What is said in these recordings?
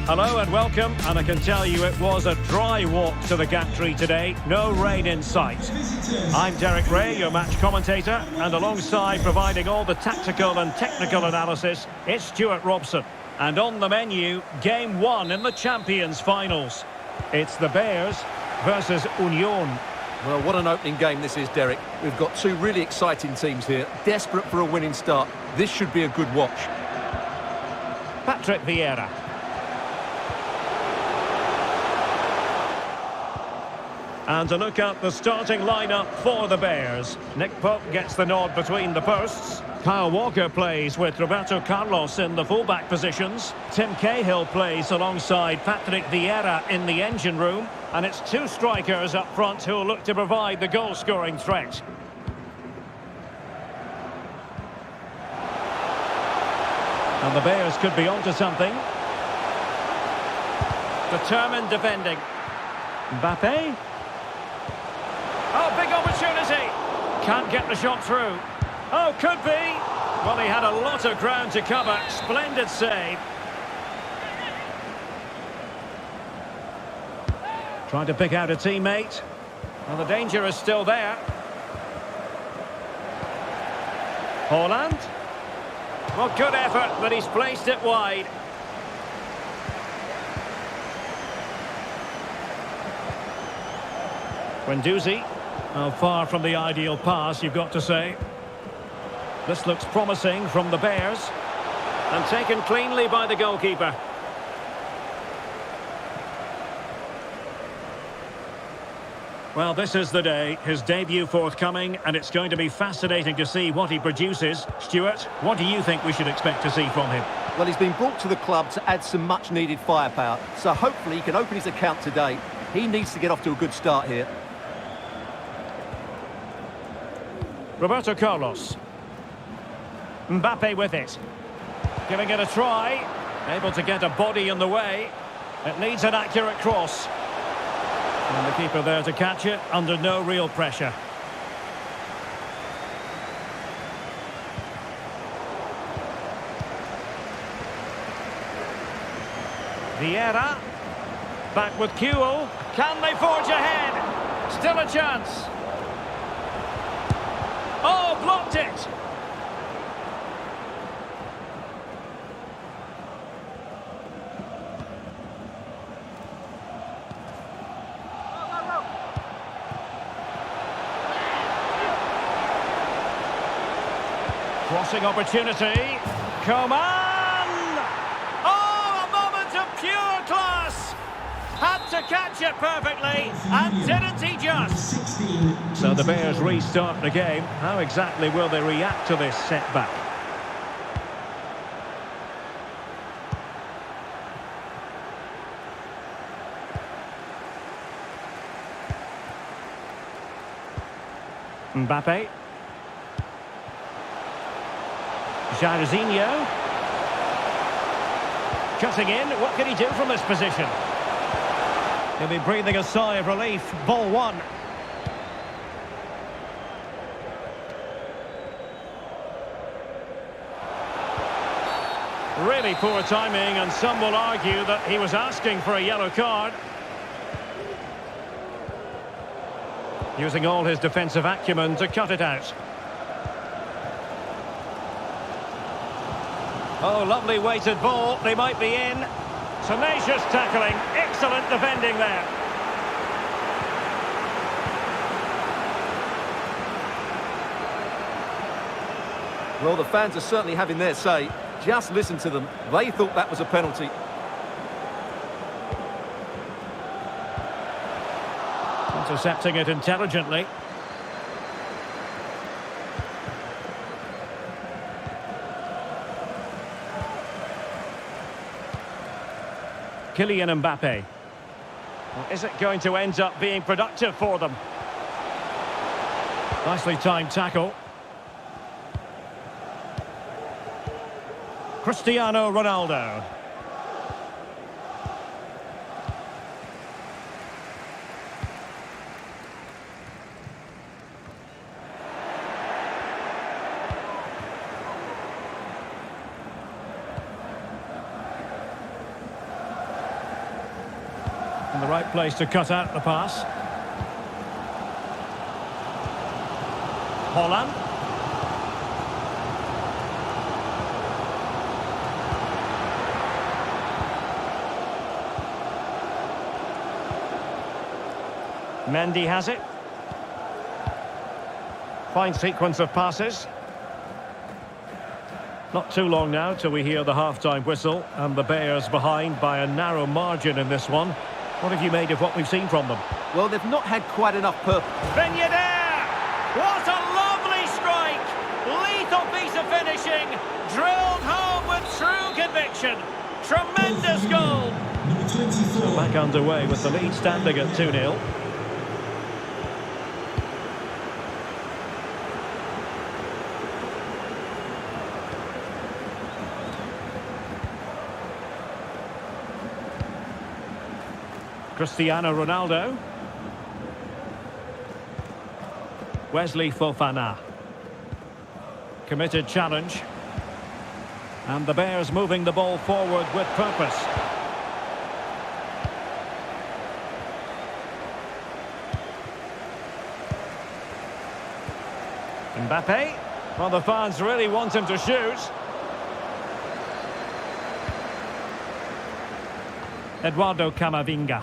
Hello and welcome, and I can tell you it was a dry walk to the gantry today, no rain in sight. I'm Derek Ray, your match commentator, and alongside providing all the tactical and technical analysis, it's Stuart Robson. And on the menu, Game 1 in the Champions Finals. It's the Bears versus Union. Well, what an opening game this is, Derek. We've got two really exciting teams here, desperate for a winning start. This should be a good watch. Patrick Vieira. And a look at the starting lineup for the Bears. Nick Pope gets the nod between the posts. Kyle Walker plays with Roberto Carlos in the fullback positions. Tim Cahill plays alongside Patrick Vieira in the engine room. And it's two strikers up front who will look to provide the goal-scoring threat. And the Bears could be onto something. Determined defending. Mbappe. Oh, big opportunity. Can't get the shot through. Oh, could be. Well, he had a lot of ground to cover. Splendid save. Trying to pick out a teammate. Well, the danger is still there. Haaland. Well, good effort, but he's placed it wide. Guendouzi. Well, far from the ideal pass, you've got to say. This looks promising from the Bears. And taken cleanly by the goalkeeper. Well, this is the day. His debut forthcoming, and it's going to be fascinating to see what he produces. Stuart, what do you think we should expect to see from him? Well, he's been brought to the club to add some much-needed firepower, so hopefully he can open his account today. He needs to get off to a good start here. Roberto Carlos. Mbappe with it. Giving it a try. Able to get a body in the way. It needs an accurate cross. And the keeper there to catch it under no real pressure. Vieira. Back with Kewell. Can they forge ahead? Still a chance. Oh, blocked it! Crossing opportunity. Coman! Oh, a moment of pure class! Had to catch it perfectly, and didn't he just? So the Bears restart the game. How exactly will they react to this setback? Mbappe. Jairzinho. Cutting in. What can he do from this position? He'll be breathing a sigh of relief. Ball one. Really poor timing, and some will argue that he was asking for a yellow card. Using all his defensive acumen to cut it out. Oh, lovely weighted ball. They might be in. Tenacious tackling. Excellent defending there. Well, the fans are certainly having their say. Just listen to them. They thought that was a penalty. Intercepting it intelligently. Kylian Mbappe. Well, is it going to end up being productive for them? Nicely timed tackle. Cristiano Ronaldo. right place to cut out the pass. Holland. Mendy has it. Fine sequence of passes. Not too long now till we hear the half-time whistle, and the Bears behind by a narrow margin in this one. What have you made of what we've seen from them? Well, they've not had quite enough purpose. Ben Yedder! What a lovely strike! Lethal piece of finishing, drilled home with true conviction. Tremendous goal! So back underway with the lead standing at 2-0. Cristiano Ronaldo. Wesley Fofana. Committed challenge. And the Bears moving the ball forward with purpose. Mbappe. Well, the fans really want him to shoot. Eduardo Camavinga.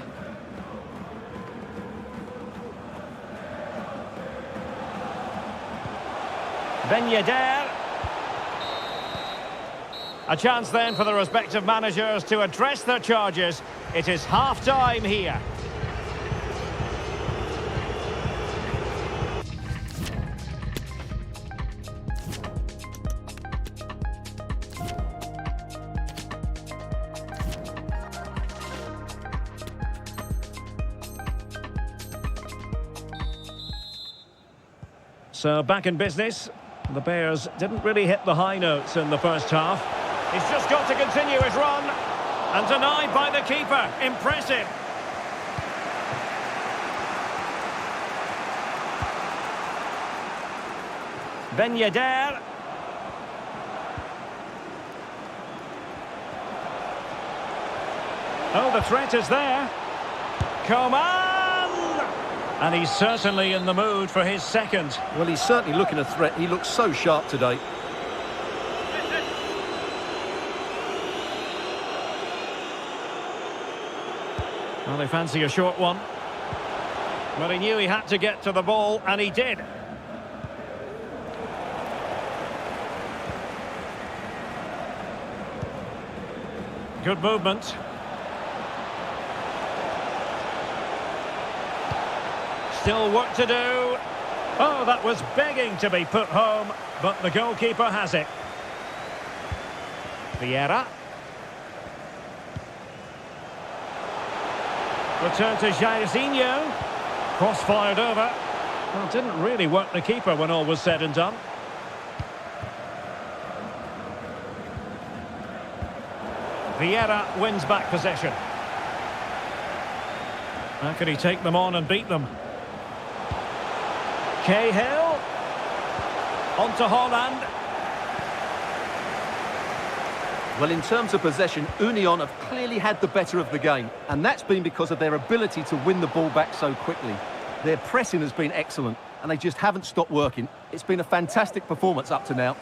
Ben Yedder. A chance then for the respective managers to address their charges. It is half-time here. So back in business. The Bears didn't really hit the high notes in the first half. He's just got to continue his run. And denied by the keeper. Impressive. Ben Yedder. Oh, the threat is there. Coman! And he's certainly in the mood for his second. Well, he's certainly looking a threat. He looks so sharp today. Well, they fancy a short one. But he knew he had to get to the ball, and he did. Good movement. Still work to do. Oh, that was begging to be put home, but the goalkeeper has it. Vieira. Return to Jairzinho. Cross fired over. Well, didn't really work the keeper when all was said and done. Vieira wins back possession. How can he take them on and beat them? Cahill. On to Holland. Well, in terms of possession, Union have clearly had the better of the game, and that's been because of their ability to win the ball back so quickly. Their pressing has been excellent, and they just haven't stopped working. It's been a fantastic performance up to now.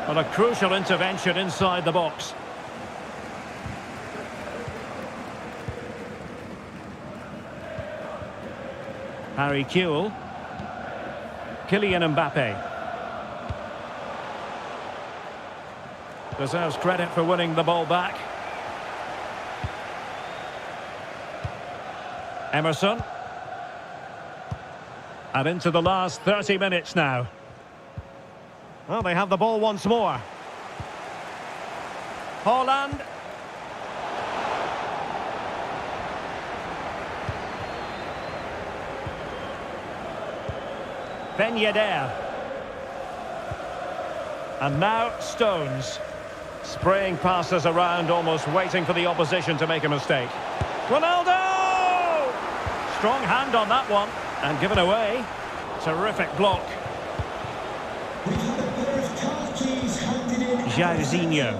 Well, a crucial intervention inside the box. Harry Kewell. Kylian Mbappe. Deserves credit for winning the ball back. Emerson. And into the last 30 minutes now. Well, they have the ball once more. Holland. Ben Yedder. And now Stones. Spraying passes around, almost waiting for the opposition to make a mistake. Ronaldo! Strong hand on that one. And given away. Terrific block. Jairzinho.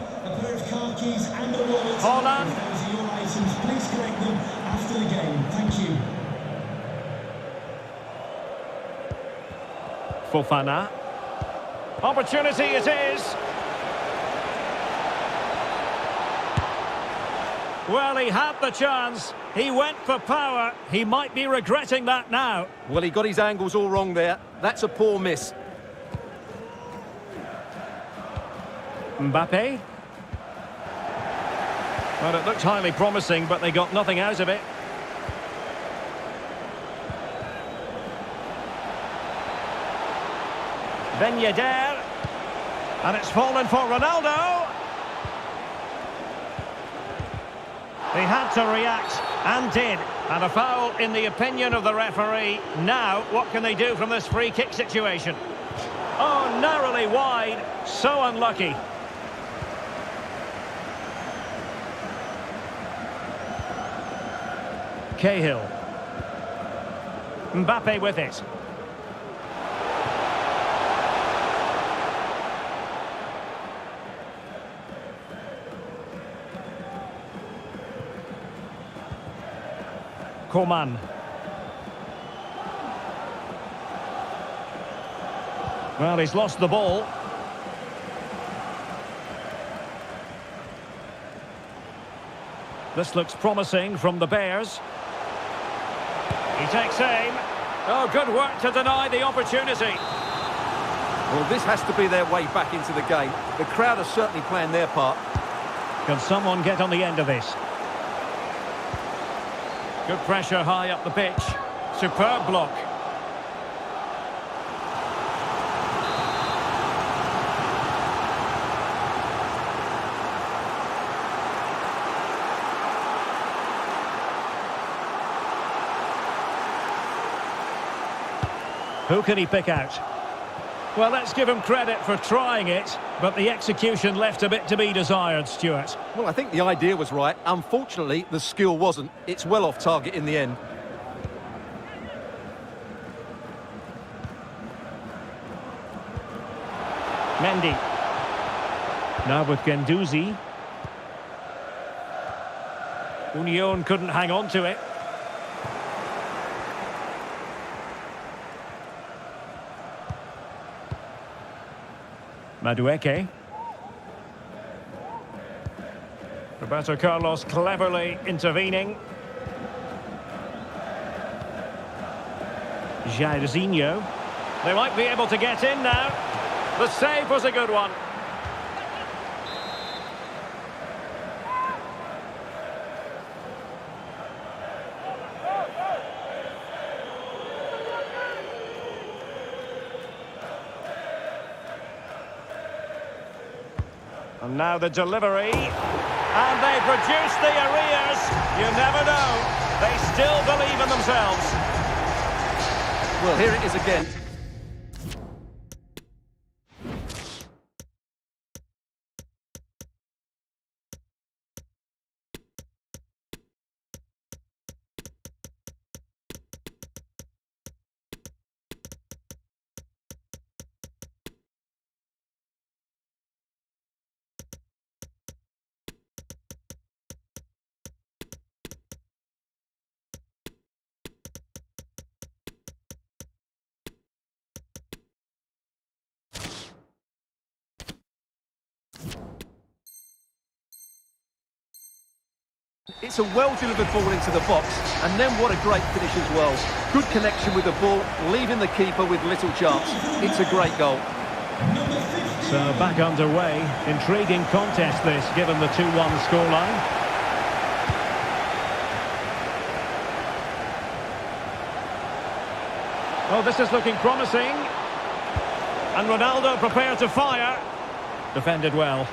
keys and a wallet. Holland. If those are your items, please collect them after the game. Thank you. Fofana. Opportunity it is. Well, he had the chance. He went for power. He might be regretting that now. Well, he got his angles all wrong there. That's a poor miss. Mbappe. Well, it looked highly promising, but they got nothing out of it. Ben Yedder. And it's fallen for Ronaldo. He had to react, and did. And a foul in the opinion of the referee. Now, what can they do from this free kick situation? Oh, narrowly wide. So unlucky. Cahill. Mbappe with it. Coman. Well, he's lost the ball. This looks promising from the Bears. He takes aim. Oh, good work to deny the opportunity. Well, this has to be their way back into the game. The crowd are certainly playing their part. Can someone get on the end of this? Good pressure high up the pitch. Superb block. Who can he pick out? Well, let's give him credit for trying it, but the execution left a bit to be desired, Stuart. Well, I think the idea was right. Unfortunately, the skill wasn't. It's well off target in the end. Mendy. Now with Guendouzi. Union couldn't hang on to it. Madueke. Roberto Carlos cleverly intervening. Jairzinho. They might be able to get in now. The save was a good one. And now the delivery. And they produce the arrears. You never know. They still believe in themselves. Well, here it is again. It's a well-delivered ball into the box, and then what a great finish as well. Good connection with the ball, leaving the keeper with little chance. It's a great goal. So back underway. Intriguing contest this, given the 2-1 scoreline. Oh, this is looking promising. And Ronaldo prepared to fire. Defended well.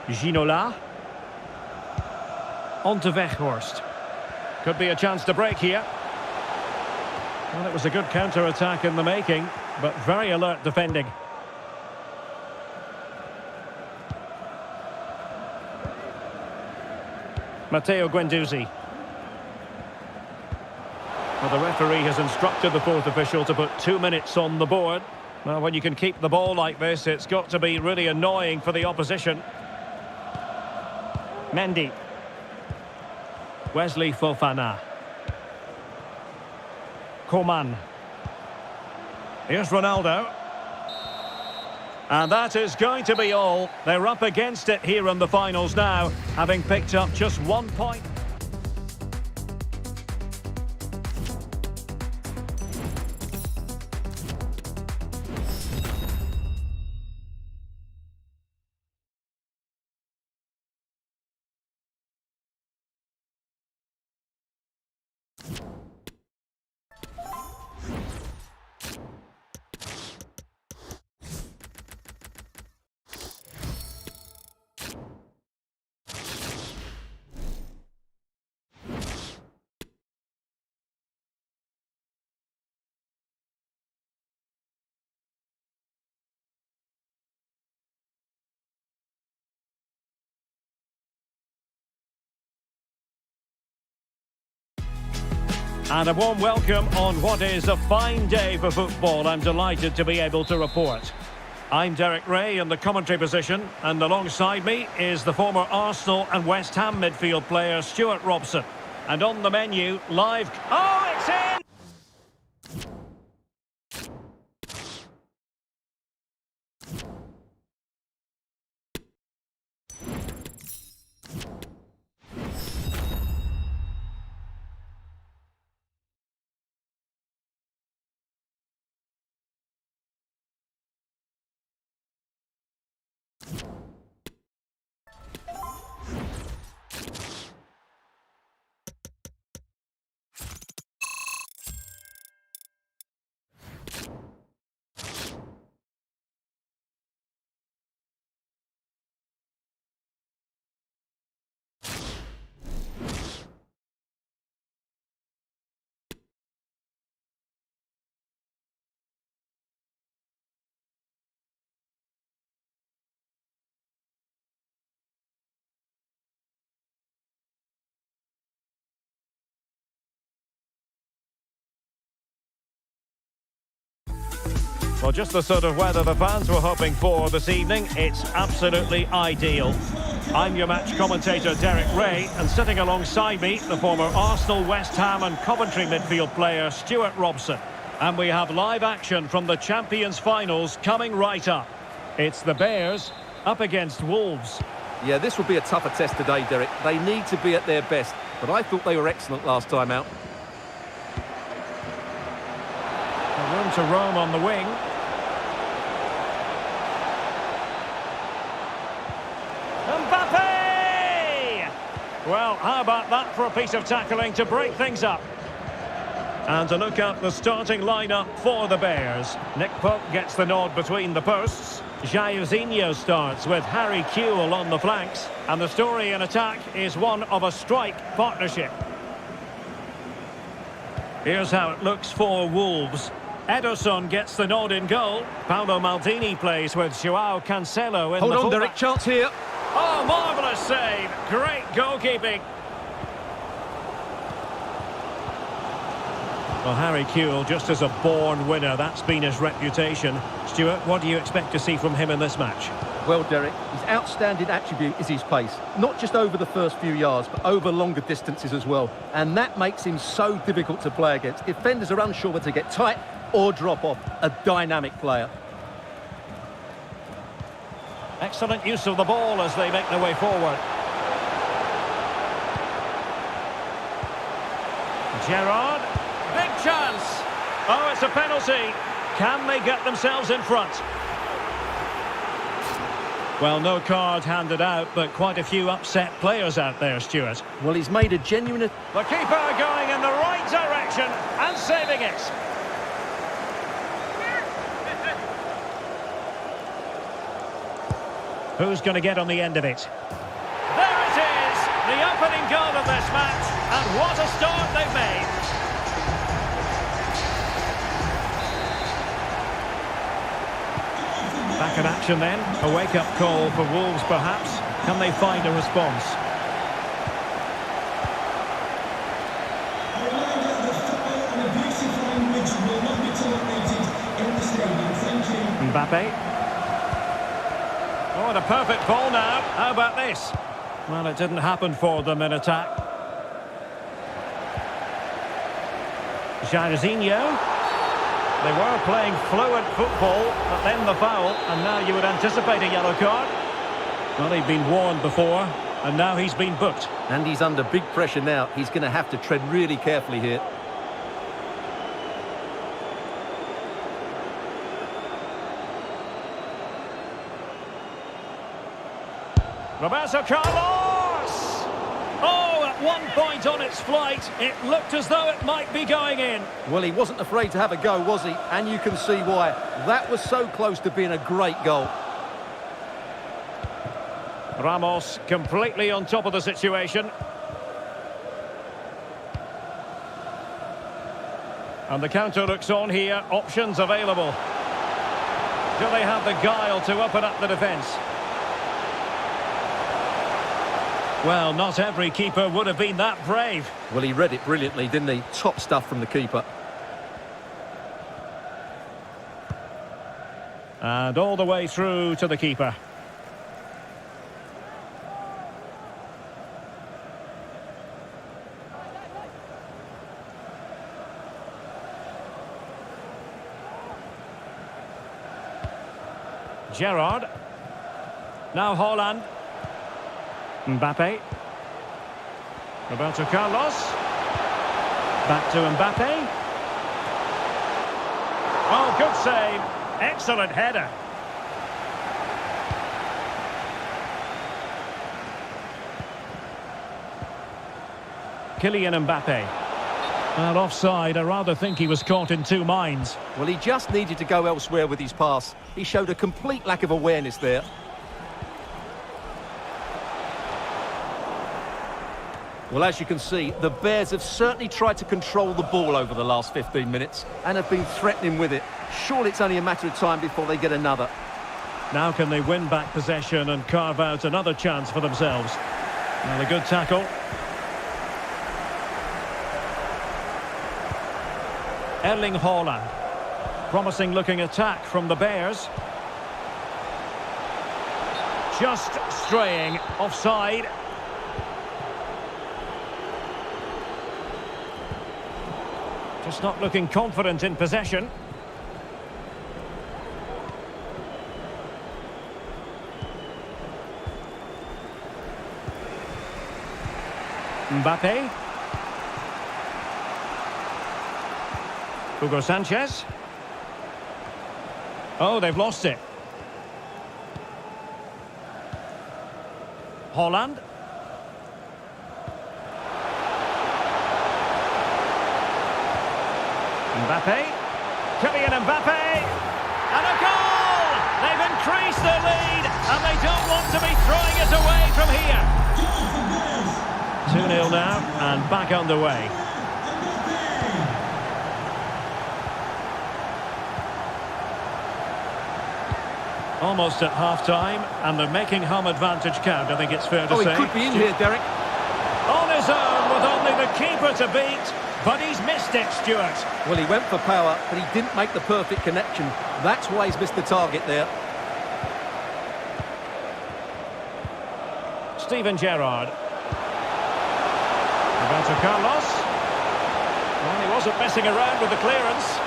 Ginola. On to Weghorst. Could be a chance to break here. Well, it was a good counter-attack in the making, but very alert defending. Matteo Guendouzi. Well, the referee has instructed the fourth official to put 2 minutes on the board. Well, when you can keep the ball like this, it's got to be really annoying for the opposition. Mendy. Wesley Fofana. Coman. Here's Ronaldo. And that is going to be all. They're up against it here in the finals now, having picked up just 1 point. And a warm welcome on what is a fine day for football. I'm delighted to be able to report. I'm Derek Ray in the commentary position, and alongside me is the former Arsenal and West Ham midfield player Stuart Robson. And on the menu, live... Oh, it's in! Well, just the sort of weather the fans were hoping for this evening. It's absolutely ideal. I'm your match commentator, Derek Ray, and sitting alongside me, the former Arsenal, West Ham and Coventry midfield player, Stuart Robson. And we have live action from the Champions Finals coming right up. It's the Bears up against Wolves. Yeah, this will be a tougher test today, Derek. They need to be at their best, but I thought they were excellent last time out. Room to roam on the wing. Mbappe! Well, how about that for a piece of tackling to break things up? And to look at the starting lineup for the Bears. Nick Pope gets the nod between the posts. Jairzinho starts with Harry Kewell on the flanks. And the story in attack is one of a strike partnership. Here's how it looks for Wolves. Ederson gets the nod in goal. Paolo Maldini plays with Joao Cancelo in the Hold on, fullback. Derek, chance here. Oh, marvellous save. Great goalkeeping. Well, Harry Kewell, just as a born winner, that's been his reputation. Stuart, what do you expect to see from him in this match? Well, Derek, his outstanding attribute is his pace. Not just over the first few yards, but over longer distances as well. And that makes him so difficult to play against. Defenders are unsure whether to get tight or drop off. A dynamic player. Excellent use of the ball as they make their way forward. Gerrard, big chance. Oh, it's a penalty. Can they get themselves in front? Well, no card handed out, but quite a few upset players out there, Stuart. Well, he's made a genuine... The keeper going in the right direction and saving it. Who's going to get on the end of it? There it is! The opening goal of this match, and what a start they've made! Back in action then, a wake-up call for Wolves perhaps. Can they find a response? A reminder that football and abusive language will not be tolerated in the stadium. Thank you. Mbappe. Oh, and a perfect ball now. How about this? Well, it didn't happen for them in attack. Jairzinho. They were playing fluent football, but then the foul, and now you would anticipate a yellow card. Well, he'd been warned before, and now he's been booked. And he's under big pressure now. He's going to have to tread really carefully here. Roberto Carlos! Oh, at one point on its flight, it looked as though it might be going in. Well, he wasn't afraid to have a go, was he? And you can see why. That was so close to being a great goal. Ramos completely on top of the situation. And the counter looks on here. Options available. Do they have the guile to open up the defence? Well, not every keeper would have been that brave. Well, he read it brilliantly, didn't he? Top stuff from the keeper. And all the way through to the keeper. Gerrard. Now Haaland. Mbappe. Roberto Carlos. Back to Mbappe. Oh, good save. Excellent header. Kylian Mbappe. Well, offside. I rather think he was caught in two minds. Well, he just needed to go elsewhere with his pass. He showed a complete lack of awareness there. Well, as you can see, the Bears have certainly tried to control the ball over the last 15 minutes and have been threatening with it. Surely it's only a matter of time before they get another. Now can they win back possession and carve out another chance for themselves? Well, a good tackle. Erling Haaland. Promising looking attack from the Bears. Just straying offside. Just not looking confident in possession. Mbappe. Hugo Sanchez. Oh, they've lost it. Haaland. Mbappe. Kylian Mbappe. And a goal! They've increased their lead, and they don't want to be throwing it away from here. 2-0 now, and back underway. Almost at half-time, and they're making home advantage count, I think it's fair to say. Oh, he could be in here, Derek. On his own, with only the keeper to beat, but he's missed it, Stuart. Well, he went for power, but he didn't make the perfect connection. That's why he's missed the target there. Steven Gerrard. Roberto Carlos. Well, he wasn't messing around with the clearance.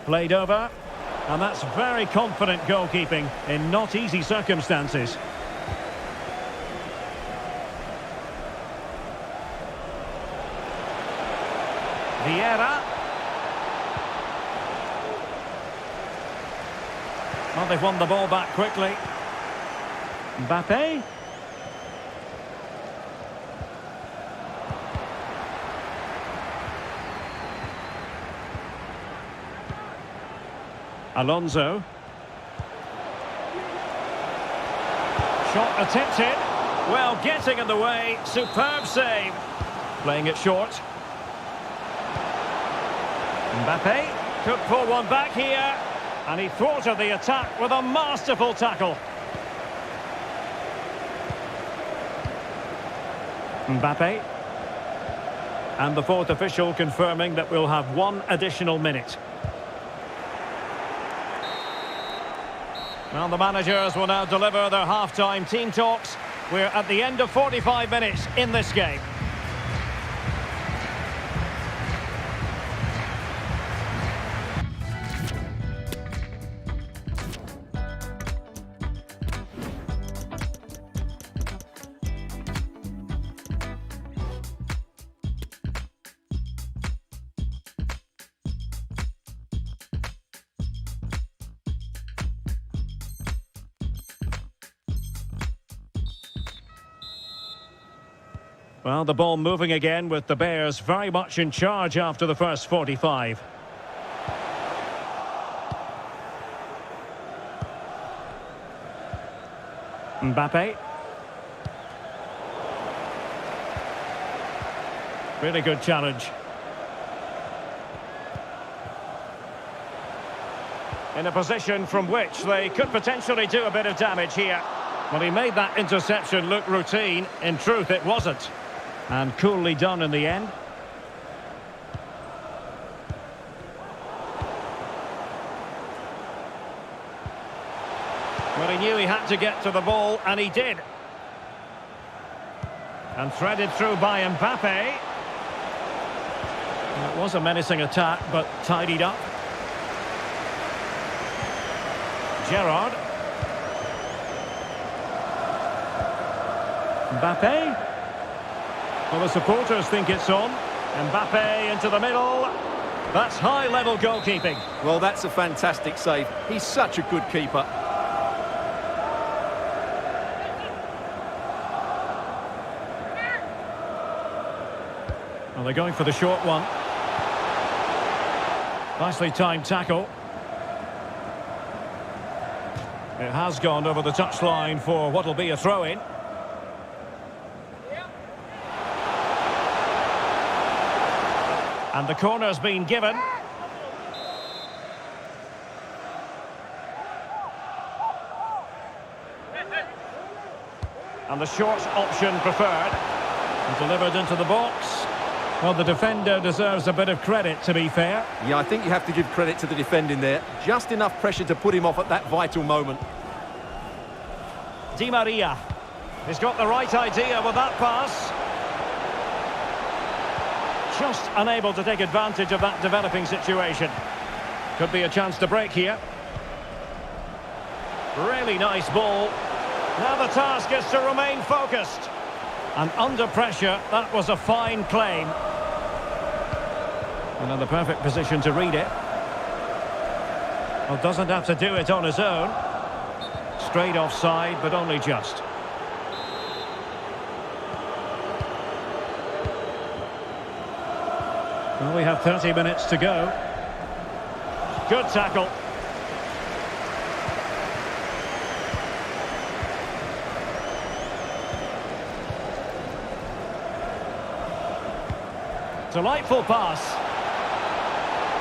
Played over, and that's very confident goalkeeping in not easy circumstances. Vieira. Well, they've won the ball back quickly. Mbappe. Alonso. Shot attempted. Well, getting in the way. Superb save. Playing it short. Mbappe could pull one back here. And he thwarted the attack with a masterful tackle. Mbappe. And the fourth official confirming that we'll have one additional minute. Well, the managers will now deliver their half-time team talks. We're at the end of 45 minutes in this game. Well, the ball moving again with the Bears very much in charge after the first 45. Mbappe. Really good challenge. In a position from which they could potentially do a bit of damage here. Well, he made that interception look routine. In truth, it wasn't. And coolly done in the end. Well, he knew he had to get to the ball, and he did. And threaded through by Mbappe. It was a menacing attack, but tidied up. Gerrard. Mbappe. Well, the supporters think it's on. Mbappe into the middle. That's high-level goalkeeping. Well, that's a fantastic save. He's such a good keeper. Well, they're going for the short one. Nicely timed tackle. It has gone over the touchline for what will be a throw-in. And the corner's been given. And the short option preferred. And delivered into the box. Well, the defender deserves a bit of credit, to be fair. Yeah, I think you have to give credit to the defending there. Just enough pressure to put him off at that vital moment. Di Maria. He's got the right idea with that pass. Just unable to take advantage of that developing situation. Could be a chance to break here. Really nice ball. Now the task is to remain focused. And under pressure, that was a fine claim. And in the perfect position to read it. Well, doesn't have to do it on his own. Straight offside, but only just. Well, we have 30 minutes to go. Good tackle. Delightful pass.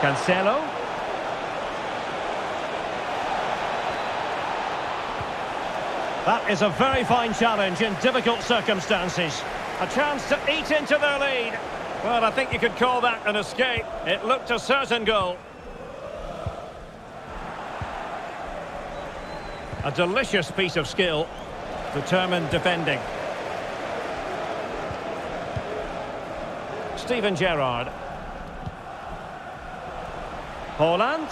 Cancelo. That is a very fine challenge in difficult circumstances. A chance to eat into their lead. Well, I think you could call that an escape. It looked a certain goal. A delicious piece of skill. Determined defending. Steven Gerrard. Haaland.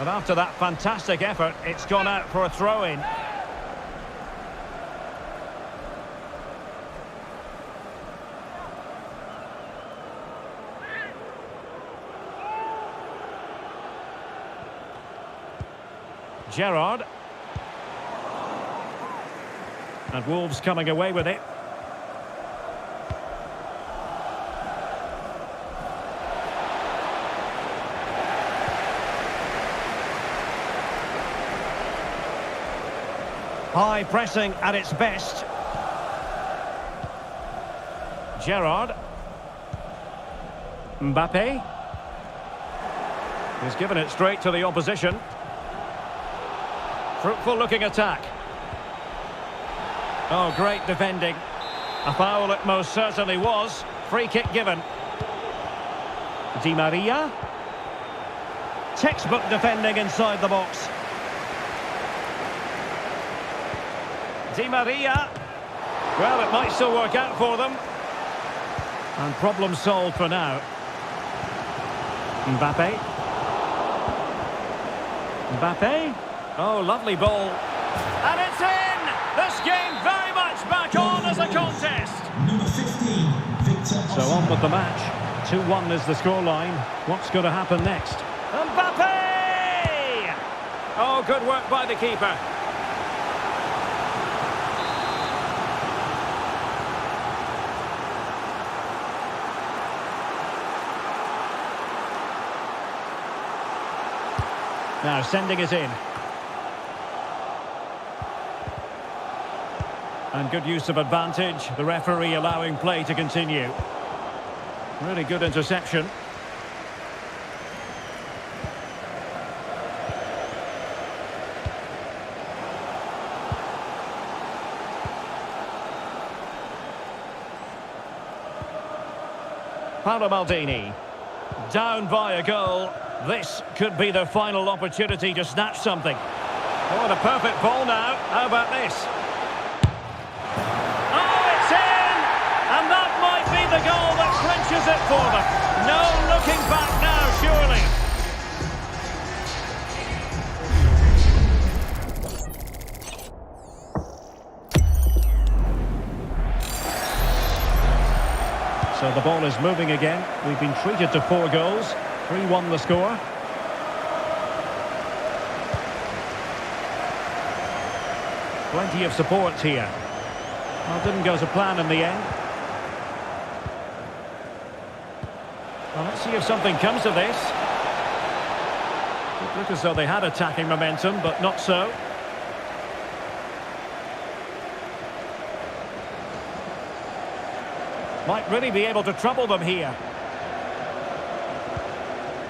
And after that fantastic effort, it's gone out for a throw-in. Gerrard. And Wolves coming away with it. High pressing at its best. Gerrard. Mbappe. He's given it straight to the opposition. Fruitful looking attack. Oh, great defending. A foul it most certainly was. Free kick given. Di Maria. Textbook defending inside the box. Di Maria. Well, it might still work out for them. And problem solved for now. Mbappe. Mbappe. Oh, lovely ball. And it's in! This game very much back on as a contest. Number 15, Victor. So on with the match. 2-1 is the scoreline. What's going to happen next? Mbappe! Oh, good work by the keeper. Now sending it in. And good use of advantage. The referee allowing play to continue. Really good interception. Paolo Maldini. Down by a goal. This could be the final opportunity to snatch something. Oh, what a perfect ball now. How about this? Oh, it's in! And that might be the goal that clinches it for them. No looking back now, surely. So the ball is moving again. We've been treated to 4 goals. 3-1 the score. Plenty of support here. Well, didn't go to plan in the end. Well, let's see if something comes of this. It looked as though they had attacking momentum, but not so. Might really be able to trouble them here.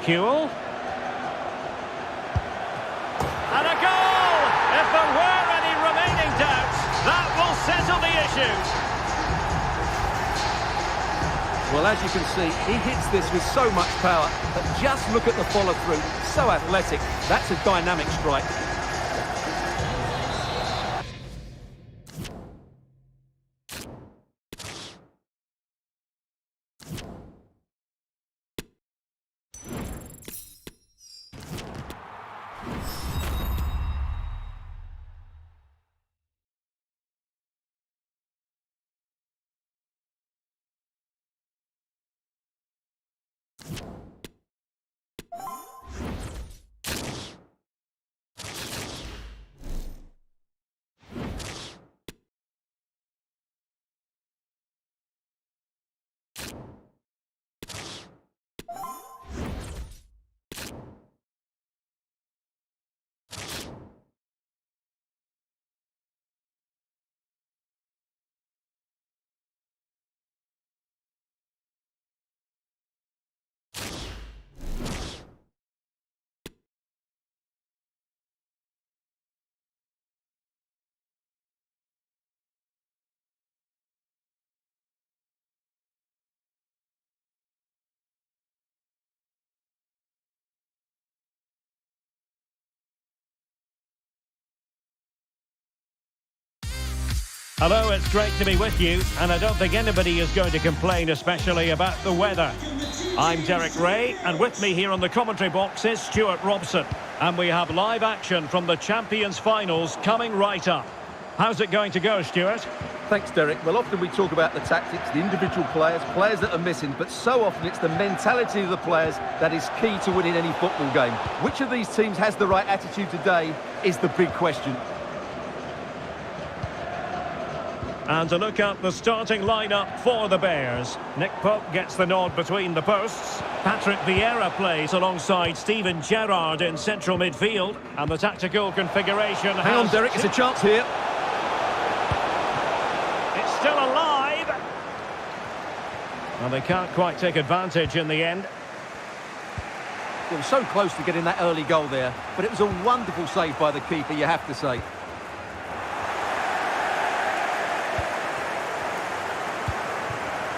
Kuhl. And a goal! If there were any remaining doubts, that will settle the issue. Well, as you can see, he hits this with so much power, but just look at the follow-through. So athletic. That's a dynamic strike. Hello, it's great to be with you, and I don't think anybody is going to complain, especially about the weather. I'm Derek Ray, and with me here on the commentary box is Stuart Robson. And we have live action from the Champions Finals coming right up. How's it going to go, Stuart? Thanks, Derek. Well, often we talk about the tactics, the individual players that are missing, but so often it's the mentality of the players that is key to winning any football game. Which of these teams has the right attitude today is the big question. And to look at the starting lineup for the Bears. Nick Pope gets the nod between the posts. Patrick Vieira plays alongside Steven Gerrard in central midfield. And the tactical configuration Hang on, Derek, it's a chance here. It's still alive. And they can't quite take advantage in the end. Well, so close to getting that early goal there, but it was a wonderful save by the keeper, you have to say.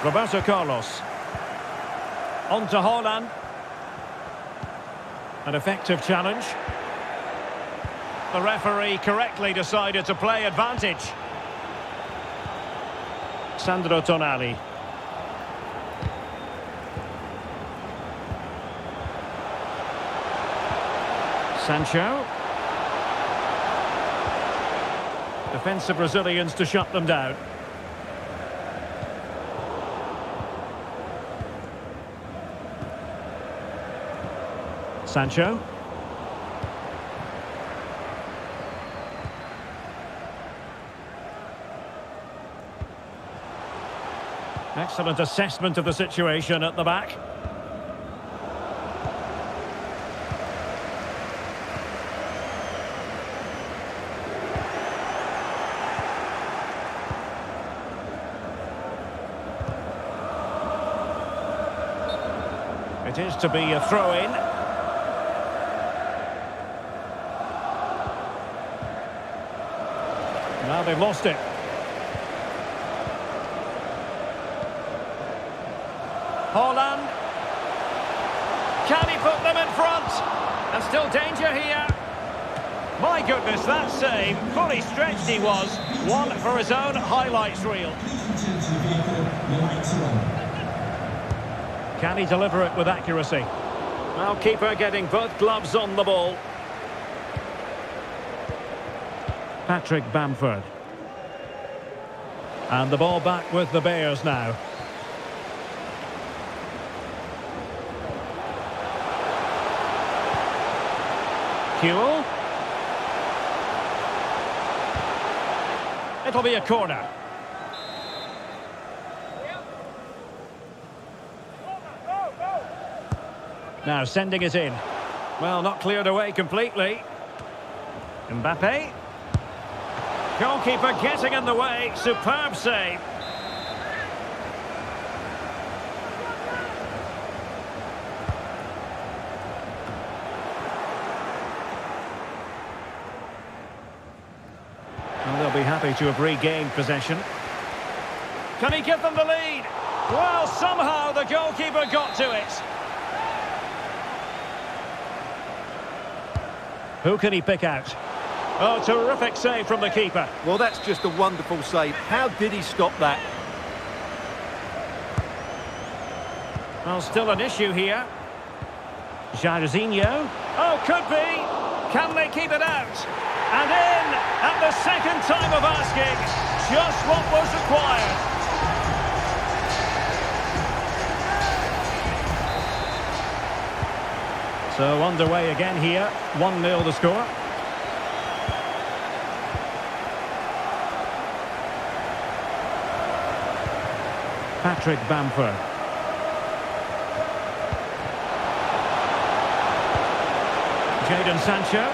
Roberto Carlos. On to Haaland. An effective challenge. The referee correctly decided to play advantage. Sandro Tonali. Sancho. Defensive Brazilians to shut them down. Sancho. Excellent assessment of the situation at the back. It is to be a throw-in. Now they've lost it. Haaland. Can he put them in front? And still danger here. My goodness, that save. Fully stretched he was. One for his own highlights reel. Can he deliver it with accuracy? Well, keeper getting both gloves on the ball. Patrick Bamford. And the ball back with the Bears now. Kewell. It'll be a corner. Now sending it in. Well, not cleared away completely. Mbappe. Goalkeeper getting in the way. Superb save. And they'll be happy to have regained possession. Can he give them the lead? Well, somehow the goalkeeper got to it. Who can he pick out? Oh, terrific save from the keeper. Well, that's just a wonderful save. How did he stop that? Well, still an issue here. Jairzinho. Oh, could be. Can they keep it out? And in at the second time of asking. Just what was required. So underway again here. 1-0 the score. Patrick Bamford. Jadon Sancho.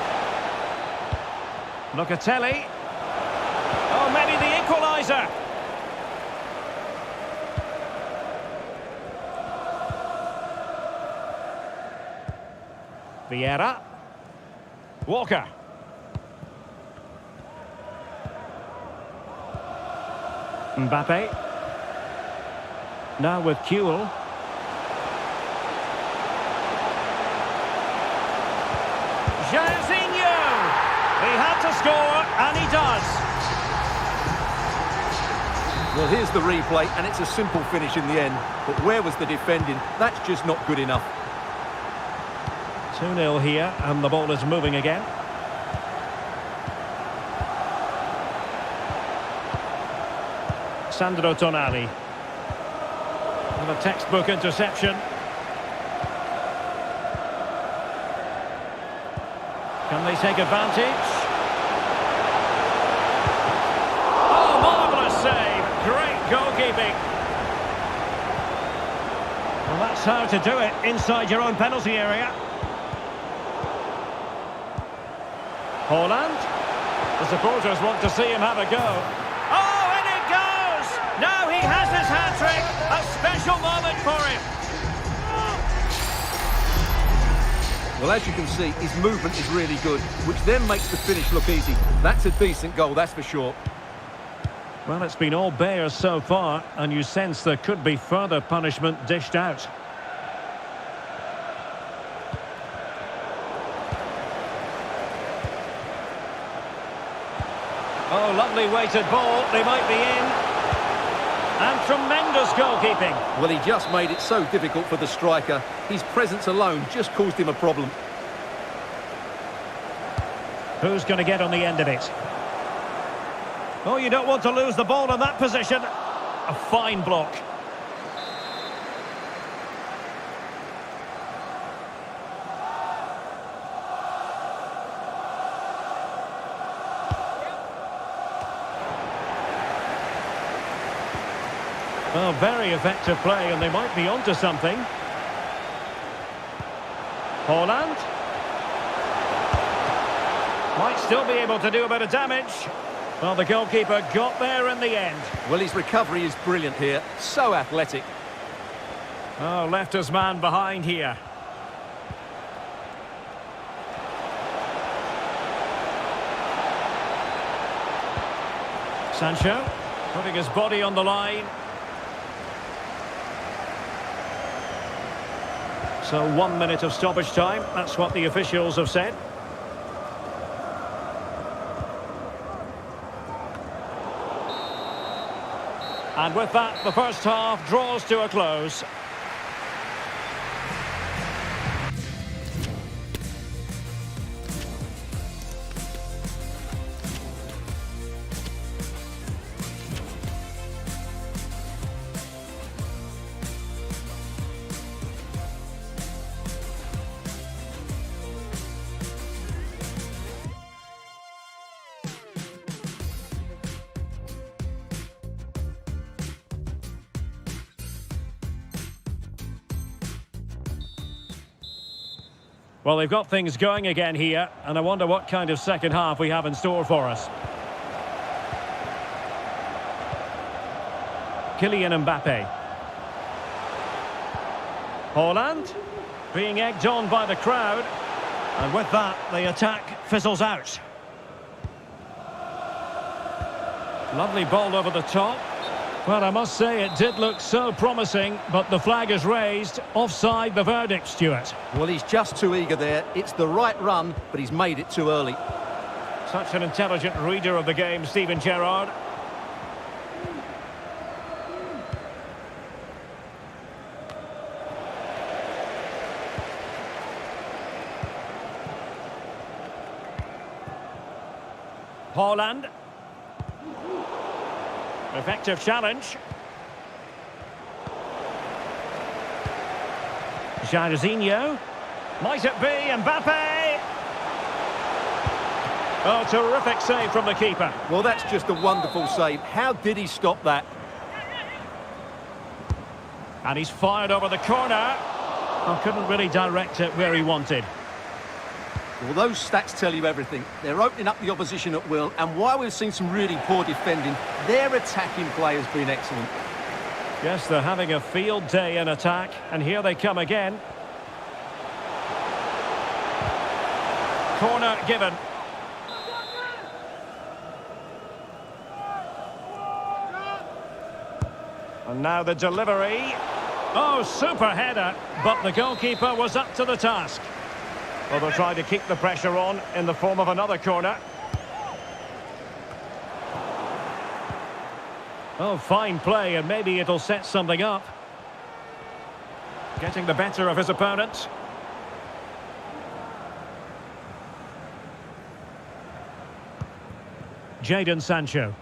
Locatelli. Oh, maybe the equaliser. Vieira. Walker. Mbappe. Now with Kewell. Jairzinho! He had to score, and he does. Well, here's the replay, and it's a simple finish in the end. But where was the defending? That's just not good enough. 2-0 here, and the ball is moving again. Sandro Tonali. And a textbook interception. Can they take advantage? Oh, marvellous save. Great goalkeeping. Well, that's how to do it inside your own penalty area. Haaland. The supporters want to see him have a go. Oh, and it goes! Now he has his hat-trick. A special moment for him. Well, as you can see, his movement is really good, which then makes the finish look easy. That's a decent goal, that's for sure. Well, it's been all Bears so far, and you sense there could be further punishment dished out. Oh, lovely weighted ball. They might be in. And tremendous goalkeeping. Well, he just made it so difficult for the striker. His presence alone just caused him a problem. Who's going to get on the end of it? Oh, you don't want to lose the ball in that position. A fine block. Well, very effective play, and they might be onto something. Haaland. Might still be able to do a bit of damage. Well, the goalkeeper got there in the end. Well, his recovery is brilliant here. So athletic. Oh, left his man behind here. Sancho, putting his body on the line. So 1 minute of stoppage time, that's what the officials have said. And with that, the first half draws to a close. Well, they've got things going again here, and I wonder what kind of second half we have in store for us. Kylian Mbappe. Haaland, being egged on by the crowd, and with that, the attack fizzles out. Lovely ball over the top. Well, I must say it did look so promising, but the flag is raised. Offside the verdict, Stuart. Well, he's just too eager there. It's the right run, but he's made it too early. Such an intelligent reader of the game, Steven Gerrard. Haaland. Effective challenge. Jairzinho. Might it be Mbappe? Oh, terrific save from the keeper. Well, that's just a wonderful save. How did he stop that? And he's fired over the corner. Oh, couldn't really direct it where he wanted. Well, those stats tell you everything. They're opening up the opposition at will, and while we've seen some really poor defending, their attacking play has been excellent. Yes, they're having a field day in attack, and here they come again. Corner given. And now the delivery. Oh, super header, but the goalkeeper was up to the task. Well, they'll try to keep the pressure on in the form of another corner. Oh, fine play, and maybe it'll set something up. Getting the better of his opponent. Jadon Sancho.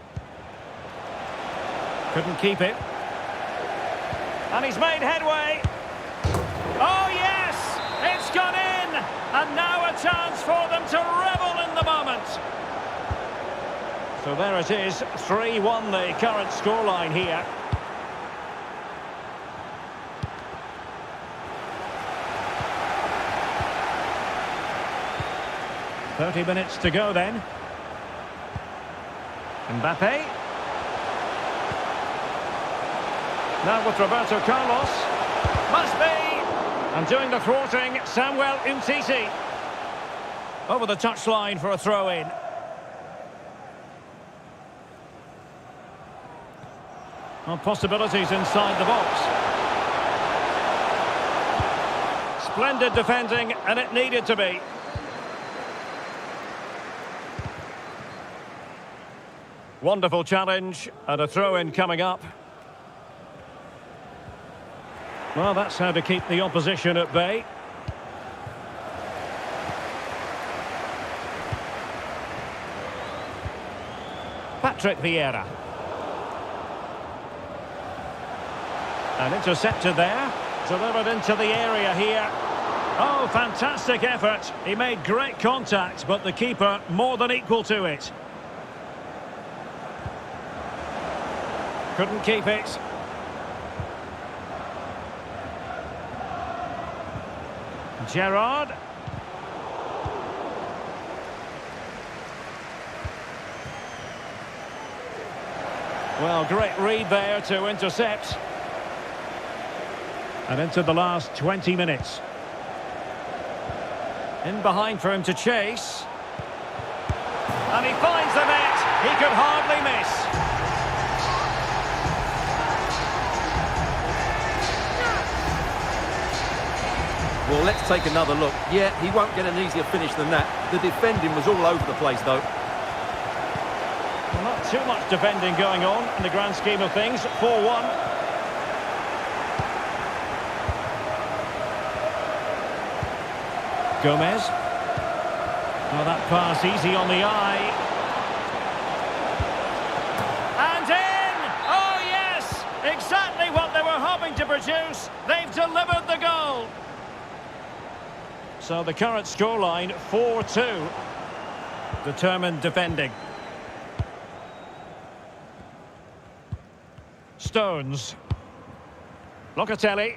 Couldn't keep it. And he's made headway. Oh, yes! It's gone in! And now a chance for them to revel in the moment. So there it is, 3-1 the current scoreline here. "30 minutes to go then. Mbappe. Now with Roberto Carlos. Must be! And doing the thwarting, Samuel Umtiti. Over the touchline for a throw-in. Well, possibilities inside the box. Splendid defending, and it needed to be. Wonderful challenge, and a throw-in coming up. Well, that's how to keep the opposition at bay. Patrick Vieira. And intercepted there. Delivered into the area here. Oh, fantastic effort. He made great contact, but the keeper more than equal to it. Couldn't keep it. Gerrard. Well, great read there to intercept. And into the last 20 minutes. In behind for him to chase. And he finds the net. He could hardly miss. Well, let's take another look. Yeah, he won't get an easier finish than that. The defending was all over the place, though. Well, not too much defending going on in the grand scheme of things. 4-1. Gomez. Well, that pass easy on the eye. And in! Oh, yes! Exactly what they were hoping to produce. They've delivered the goal. So the current scoreline, 4-2. Determined defending. Stones. Locatelli.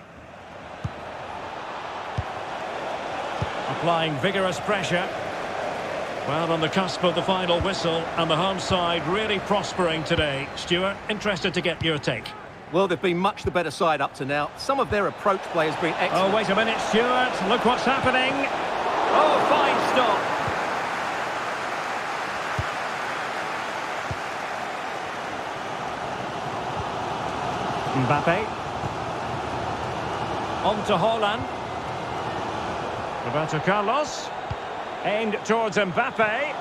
Applying vigorous pressure. Well, on the cusp of the final whistle, and the home side really prospering today. Stuart, interested to get your take. Well, they've been much the better side up to now. Some of their approach play has been excellent. Oh, wait a minute, Stuart. Look what's happening. Oh, fine stop. Mbappe. On to Haaland. Roberto Carlos. Aimed towards Mbappe.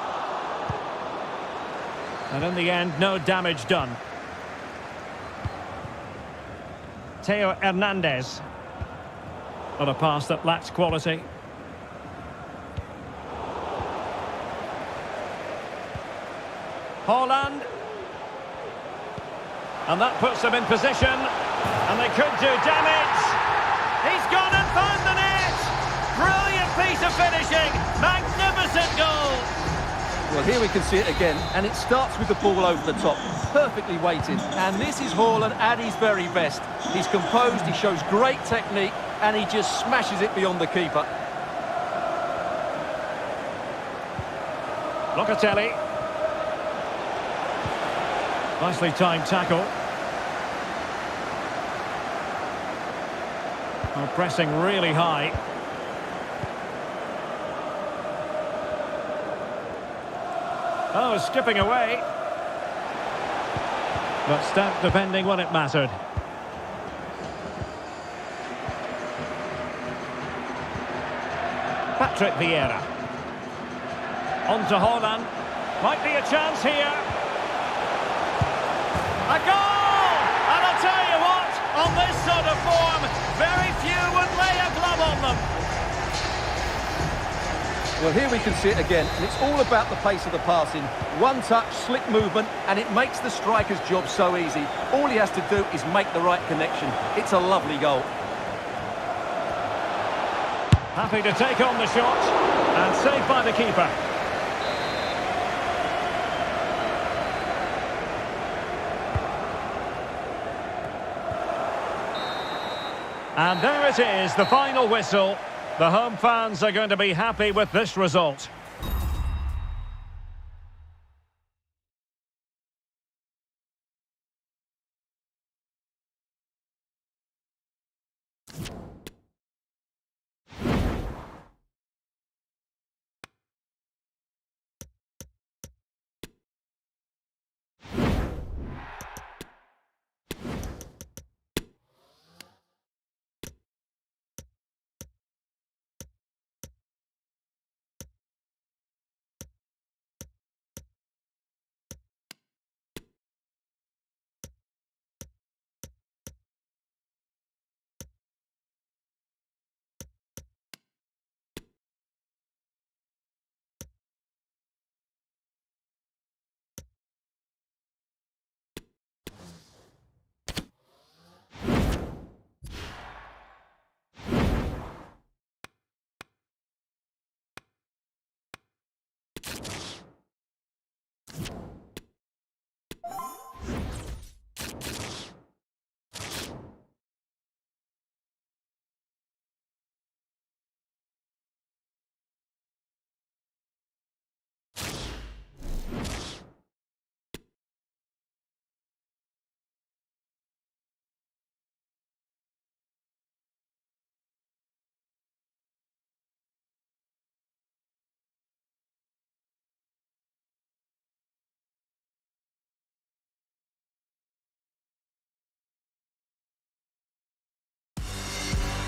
And in the end, no damage done. Theo Hernandez. On a pass that lacks quality. Haaland. And that puts them in position. And they could do damage. He's gone and found the net. Brilliant piece of finishing. Magnificent goal. Well, here we can see it again, and it starts with the ball over the top, perfectly weighted. And this is Haaland at his very best. He's composed, he shows great technique, and he just smashes it beyond the keeper. Locatelli. Nicely timed tackle. Oh, pressing really high. Oh, skipping away. But stout defending when it mattered. Patrick Vieira. On to Haaland. Might be a chance here. A goal! And I'll tell you what, on this sort of form, very few would lay a glove on them. Well, here we can see it again, and it's all about the pace of the passing. One touch, slick movement, and it makes the striker's job so easy. All he has to do is make the right connection. It's a lovely goal. Happy to take on the shot, and saved by the keeper. And there it is, the final whistle. The home fans are going to be happy with this result.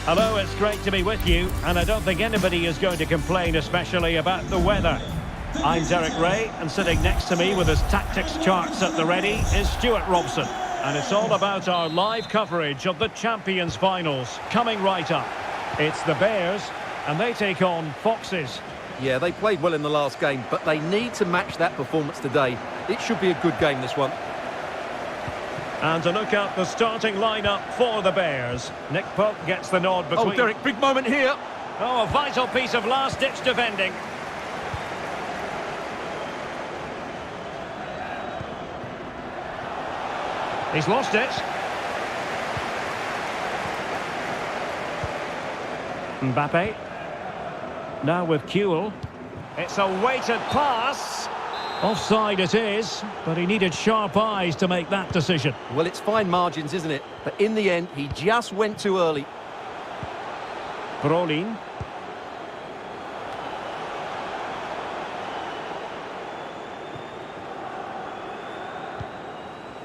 Hello, it's great to be with you, and I don't think anybody is going to complain, especially about the weather. I'm Derek Ray, and sitting next to me with his tactics charts at the ready is Stuart Robson. And it's all about our live coverage of the Champions Finals, coming right up. It's the Bears, and they take on Foxes. Yeah, they played well in the last game, but they need to match that performance today. It should be a good game, this one. And to look at the starting lineup for the Bears. Nick Pope gets the nod between... Oh, Derek, big moment here. Oh, a vital piece of last-ditch defending. He's lost it. Mbappe. Now with Kewell. It's a weighted pass. Offside it is, but he needed sharp eyes to make that decision. Well, it's fine margins, isn't it? But in the end, he just went too early. Brolin.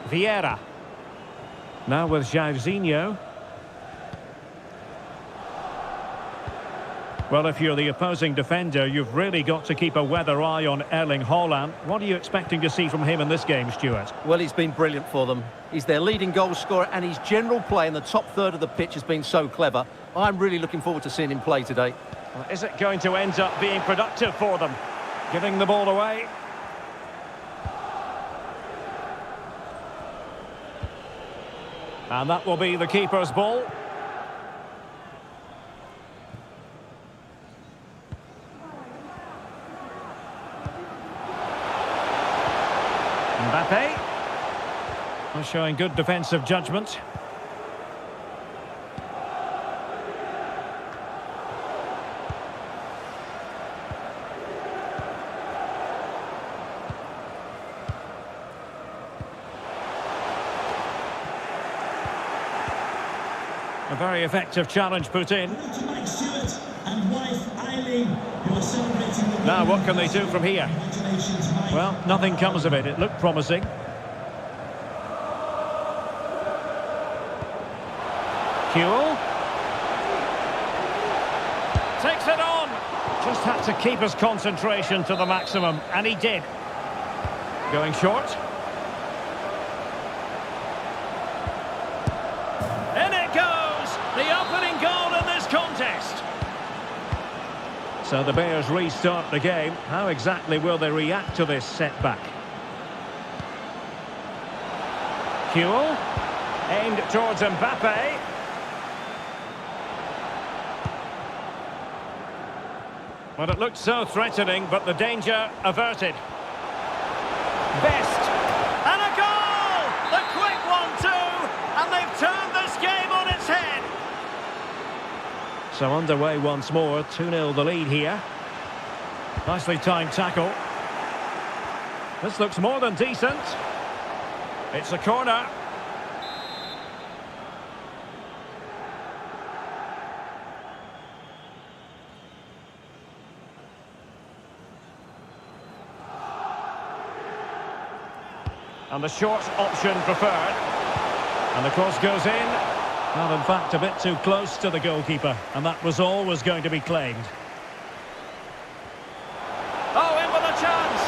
Vieira. Now with Jairzinho. Well, if you're the opposing defender, you've really got to keep a weather eye on Erling Haaland. What are you expecting to see from him in this game, Stuart? Well, he's been brilliant for them. He's their leading goal scorer, and his general play in the top third of the pitch has been so clever. I'm really looking forward to seeing him play today. Well, is it going to end up being productive for them? Giving the ball away. And that will be the keeper's ball. Mbappe. Showing good defensive judgment. A very effective challenge put in. Now, what can they do from here? Well, nothing comes of it. It looked promising. Kewell. Takes it on. Just had to keep his concentration to the maximum, and he did. Going short. In it goes! The opening goal in this contest. So the Bears restart the game. How exactly will they react to this setback? Kewell. Aimed towards Mbappe. Well, it looked so threatening, but the danger averted. Best. And a goal! The quick 1-2! And they've turned this game on its head. So underway once more, 2-0 the lead here. Nicely timed tackle. This looks more than decent. It's a corner. And the short option preferred. And the cross goes in. Well, in fact, a bit too close to the goalkeeper. And that was always going to be claimed. Oh, in with a chance!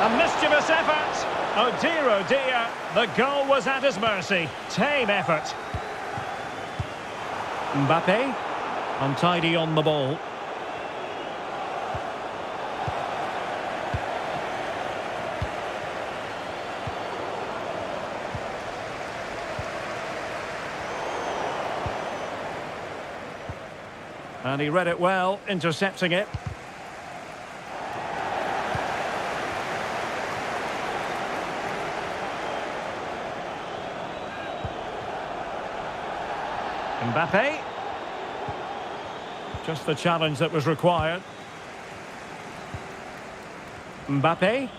A mischievous effort. Oh dear, the goal was at his mercy. Tame effort. Mbappe, untidy on the ball. And he read it well, intercepting it. Mbappe. Just the challenge that was required. Mbappe.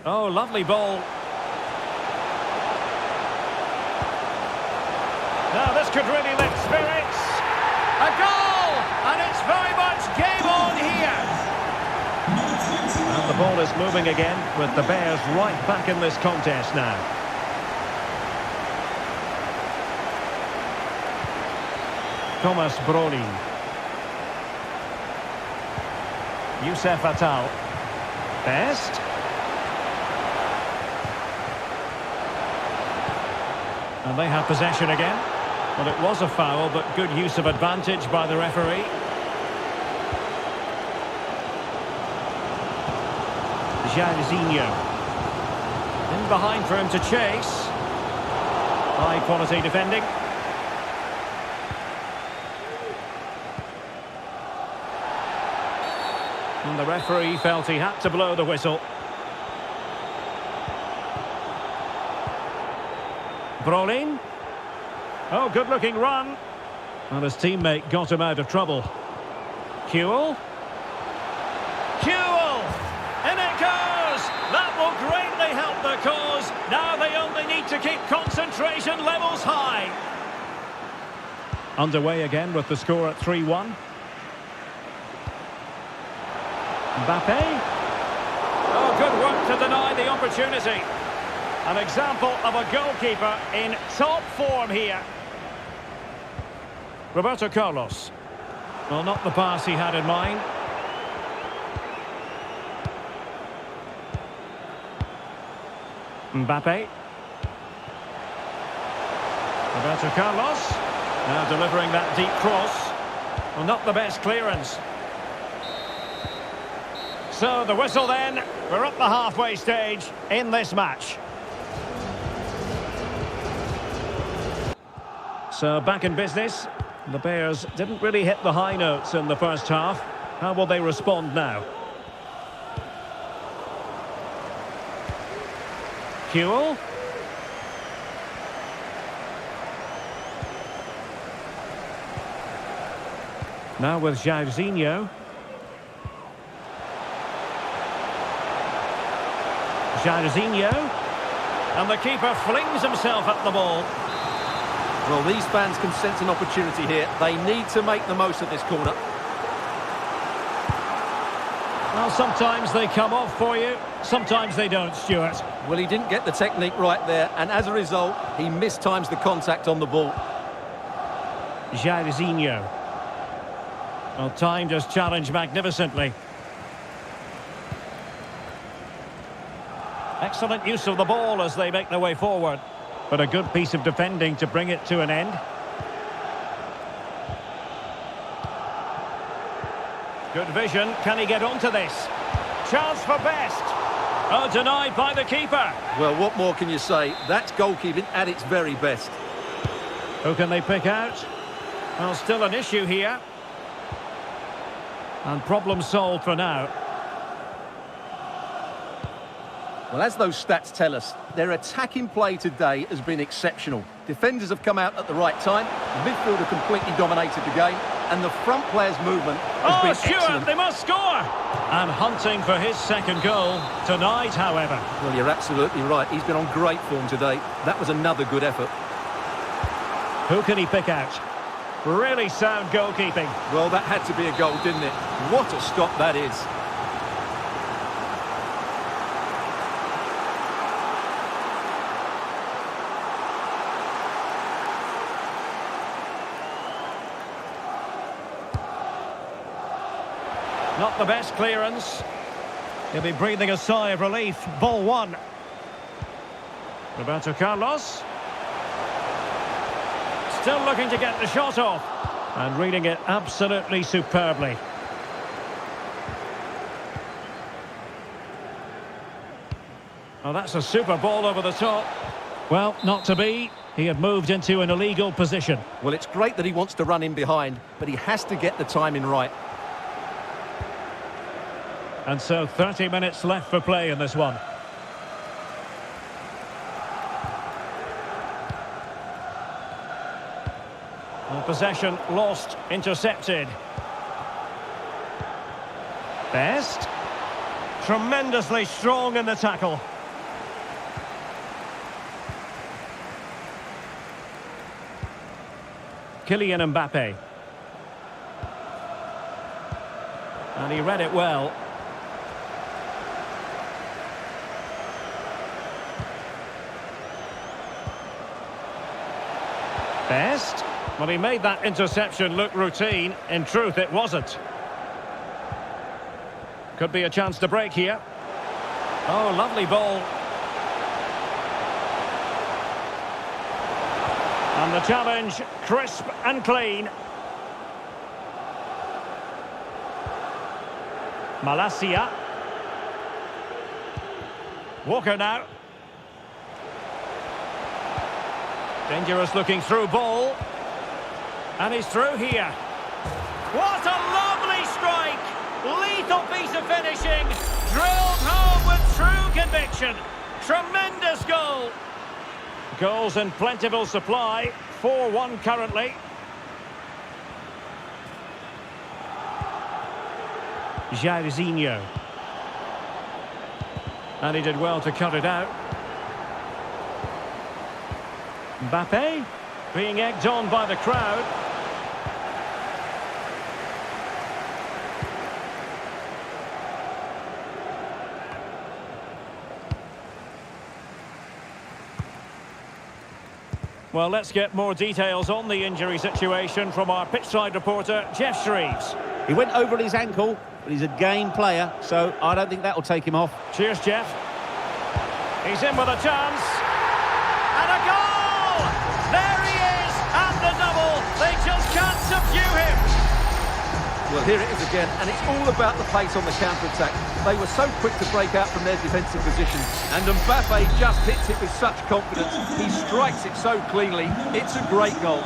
Oh, lovely ball. Now this could really lift spirits. A goal! And it's very much game on ball is moving again, with the Bears right back in this contest now. Thomas Brolin. Youssef Attal. Best. And they have possession again. Well, it was a foul, but good use of advantage by the referee. Jairzinho. In behind for him to chase. High quality defending. And the referee felt he had to blow the whistle. Brolin. Oh, good-looking run. And his teammate got him out of trouble. Kewell. Kewell! In it goes! That will greatly help the cause. Now they only need to keep concentration levels high. Underway again with the score at 3-1. Mbappe. Oh, good work to deny the opportunity. An example of a goalkeeper in top form here. Roberto Carlos. Well, not the pass he had in mind. Mbappe. Roberto Carlos. Now delivering that deep cross. Well, not the best clearance. So the whistle then. We're at the halfway stage in this match. So back in business. The Bears didn't really hit the high notes in the first half. How will they respond now? Kewell. Now with Jairzinho. Jairzinho. And the keeper flings himself at the ball. Well, these fans can sense an opportunity here. They need to make the most of this corner. Well, sometimes they come off for you, sometimes they don't, Stuart. Well, he didn't get the technique right there, and as a result, he mistimes the contact on the ball. Jairzinho. Well, timed his challenge magnificently. Excellent use of the ball as they make their way forward. But a good piece of defending to bring it to an end. Good vision. Can he get onto this? Chance for Best. Oh, denied by the keeper. Well, what more can you say? That's goalkeeping at its very best. Who can they pick out? Well, still an issue here. And problem solved for now. Well, as those stats tell us, their attacking play today has been exceptional. Defenders have come out at the right time, the midfield have completely dominated the game, and the front player's movement has been Stuart, excellent. They must score! And hunting for his second goal tonight, however. Well, you're absolutely right. He's been on great form today. That was another good effort. Who can he pick out? Really sound goalkeeping. Well, that had to be a goal, didn't it? What a stop that is. Not the best clearance. He'll be breathing a sigh of relief. Ball one. Roberto Carlos. Still looking to get the shot off. And reading it absolutely superbly. Oh, that's a super ball over the top. Well, not to be. He had moved into an illegal position. Well, it's great that he wants to run in behind, but he has to get the timing right. And so 30 minutes left for play in this one. Well, possession lost, intercepted. Best. Tremendously strong in the tackle. Kylian Mbappe. And he read it well. Best. Well, he made that interception look routine. In truth, it wasn't. Could be a chance to break here. Oh, lovely ball. And the challenge, crisp and clean. Malacia. Walker now. Dangerous looking through ball. And he's through here. What a lovely strike! Lethal piece of finishing. Drilled home with true conviction. Tremendous goal. Goals in plentiful supply. 4-1 currently. Jairzinho. And he did well to cut it out. Mbappe being egged on by the crowd. Well, let's get more details on the injury situation from our pitchside reporter, Jeff Shreves. He went over his ankle, but he's a game player, so I don't think that will take him off. Cheers, Jeff. He's in with a chance. And a goal! There he is, and the double. They just can't subdue him. Well, here it is again, and it's all about the pace on the counter-attack. They were so quick to break out from their defensive position, and Mbappe just hits it with such confidence. He strikes it so cleanly. It's a great goal.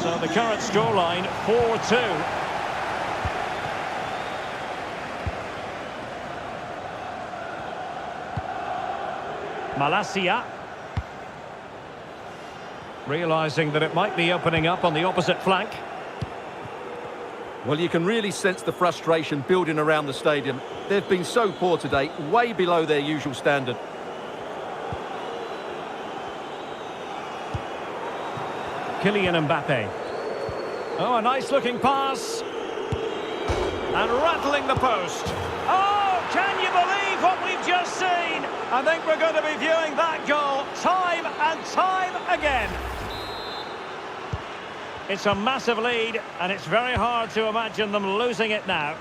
So the current scoreline, 4-2. Malacia. Realising that it might be opening up on the opposite flank. Well, you can really sense the frustration building around the stadium. They've been so poor today, way below their usual standard. Kylian Mbappe. Oh, a nice-looking pass. And rattling the post. Oh, can you believe what we've just seen? I think we're going to be viewing that goal time and time again. It's a massive lead, and it's very hard to imagine them losing it now.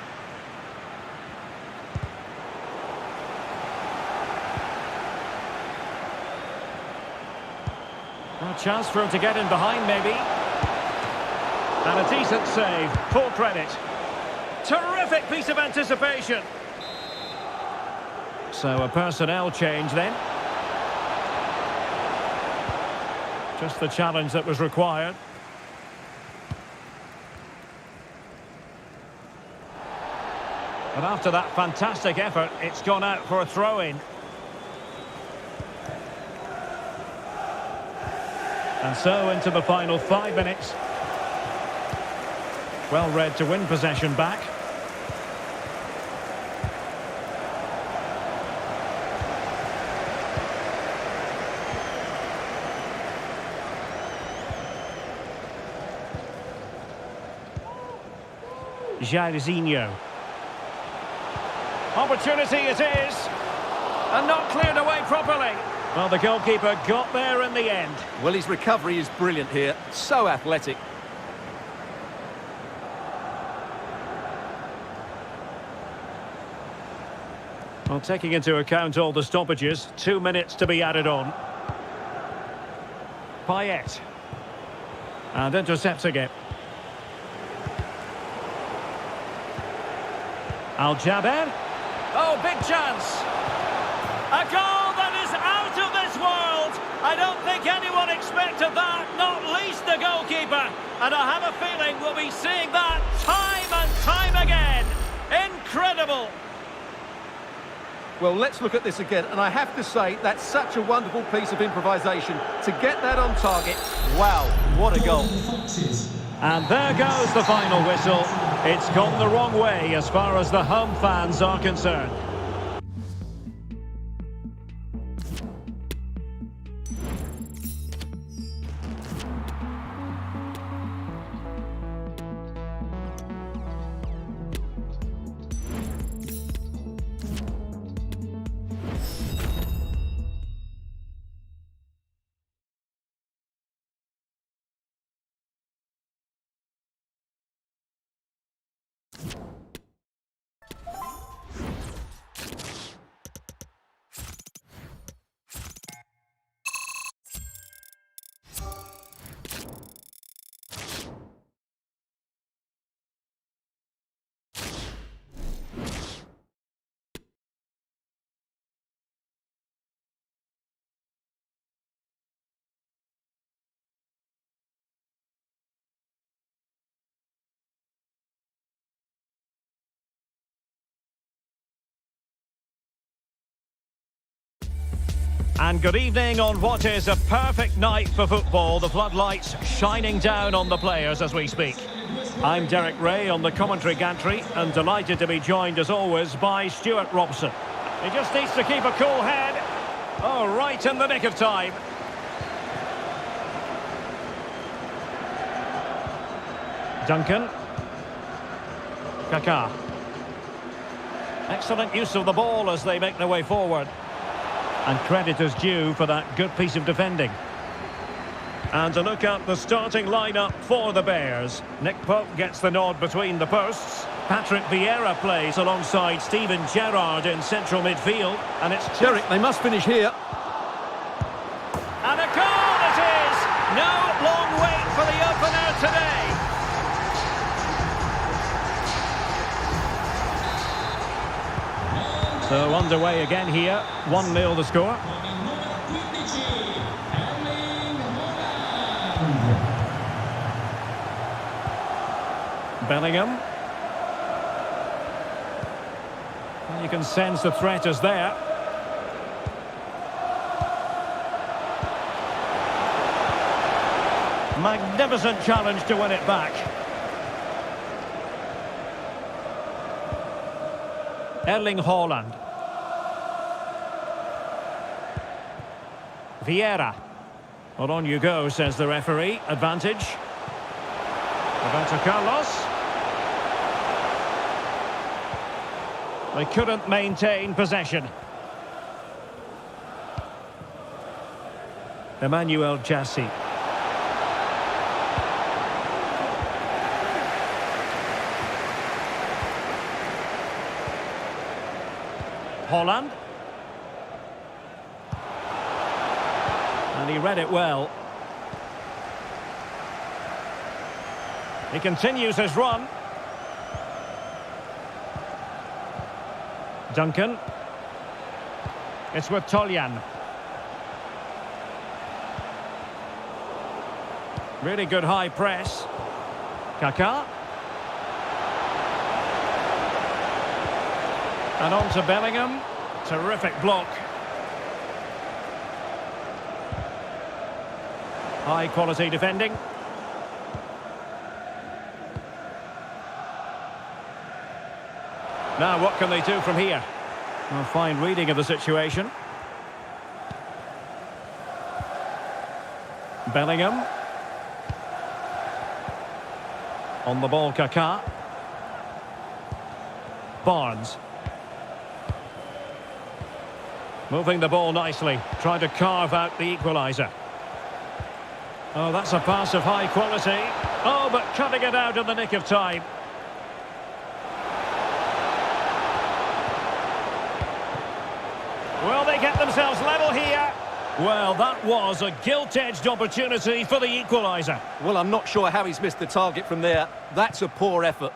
A chance for him to get in behind, maybe. And a decent save, full credit. Terrific piece of anticipation. So a personnel change then. Just the challenge that was required. And after that fantastic effort, it's gone out for a throw-in. And so into the final 5 minutes. Well read to win possession back. Jairzinho. Opportunity it is. And not cleared away properly. Well, the goalkeeper got there in the end. Well, his recovery is brilliant here. So athletic. Well, taking into account all the stoppages, 2 minutes to be added on. Payet. And intercepts again. Al-Jaber. Oh, big chance. A goal that is out of this world. I don't think anyone expected that, not least the goalkeeper. And I have a feeling we'll be seeing that time and time again. Incredible. Well, let's look at this again, and I have to say, that's such a wonderful piece of improvisation. To get that on target, wow, what a goal. And there goes the final whistle. It's gone the wrong way as far as the home fans are concerned. And good evening on what is a perfect night for football. The floodlights shining down on the players as we speak. I'm Derek Ray on the commentary gantry and delighted to be joined as always by Stuart Robson. He just needs to keep a cool head. Oh, right in the nick of time. Duncan. Kaká. Excellent use of the ball as they make their way forward. And credit is due for that good piece of defending. And a look at the starting lineup for the Bears. Nick Pope gets the nod between the posts. Patrick Vieira plays alongside Steven Gerrard in central midfield. And it's Derek, they must finish here. And a goal it is! No long wait for the opener today. So underway again here, 1-0 the score. Bellingham. And you can sense the threat is there. Magnificent challenge to win it back. Erling Haaland. Vieira. Well, on you go, says the referee. Advantage. Roberto Carlos. They couldn't maintain possession. Emmanuel Jassy. Haaland. And he read it well. He continues his run. Duncan. It's with Toljan. Really good high press. Kaká. And on to Bellingham. Terrific block. High quality defending. Now what can they do from here? A fine reading of the situation. Bellingham. On the ball, Kaká. Barnes. Moving the ball nicely, trying to carve out the equaliser. Oh, that's a pass of high quality. Oh, but cutting it out in the nick of time. Will they get themselves level here? Well, that was a gilt-edged opportunity for the equaliser. Well, I'm not sure how he's missed the target from there. That's a poor effort.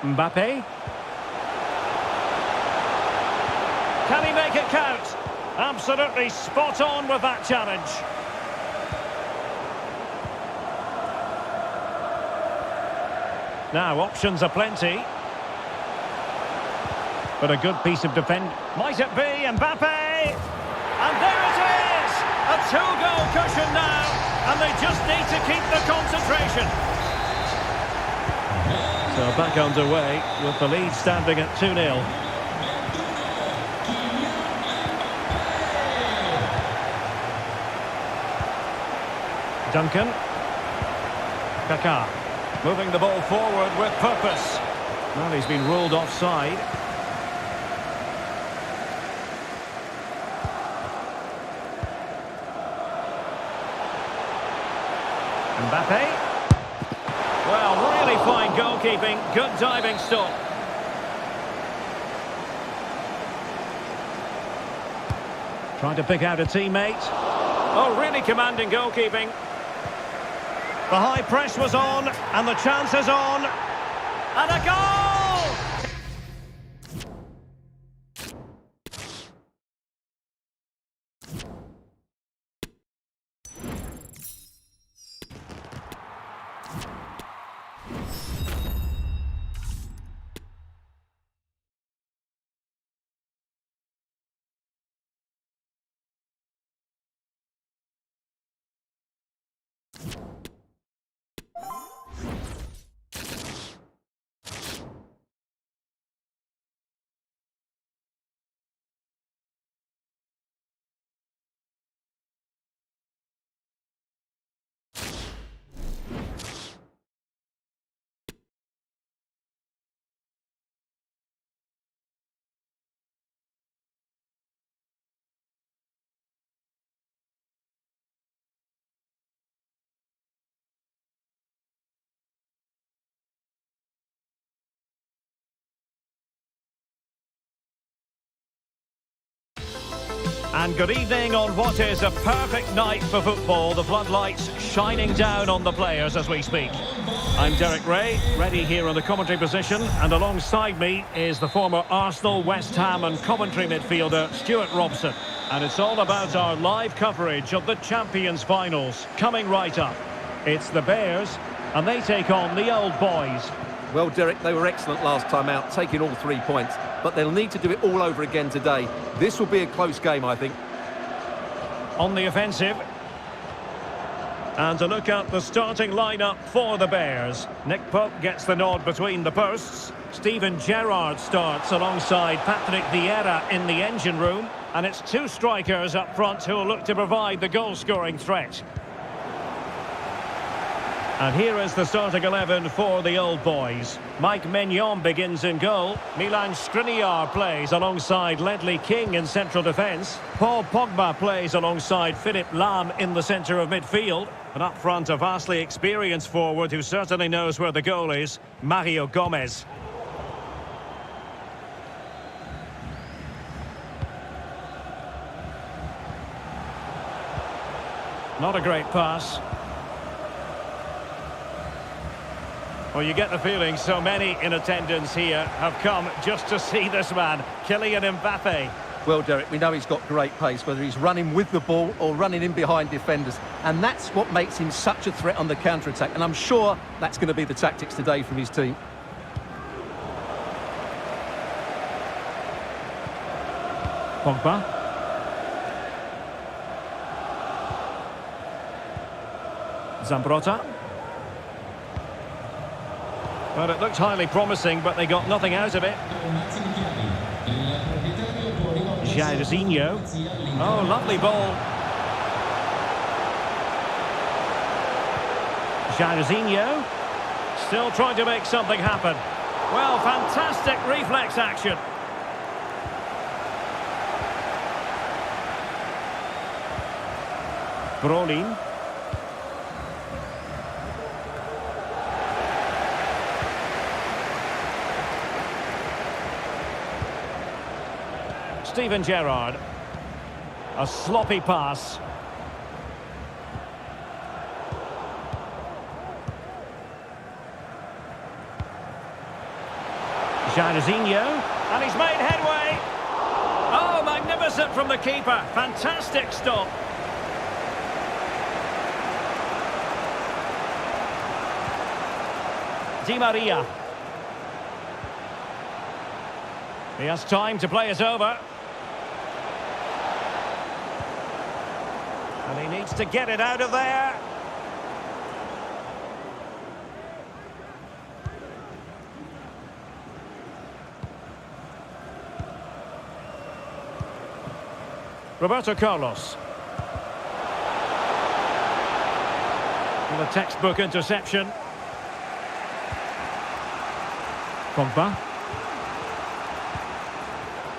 Mbappe. Can he make it count? Absolutely spot on with that challenge. Now, options are plenty. But a good piece of defending. Might it be Mbappe? And there it is! A two-goal cushion now. And they just need to keep the concentration. So back underway with the lead standing at 2-0. Duncan. Kaká. Moving the ball forward with purpose. Well, he's been ruled offside. Mbappe. Well, really fine goalkeeping. Good diving stop. Trying to pick out a teammate. Oh, really commanding goalkeeping. The high press was on, and the chance is on. And a goal! And good evening on what is a perfect night for football. The floodlights shining down on the players as we speak. I'm Derek Ray, ready here on the commentary position, and alongside me is the former Arsenal, West Ham and Coventry midfielder Stuart Robson. And it's all about our live coverage of the Champions Finals coming right up. It's the Bears, and they take on the Old Boys. Well, Derek, they were excellent last time out, taking all 3 points, but they'll need to do it all over again today. This will be a close game, I think. On the offensive. And to look at the starting lineup for the Bears. Nick Pope gets the nod between the posts. Steven Gerrard starts alongside Patrick Vieira in the engine room. And it's two strikers up front who will look to provide the goal-scoring threat. And here is the starting 11 for the Old Boys. Mike Maignan begins in goal. Milan Skriniar plays alongside Ledley King in central defence. Paul Pogba plays alongside Philippe Lahm in the centre of midfield. And up front, a vastly experienced forward who certainly knows where the goal is, Mario Gomez. Not a great pass. Well, you get the feeling so many in attendance here have come just to see this man, Kylian Mbappe. Well, Derek, we know he's got great pace, whether he's running with the ball or running in behind defenders. And that's what makes him such a threat on the counter-attack. And I'm sure that's going to be the tactics today from his team. Pogba. Zambrotta. Well, it looked highly promising, but they got nothing out of it. Jairzinho. Oh, lovely ball. Jairzinho. Still trying to make something happen. Well, fantastic reflex action. Brolin. Steven Gerrard. A sloppy pass. Jairzinho. And he's made headway. Oh, magnificent from the keeper. Fantastic stop. Di Maria. He has time to play it over. And he needs to get it out of there. Roberto Carlos. And a textbook interception. Pogba.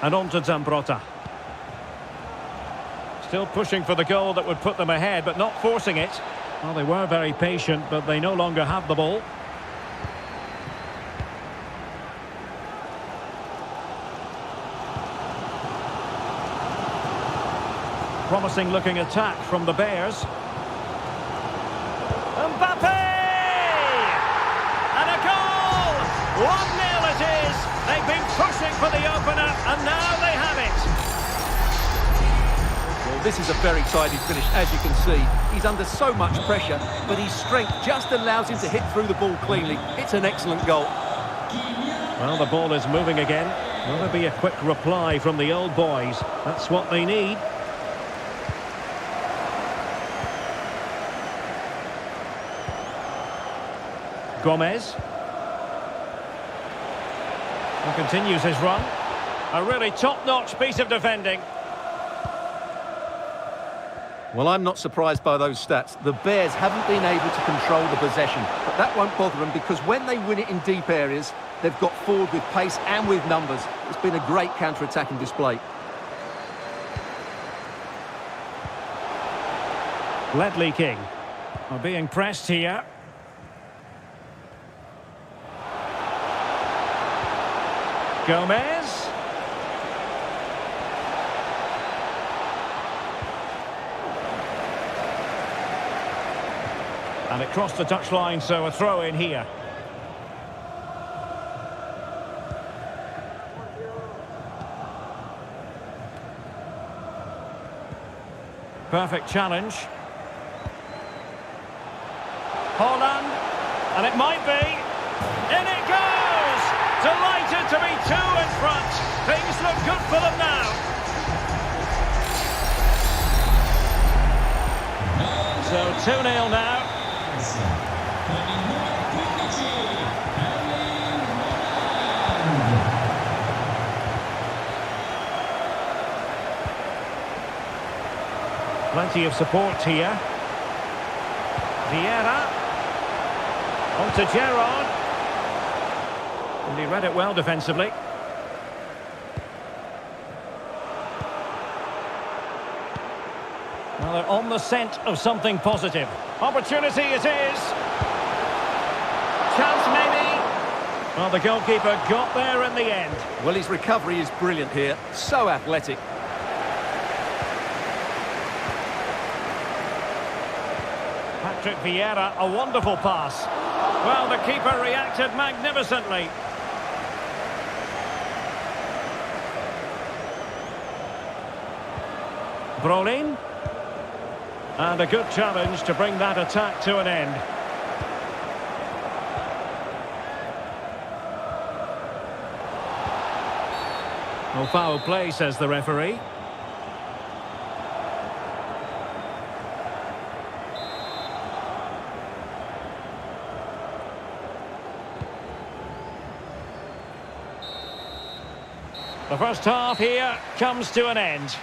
And on to Zambrotta. Still pushing for the goal that would put them ahead, but not forcing it. Well, they were very patient, but they no longer have the ball. Promising looking attack from the Bears. Mbappe! And a goal! 1-0 it is! They've been pushing for the opener, and now they have it. Well, this is a very tidy finish, as you can see. He's under so much pressure, but his strength just allows him to hit through the ball cleanly. It's an excellent goal. Well, the ball is moving again. Will there be a quick reply from the Old Boys? That's what they need. Gomez. And continues his run. A really top-notch piece of defending. Well, I'm not surprised by those stats. The Bears haven't been able to control the possession, but that won't bother them because when they win it in deep areas, they've got forward with pace and with numbers. It's been a great counter-attacking display. Ledley King are being pressed here. Gomez. And it crossed the touchline, so a throw in here. Perfect challenge. Holland, and it might be. In it goes! Delighted to be two in front. Things look good for them now. So 2-0 now. Plenty of support here. Vieira. On to Gerrard. And he read it well defensively. Well, they're on the scent of something positive. Opportunity it is. Chance maybe. Well, the goalkeeper got there in the end. Well, his recovery is brilliant here. So athletic. Patrick Vieira, a wonderful pass. Well, the keeper reacted magnificently. Brolin. And a good challenge to bring that attack to an end. Well, foul play, says the referee. The first half here comes to an end.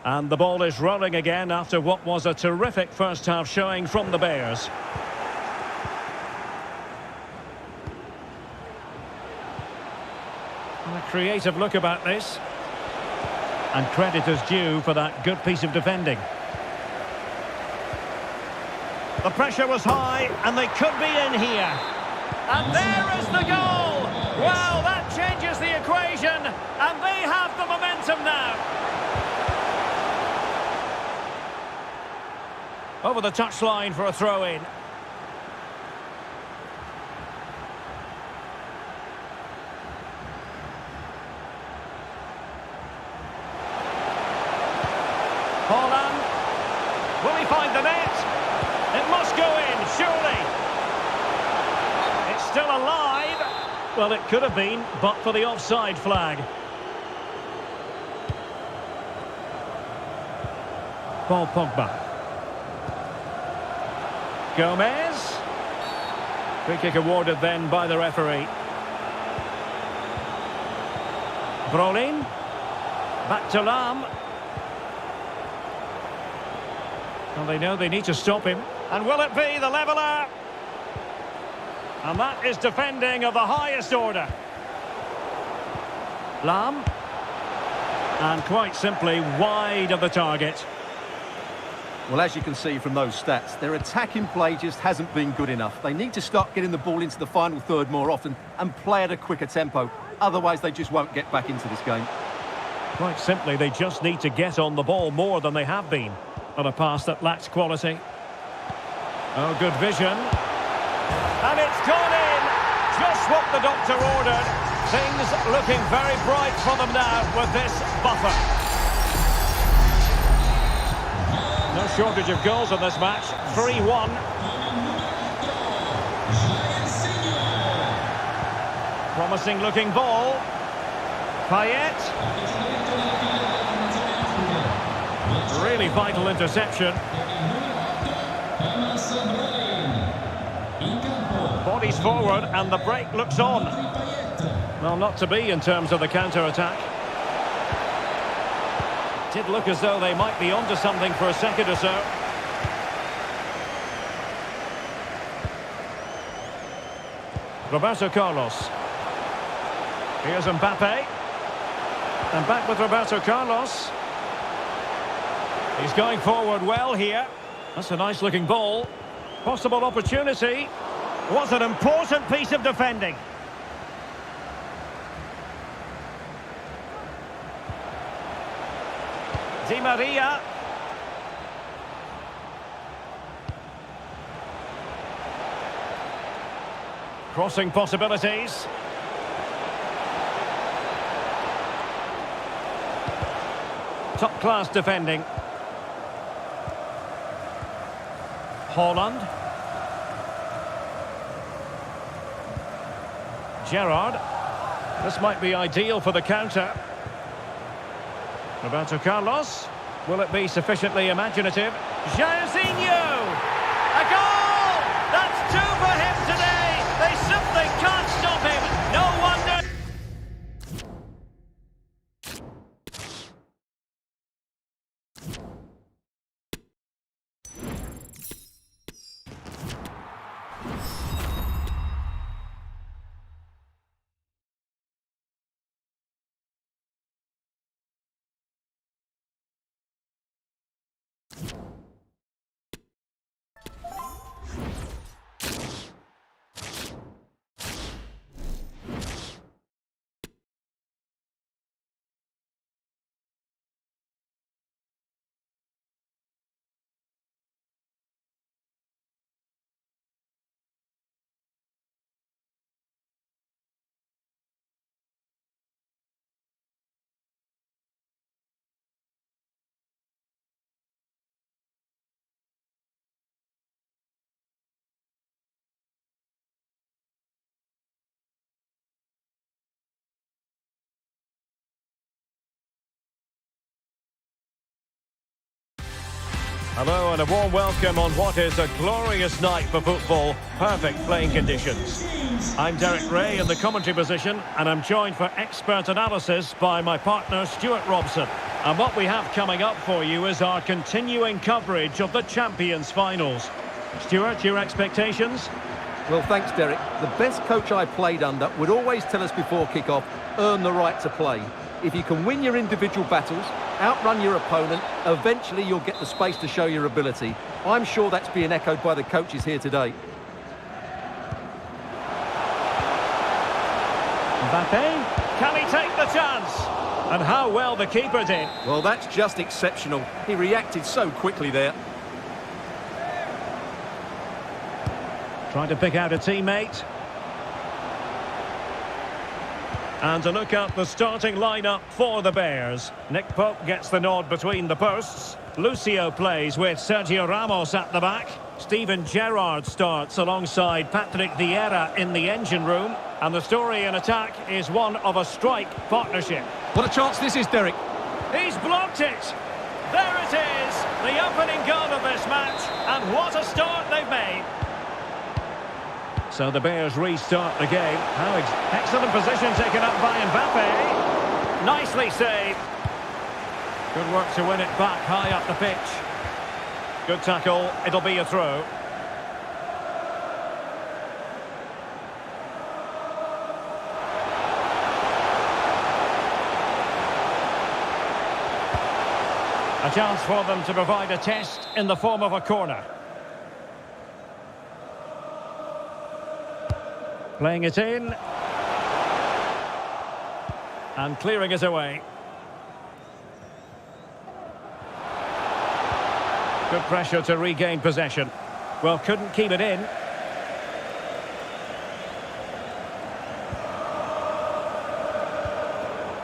And the ball is rolling again after what was a terrific first half showing from the Bears. A creative look about this. And credit is due for that good piece of defending. The pressure was high and they could be in here. And there is the goal! Well, that changes the equation and they have the momentum now. Over the touchline for a throw-in. Holland. Will he find the net? It must go in, surely. It's still alive. Well, it could have been, but for the offside flag. Paul Pogba. Gomez. Free kick awarded then by the referee. Brolin. Back to Lam. And they know they need to stop him. And will it be the leveller? And that is defending of the highest order. Lam. And quite simply wide of the target. Well, as you can see from those stats, their attacking play just hasn't been good enough. They need to start getting the ball into the final third more often and play at a quicker tempo. Otherwise, they just won't get back into this game. Quite simply, they just need to get on the ball more than they have been. On a pass that lacks quality. Oh, good vision. And it's gone in! Just what the doctor ordered. Things looking very bright for them now with this buffer. No shortage of goals in this match. 3-1. Promising looking ball. Payet. Really vital interception. Bodies forward and the break looks on. Well, not to be in terms of the counter-attack. Did look as though they might be onto something for a second or so. Roberto Carlos. Here's Mbappe. And back with Roberto Carlos. He's going forward well here. That's a nice looking ball. Possible opportunity. Was an important piece of defending. Di Maria. Crossing possibilities. Top-class defending. Haaland. Gerrard. This might be ideal for the counter. Roberto Carlos. Will it be sufficiently imaginative? Jairzinho! A goal! That's two for him today! They simply can't stop him! No wonder... Hello and a warm welcome on what is a glorious night for football. Perfect playing conditions. I'm Derek Ray in the commentary position and I'm joined for expert analysis by my partner Stuart Robson. And what we have coming up for you is our continuing coverage of the Champions Finals. Stuart, your expectations? Well, thanks, Derek. The best coach I played under would always tell us before kick-off, earn the right to play. If you can win your individual battles, outrun your opponent, eventually you'll get the space to show your ability. I'm sure that's being echoed by the coaches here today. Mbappe, can he take the chance? And how well the keeper did. Well, that's just exceptional. He reacted so quickly there. Trying to pick out a teammate. And to look at the starting lineup for the Bears. Nick Pope gets the nod between the posts. Lucio plays with Sergio Ramos at the back. Steven Gerrard starts alongside Patrick Vieira in the engine room. And the story in attack is one of a strike partnership. What a chance this is, Derek. He's blocked it. There it is. The opening goal of this match. And what a start they've made. So the Bears restart the game. Excellent position taken up by Mbappe. Nicely saved. Good work to win it back high up the pitch. Good tackle. It'll be a throw. A chance for them to provide a test in the form of a corner. Playing it in. And clearing it away. Good pressure to regain possession. Well, couldn't keep it in.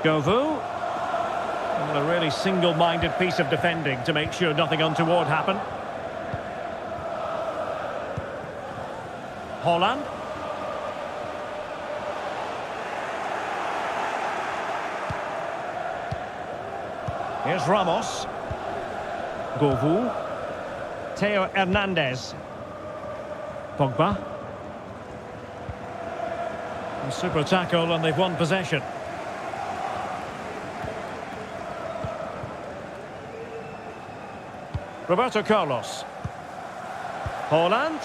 Govou. Well, a really single-minded piece of defending to make sure nothing untoward happened. Haaland. Here's Ramos. Govou. Theo Hernandez. Pogba. A super tackle and they've won possession. Roberto Carlos. Haaland.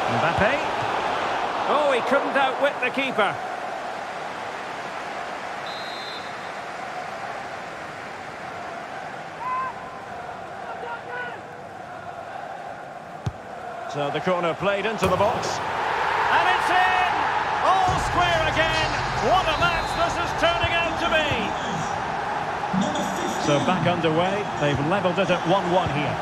Mbappe. Oh, he couldn't outwit the keeper. So the corner played into the box. And it's in! All square again! What a match this is turning out to be! So back underway. They've levelled it at 1-1 here.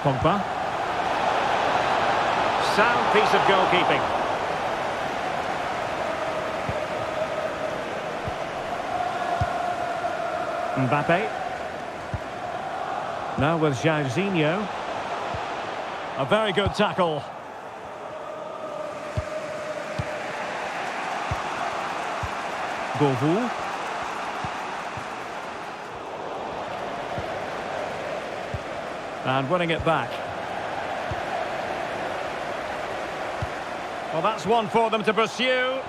Pogba. Sound piece of goalkeeping. Mbappe. Now with Jairzinho. A very good tackle. Govou. And winning it back. Well, that's one for them to pursue.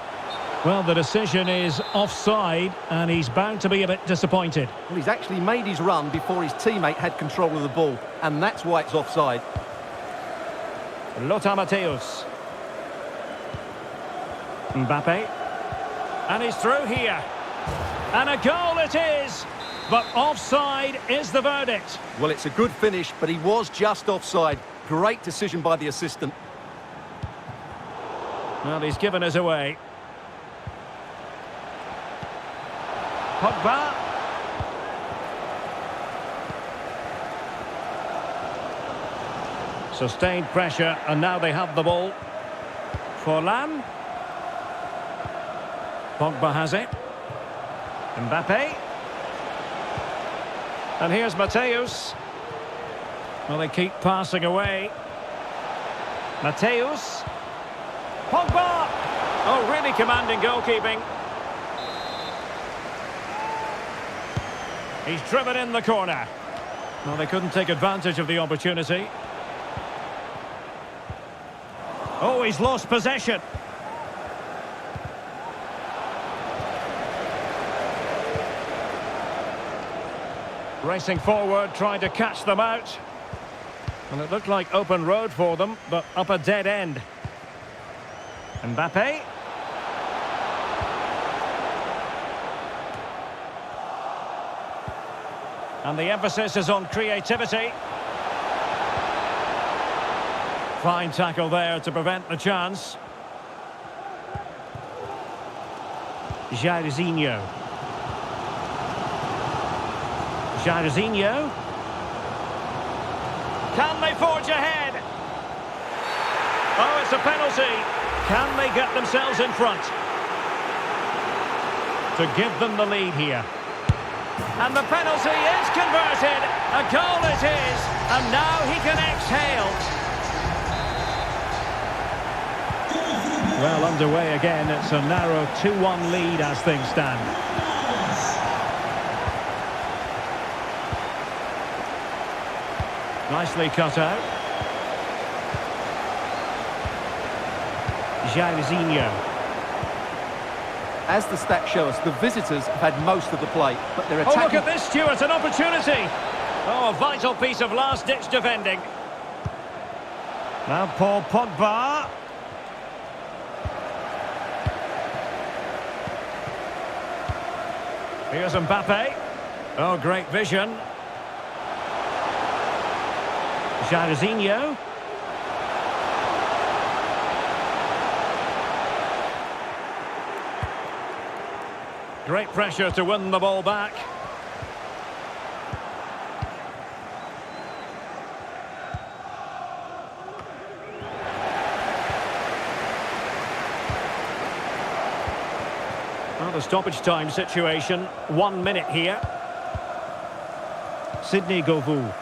Well, the decision is offside, and he's bound to be a bit disappointed. Well, he's actually made his run before his teammate had control of the ball, and that's why it's offside. Lothar Matthäus. Mbappe. And he's through here. And a goal it is! But offside is the verdict. Well, it's a good finish, but he was just offside. Great decision by the assistant. Well, he's given us away. Pogba. Sustained pressure, and now they have the ball. Forlan. Pogba has it. Mbappe. And here's Matthäus. Well, they keep passing away. Matthäus. Pogba! Oh, really commanding goalkeeping. He's driven in the corner. Well, they couldn't take advantage of the opportunity. Oh, he's lost possession. Racing forward, trying to catch them out. And it looked like open road for them, but up a dead end. Mbappe. And the emphasis is on creativity. Fine tackle there to prevent the chance. Jairzinho. Jairzinho. Can they forge ahead? Oh, it's a penalty. Can they get themselves in front? To give them the lead here. And the penalty is converted. A goal it is. And now he can exhale. Well, underway again. It's a narrow 2-1 lead as things stand. Nicely cut out. Jairzinho. As the stats show us, the visitors have had most of the play, but they're attacking... Oh, look at this, Stuart, an opportunity. Oh, a vital piece of last-ditch defending. Now Paul Pogba. Here's Mbappe. Oh, great vision. Jairzinho. Great pressure to win the ball back. Well, the stoppage time situation, 1 minute here. Sydney Govou.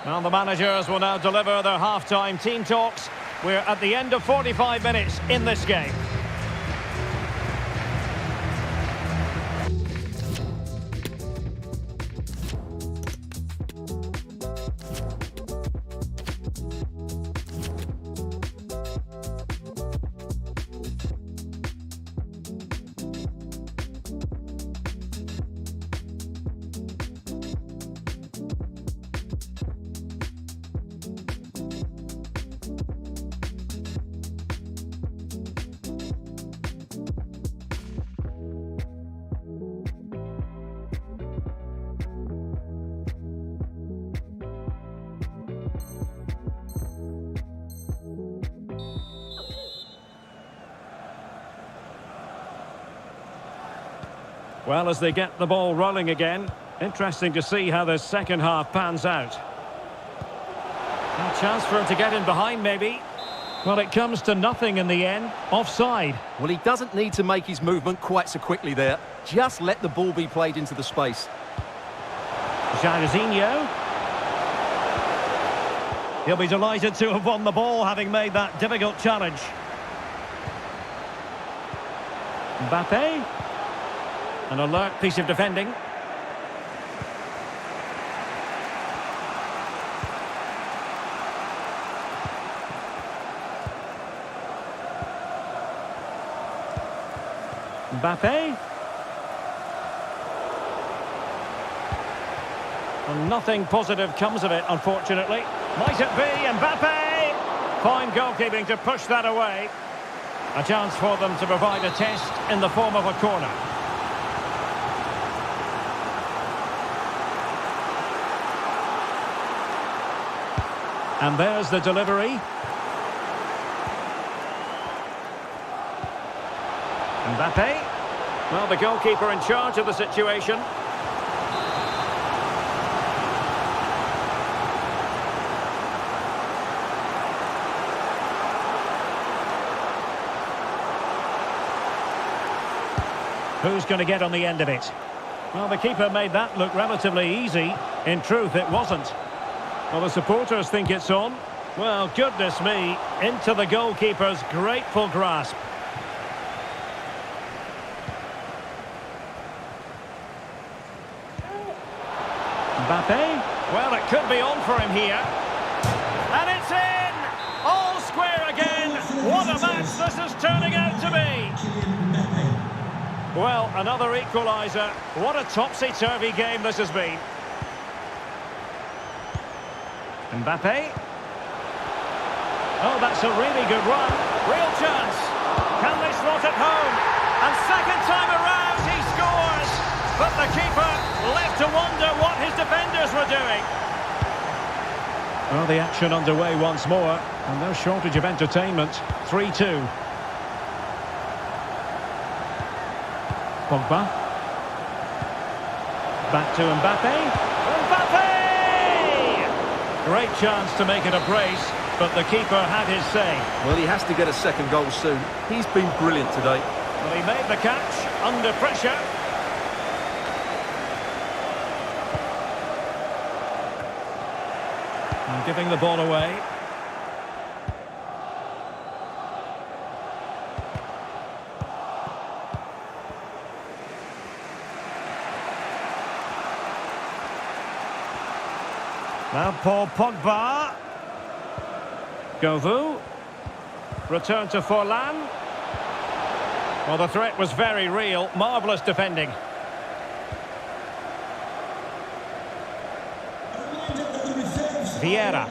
Well, the managers will now deliver their half-time team talks. We're at the end of 45 minutes in this game. Well, as they get the ball rolling again, interesting to see how the second half pans out. A chance for him to get in behind, maybe. Well, it comes to nothing in the end. Offside. Well, he doesn't need to make his movement quite so quickly there. Just let the ball be played into the space. Jairzinho. He'll be delighted to have won the ball, having made that difficult challenge. Mbappe. An alert piece of defending. Mbappe. And nothing positive comes of it, unfortunately. Might it be Mbappe? Fine goalkeeping to push that away. A chance for them to provide a test in the form of a corner. And there's the delivery. Mbappe. Well, the goalkeeper in charge of the situation. Who's going to get on the end of it? Well, the keeper made that look relatively easy. In truth, it wasn't. Well, the supporters think it's on. Well, goodness me, into the goalkeeper's grateful grasp. Mbappe. Well, it could be on for him here. And it's in! All square again. What a match this is turning out to be. Well, another equaliser. What a topsy-turvy game this has been. Mbappe. Oh, that's a really good run. Real chance. Can they slot it home? And second time around, he scores. But the keeper left to wonder what his defenders were doing. Well, the action underway once more. And no shortage of entertainment. 3-2. Pogba. Back to Mbappe. Mbappe! Great chance to make it a brace, but the keeper had his say. Well, he has to get a second goal soon. He's been brilliant today. Well, he made the catch under pressure. And giving the ball away. Now Paul Pogba. Govou. Return to Forlan. Well, the threat was very real. Marvellous defending. Vieira.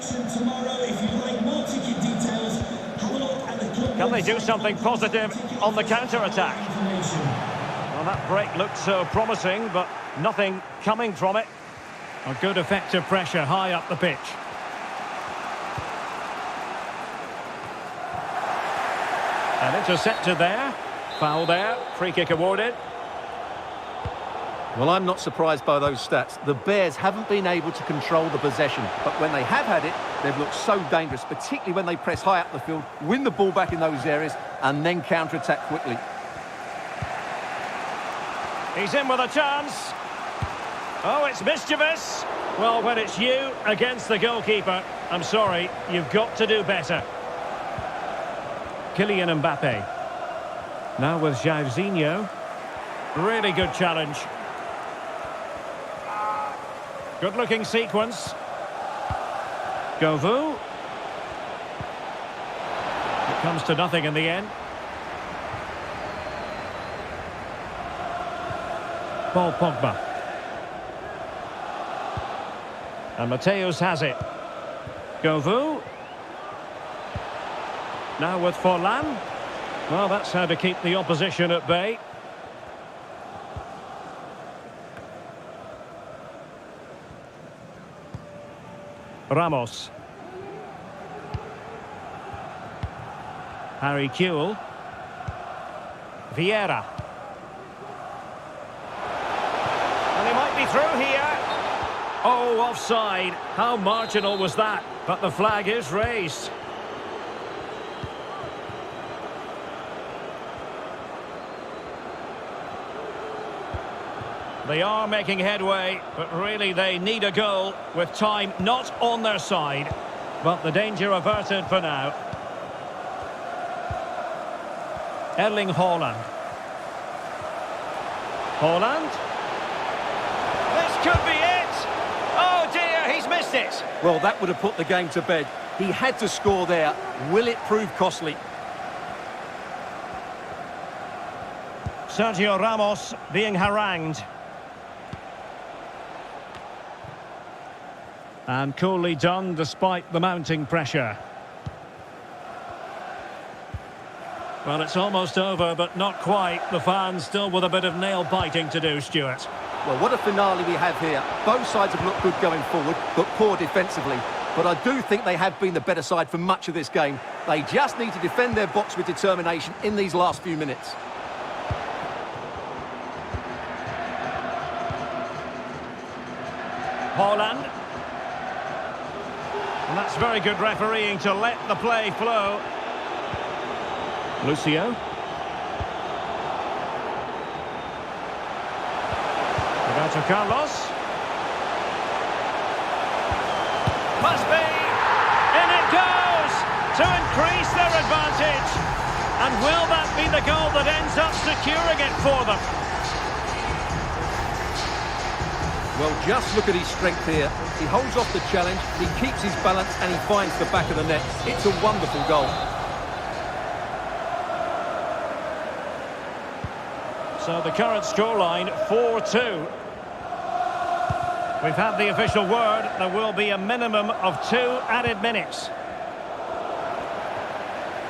Can they do something positive on the counter-attack? Well, that break looked so promising, but nothing coming from it. A good effective pressure high up the pitch. And intercepted there. Foul there. Free kick awarded. Well, I'm not surprised by those stats. The Bears haven't been able to control the possession, but when they have had it, they've looked so dangerous, particularly when they press high up the field, win the ball back in those areas, and then counter-attack quickly. He's in with a chance. Oh, it's mischievous. Well, when it's you against the goalkeeper, I'm sorry, you've got to do better. Kylian Mbappe. Now with Jairzinho. Really good challenge. Good-looking sequence. Govou. It comes to nothing in the end. Paul Pogba. And Mateus has it. Govou. Now with Forlan. Well, that's how to keep the opposition at bay. Ramos. Harry Kewell. Vieira. through here. Oh, offside. How marginal was that? But the flag is raised. They are making headway, but really they need a goal with time not on their side. But the danger averted for now. Erling Haaland. Haaland. This could be it! Oh dear, he's missed it! Well, that would have put the game to bed. He had to score there. Will it prove costly? Sergio Ramos being harangued. And coolly done despite the mounting pressure. Well, it's almost over, but not quite. The fans still with a bit of nail-biting to do, Stuart. Well, what a finale we have here. Both sides have looked good going forward, but poor defensively. But I do think they have been the better side for much of this game. They just need to defend their box with determination in these last few minutes. Haaland. And that's very good refereeing to let the play flow. Lucio. Roberto Carlos. Must be. In it goes to increase their advantage. And will that be the goal that ends up securing it for them? Well, just look at his strength here. He holds off the challenge, he keeps his balance, and he finds the back of the net. It's a wonderful goal. So the current scoreline, 4-2. We've had the official word. There will be a minimum of 2 added minutes.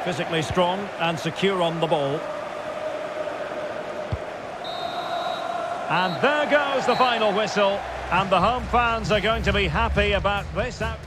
Physically strong and secure on the ball. And there goes the final whistle. And the home fans are going to be happy about this out.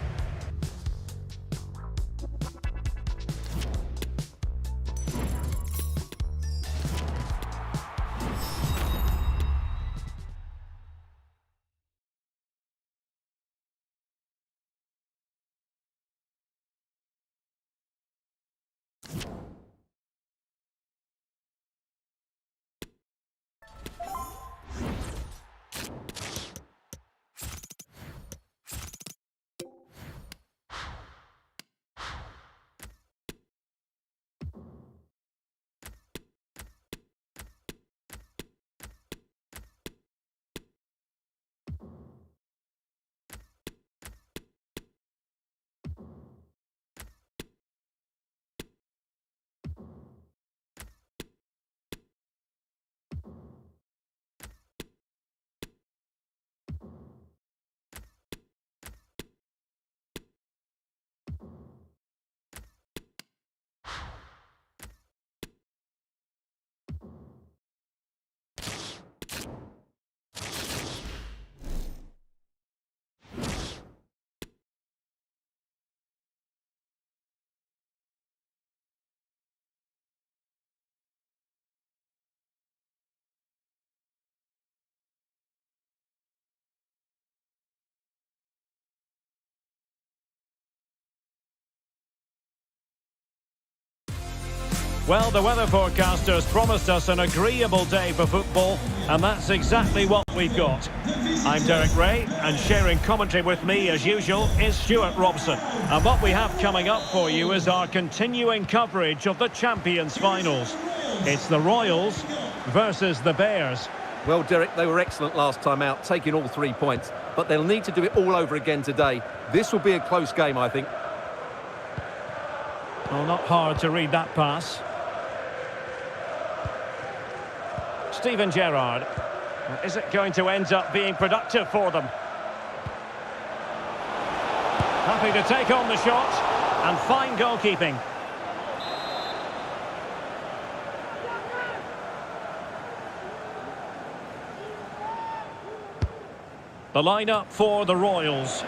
Well, the weather forecasters promised us an agreeable day for football, and that's exactly what we've got. I'm Derek Ray, and sharing commentary with me, as usual, is Stuart Robson. And what we have coming up for you is our continuing coverage of the Champions Finals. It's the Royals versus the Bears. Well, Derek, they were excellent last time out, taking all 3 points. But they'll need to do it all over again today. This will be a close game, I think. Well, not hard to read that pass. Steven Gerrard. Is it going to end up being productive for them? Happy to take on the shot, and fine goalkeeping. The lineup for the Royals.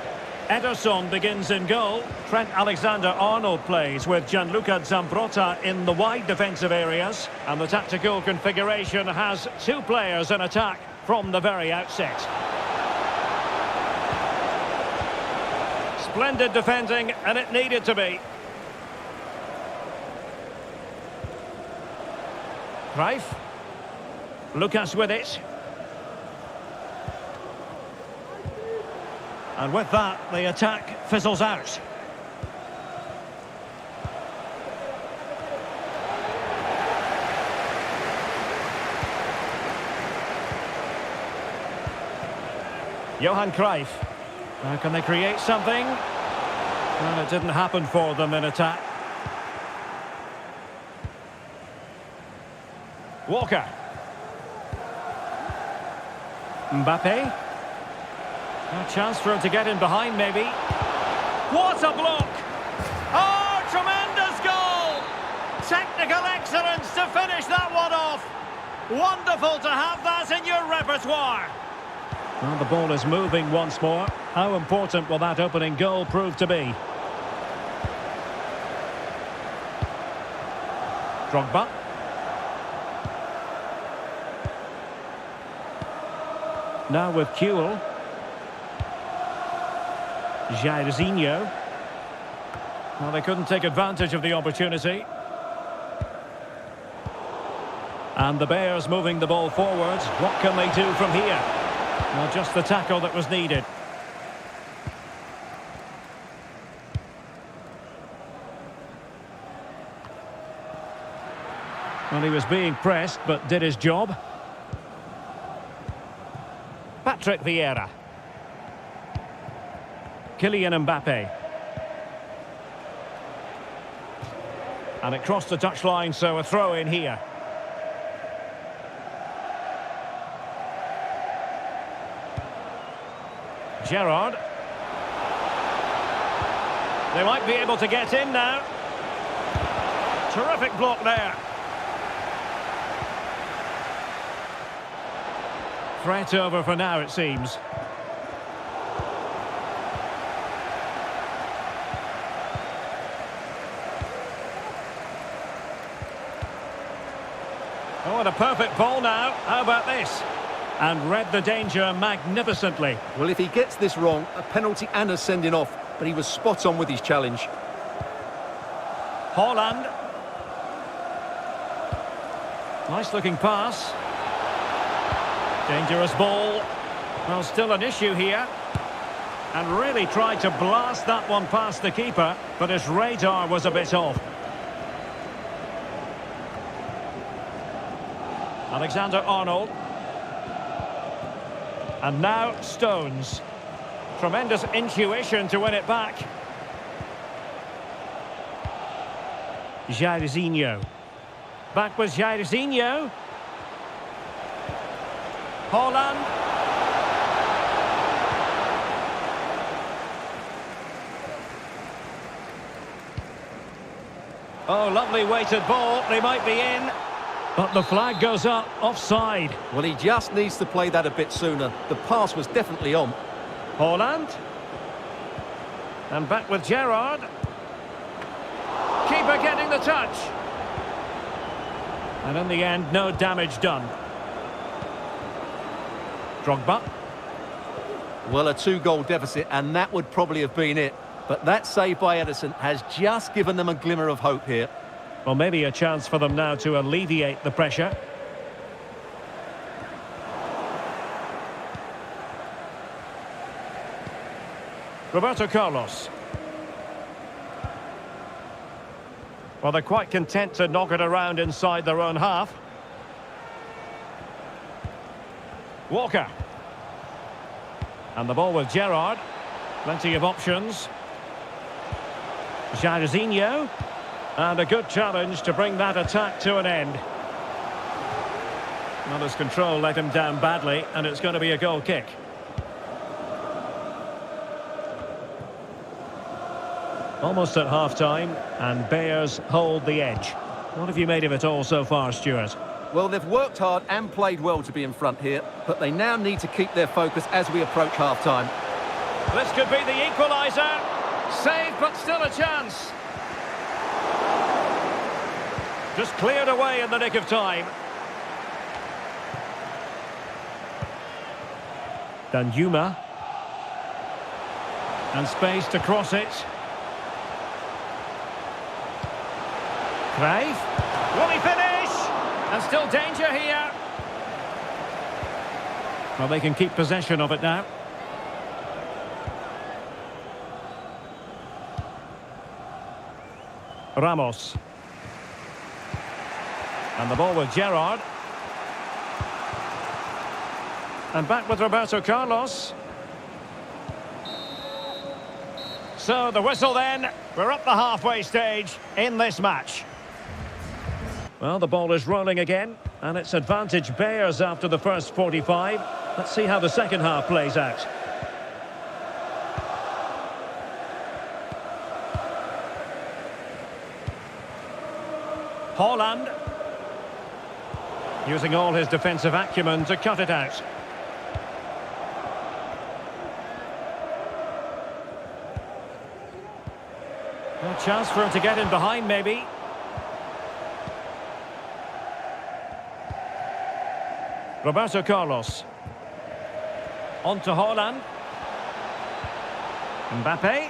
Ederson begins in goal. Trent Alexander-Arnold plays with Gianluca Zambrotta in the wide defensive areas. And the tactical configuration has 2 players in attack from the very outset. Splendid defending, and it needed to be. Cruyff. Lucas with it. And with that, the attack fizzles out. Johan Cruyff. Now can they create something? Well, it didn't happen for them in attack. Walker. Mbappe. A chance for him to get in behind, maybe. What a block! Oh, tremendous goal! Technical excellence to finish that one off. Wonderful to have that in your repertoire. Well, the ball is moving once more. How important will that opening goal prove to be? Drogba. Now with Kuhl. Jairzinho. Well, they couldn't take advantage of the opportunity. And the Bears moving the ball forwards. What can they do from here? Well, just the tackle that was needed. Well, he was being pressed, but did his job. Patrick Vieira. Kylian Mbappe. And it crossed the touchline, so a throw in here. Gerrard. They might be able to get in now. Terrific block there. Threat over for now, it seems. Oh, and a perfect ball now. How about this? And read the danger magnificently. Well, if he gets this wrong, a penalty and a sending off, but he was spot on with his challenge. Haaland. Nice looking pass. Dangerous ball. Well, still an issue here. And really tried to blast that one past the keeper, but his radar was a bit off. Alexander-Arnold. And now Stones. Tremendous intuition to win it back. Jairzinho. Back was Jairzinho. Haaland. Oh, lovely weighted ball. They might be in. But the flag goes up, offside. Well, he just needs to play that a bit sooner. The pass was definitely on. Haaland. And back with Gerrard. Keeper getting the touch. And in the end, no damage done. Drogba. Well, a 2-goal deficit, and that would probably have been it. But that save by Edison has just given them a glimmer of hope here. Well, maybe a chance for them now to alleviate the pressure. Roberto Carlos. Well, they're quite content to knock it around inside their own half. Walker. And the ball with Gerrard. Plenty of options. Jairzinho. And a good challenge to bring that attack to an end. Well, his control let him down badly, and it's going to be a goal kick. Almost at half-time, and Bears hold the edge. What have you made of it all so far, Stuart? Well, they've worked hard and played well to be in front here, but they now need to keep their focus as we approach half-time. This could be the equaliser. Save, but still a chance. Just cleared away in the nick of time. Danjuma. And space to cross it. Crave. Will he finish? And still danger here. Well, they can keep possession of it now. Ramos. And the ball with Gerrard. And back with Roberto Carlos. So the whistle then. We're up the halfway stage in this match. Well, the ball is rolling again. And it's advantage Bears after the first 45. Let's see how the second half plays out. Haaland. Using all his defensive acumen to cut it out. A chance for him to get in behind, maybe. Roberto Carlos. On to Haaland. Mbappe.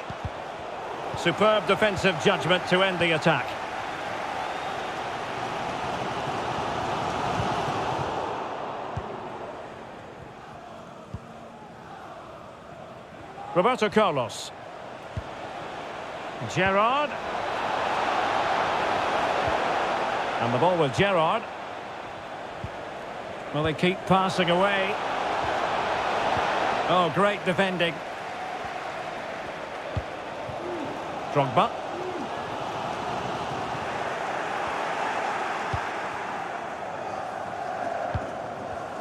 Superb defensive judgment to end the attack. Roberto Carlos. Gerrard. And the ball with Gerrard. Well, they keep passing away. Oh, great defending. Drogba.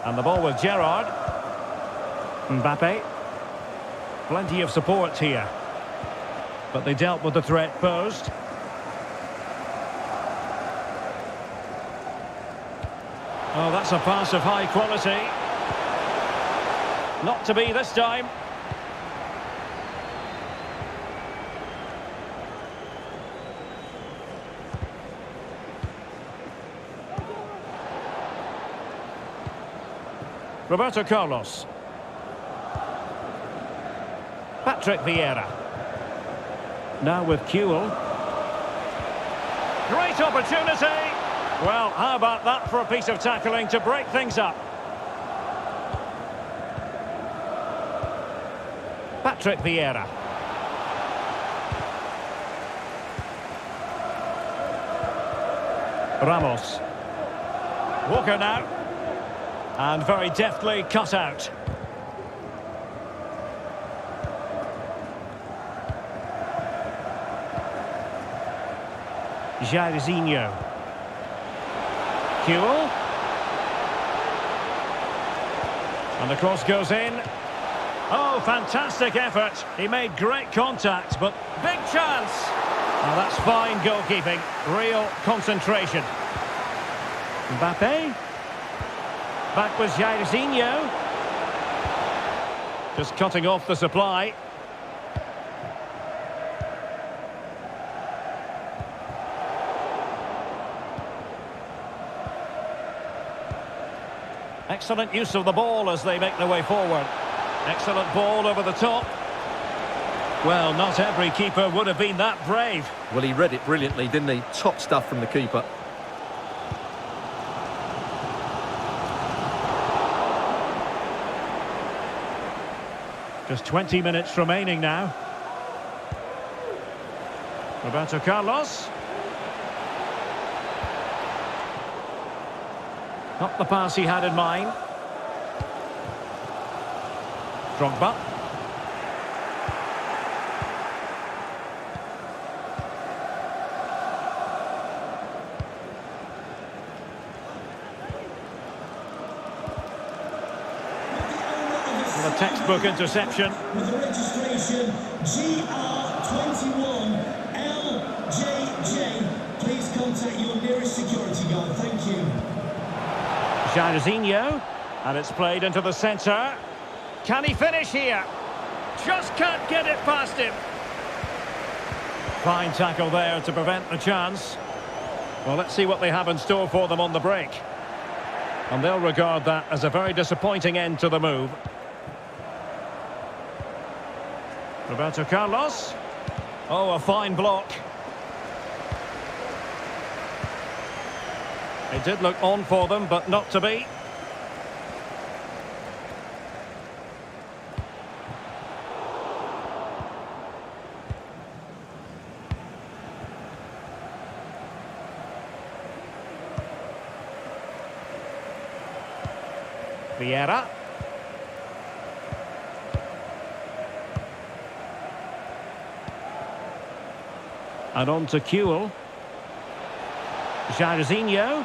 And the ball with Gerrard. Mbappe. Plenty of support here. But they dealt with the threat posed. Oh, that's a pass of high quality. Not to be this time. Roberto Carlos. Patrick Vieira. Now with Kewell. Great opportunity. Well, how about that for a piece of tackling to break things up? Patrick Vieira. Ramos. Walker now. And very deftly cut out. Jairzinho. Kewell. And the cross goes in. Oh, fantastic effort. He made great contact, but big chance. Now that's fine goalkeeping. Real concentration. Mbappe. Back was Jairzinho. Just cutting off the supply. Excellent use of the ball as they make their way forward. Excellent ball over the top. Well, not every keeper would have been that brave. Well, he read it brilliantly, didn't he? Top stuff from the keeper. Just 20 minutes remaining now. Roberto Carlos. Not the pass he had in mind. Drogba. And a textbook interception. With the registration GR21LJJ, please contact your nearest security guard. Thank you. Jairzinho, and it's played into the centre. Can he finish here? Just can't get it past him. Fine tackle there to prevent the chance. Well, let's see what they have in store for them on the break. And they'll regard that as a very disappointing end to the move. Roberto Carlos. Oh, a fine block. It did look on for them, but not to be. Vieira. And on to Kewell. Jairzinho.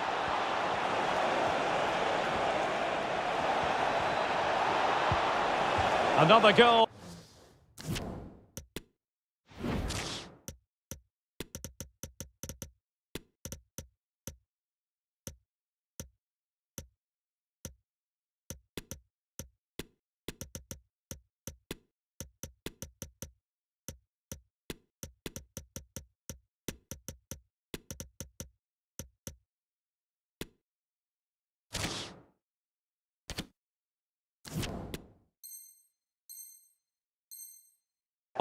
Another goal.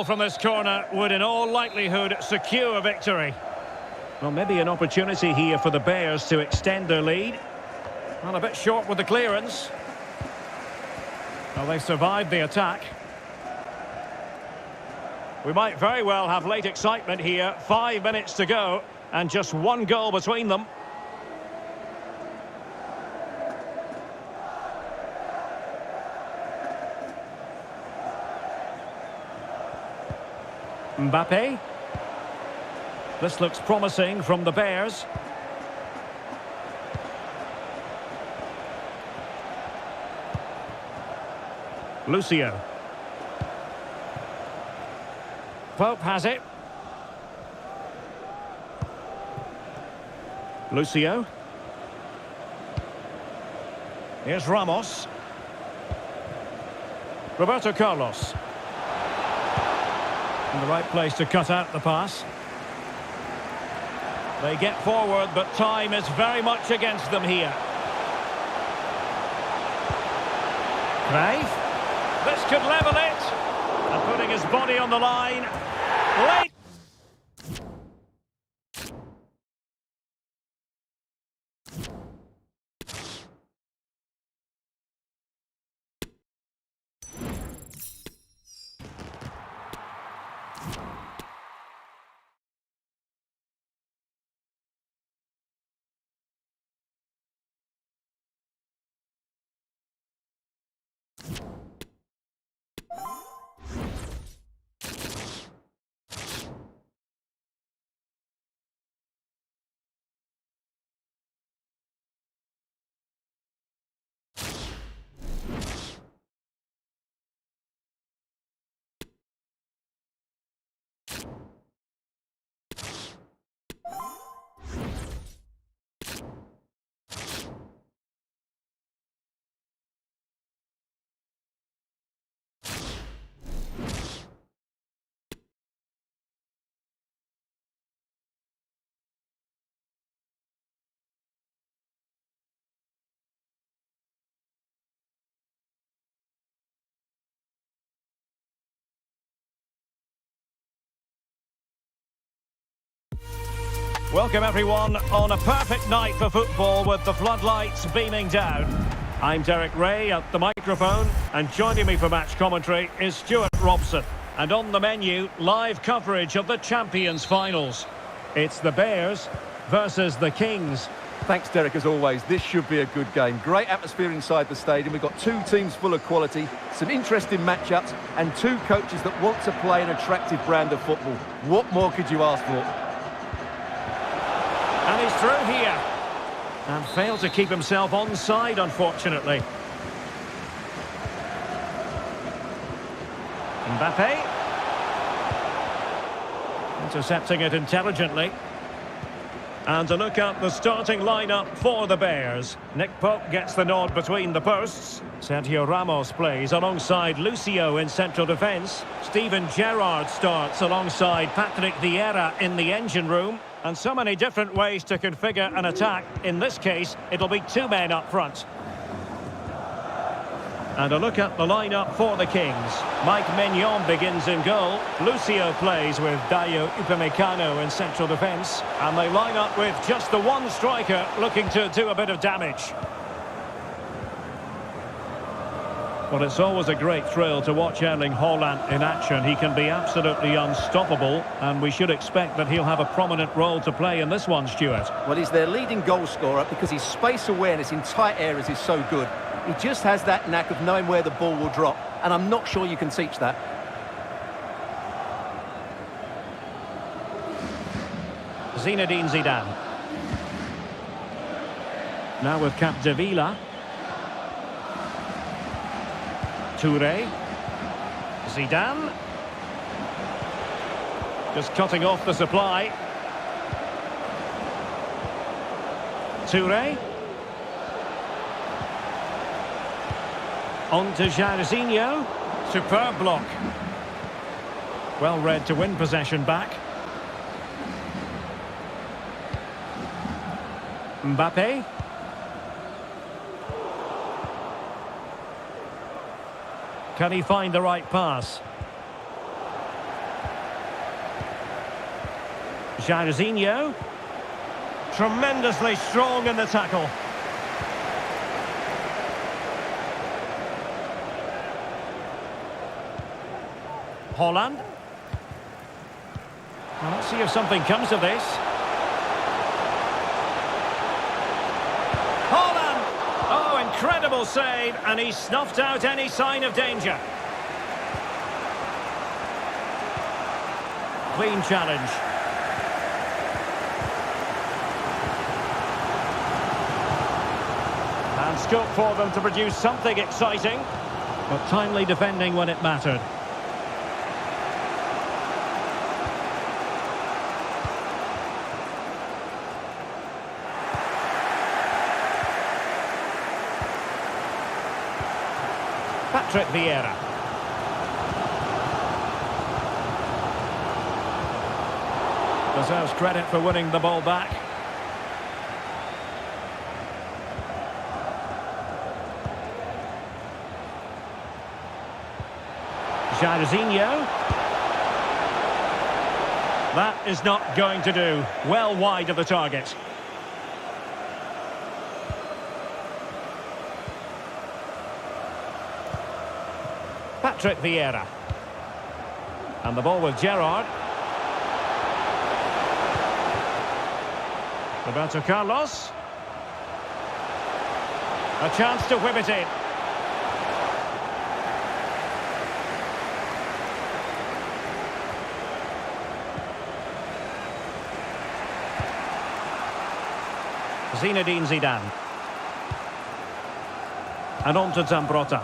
From this corner would in all likelihood secure victory. Well, maybe an opportunity here for the Bears to extend their lead. Well, a bit short with the clearance. Well, they survived the attack. We might very well have late excitement here. 5 minutes to go and just one goal between them. Mbappe. This looks promising from the Bears. Lucio. Pope has it. Lucio. Here's Ramos. Roberto Carlos. In the right place to cut out the pass. They get forward, but time is very much against them here. Crave. This could level it. And putting his body on the line. Late. Welcome everyone on a perfect night for football with the floodlights beaming down. I'm Derek Ray at the microphone, and joining me for match commentary is Stuart Robson. And on the menu, live coverage of the Champions finals. It's the Bears versus the Kings. Thanks, Derek, as always. This should be a good game. Great atmosphere inside the stadium. We've got two teams full of quality, some interesting matchups, and two coaches that want to play an attractive brand of football. What more could you ask for? And he's through here. And failed to keep himself onside, unfortunately. Mbappe. Intercepting it intelligently. And a look at the starting lineup for the Bears. Nick Pope gets the nod between the posts. Sergio Ramos plays alongside Lucio in central defence. Steven Gerrard starts alongside Patrick Vieira in the engine room. And so many different ways to configure an attack. In this case, it'll be two men up front. And a look at the lineup for the Kings. Mike Maignan begins in goal. Lucio plays with Dayo Upamecano in central defence. And they line up with just the one striker looking to do a bit of damage. Well, it's always a great thrill to watch Erling Haaland in action. He can be absolutely unstoppable, and we should expect that he'll have a prominent role to play in this one, Stuart. Well, he's their leading goal scorer because his space awareness in tight areas is so good. He just has that knack of knowing where the ball will drop, and I'm not sure you can teach that. Zinedine Zidane. Now with Capdevila. Touré. Zidane. Just cutting off the supply. Touré. On to Jairzinho. Superb block. Well read to win possession back. Mbappe. Can he find the right pass? Jairzinho. Tremendously strong in the tackle. Haaland. Well, let's see if something comes of this. Haaland! Oh, incredible save, and he snuffed out any sign of danger. Clean challenge. And scope for them to produce something exciting, but timely defending when it mattered. Patrick Vieira. Deserves credit for winning the ball back. Jairzinho. That is not going to do. Well wide of the target. Patrick Vieira. And the ball with Gerrard. Roberto Carlos. A chance to whip it in. Zinedine Zidane. And on to Zambrotta.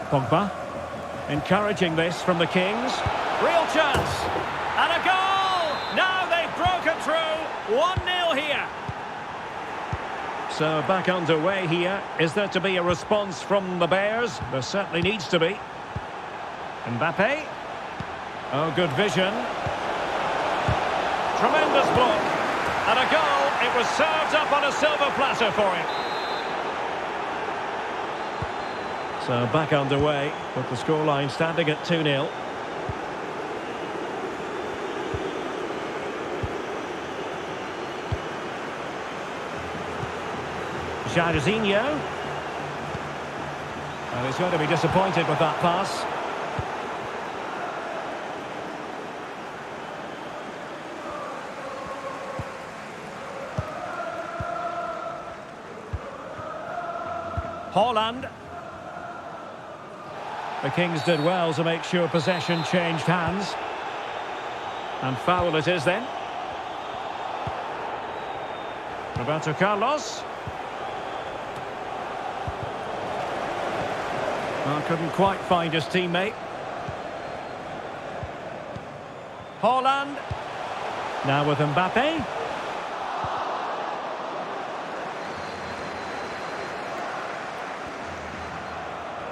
Pogba. Encouraging this from the Kings. Real chance. And a goal! Now they've broken through. 1-0 here. So back underway here. Is there to be a response from the Bears? There certainly needs to be. Mbappe. Oh, good vision. Tremendous block. And a goal. It was served up on a silver platter for him. So back underway, with the scoreline standing at 2-0. Jairzinho. And he's going to be disappointed with that pass. Haaland. The Kings did well to make sure possession changed hands. And foul it is then. Roberto Carlos. Well, couldn't quite find his teammate. Haaland. Now with Mbappe.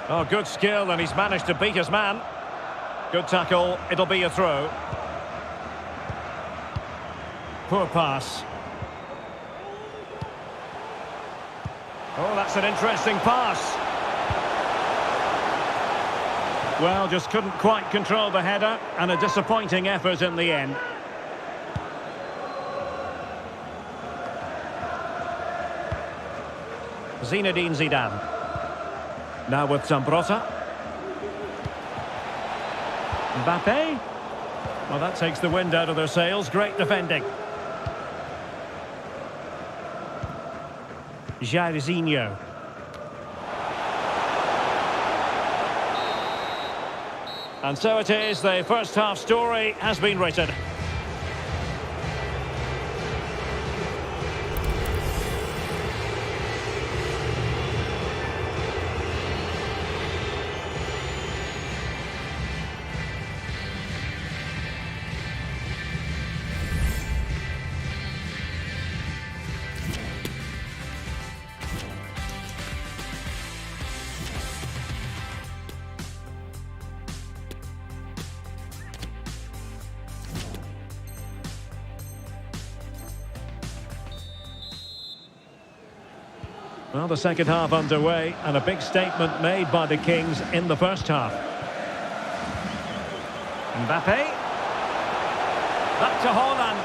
Oh, good skill, and he's managed to beat his man. Good tackle, it'll be a throw. Poor pass. Oh, that's an interesting pass. Well, just couldn't quite control the header, and a disappointing effort in the end. Zinedine Zidane. Now with Zambrotta. Mbappe. Well, that takes the wind out of their sails. Great defending. Jairzinho. And so it is, the first half story has been written. Well, the second half underway, and a big statement made by the Kings in the first half. Mbappe. Back to Haaland.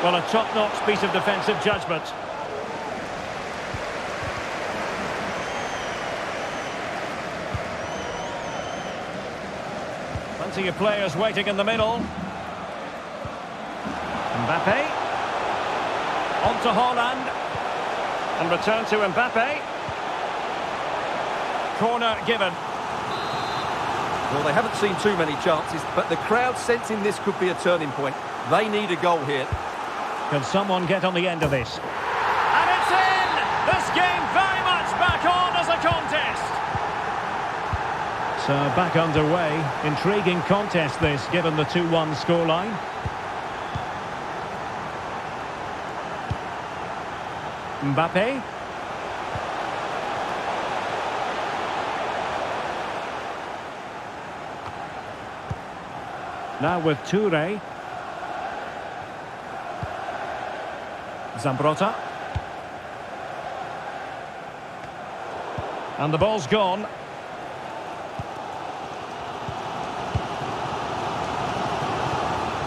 Well, a top-notch piece of defensive judgment. Plenty of players waiting in the middle. Mbappe. On to Haaland. And return to Mbappe. Corner given. Well, they haven't seen too many chances, but the crowd sensing this could be a turning point. They need a goal here. Can someone get on the end of this? And it's in! This game very much back on as a contest. So back underway. Intriguing contest this, given the 2-1 scoreline. Mbappe. Now with Toure. Zambrotta. And the ball's gone.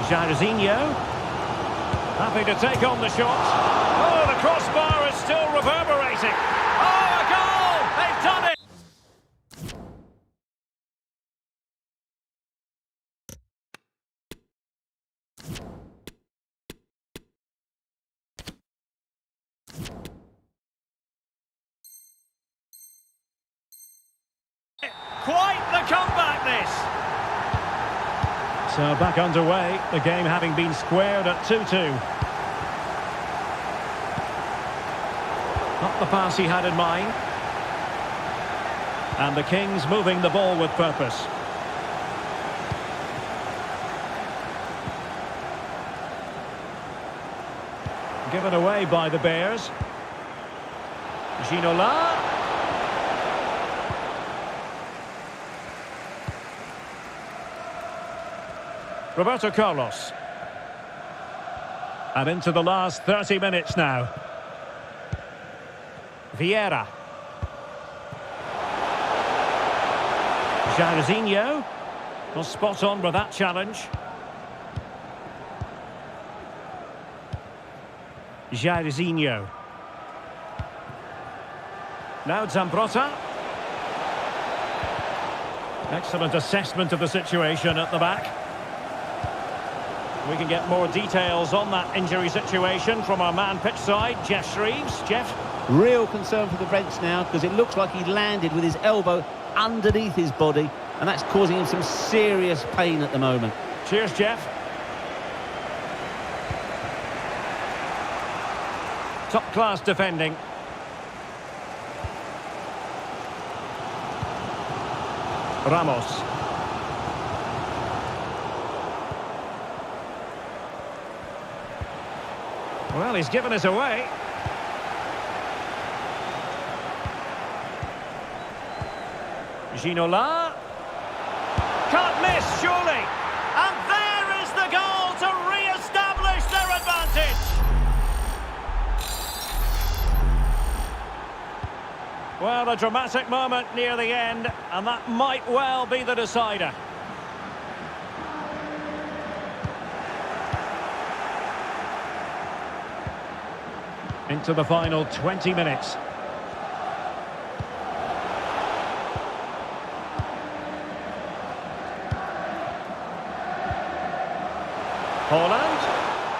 Jairzinho. Happy to take on the shot. Oh, the crossbar is still reverberating. Oh, a goal! They've done it! Quite the comeback, this! So back underway, the game having been squared at 2-2. Not the pass he had in mind. And the Kings moving the ball with purpose. Given away by the Bears. Ginola. Roberto Carlos. And into the last 30 minutes now. Vieira. Jairzinho. Was spot on with that challenge. Jairzinho. Now Zambrotta. Excellent assessment of the situation at the back. We can get more details on that injury situation from our man pitch side, Jeff Shreves. Jeff? Real concern for the Reds now, because it looks like he landed with his elbow underneath his body, and that's causing him some serious pain at the moment. Cheers, Jeff. Top-class defending. Ramos. Well, he's given us away. Ginola. Can't miss, surely. And there is the goal to re-establish their advantage. Well, a dramatic moment near the end, and that might well be the decider. Into the final 20 minutes. Holland,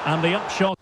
and the upshot.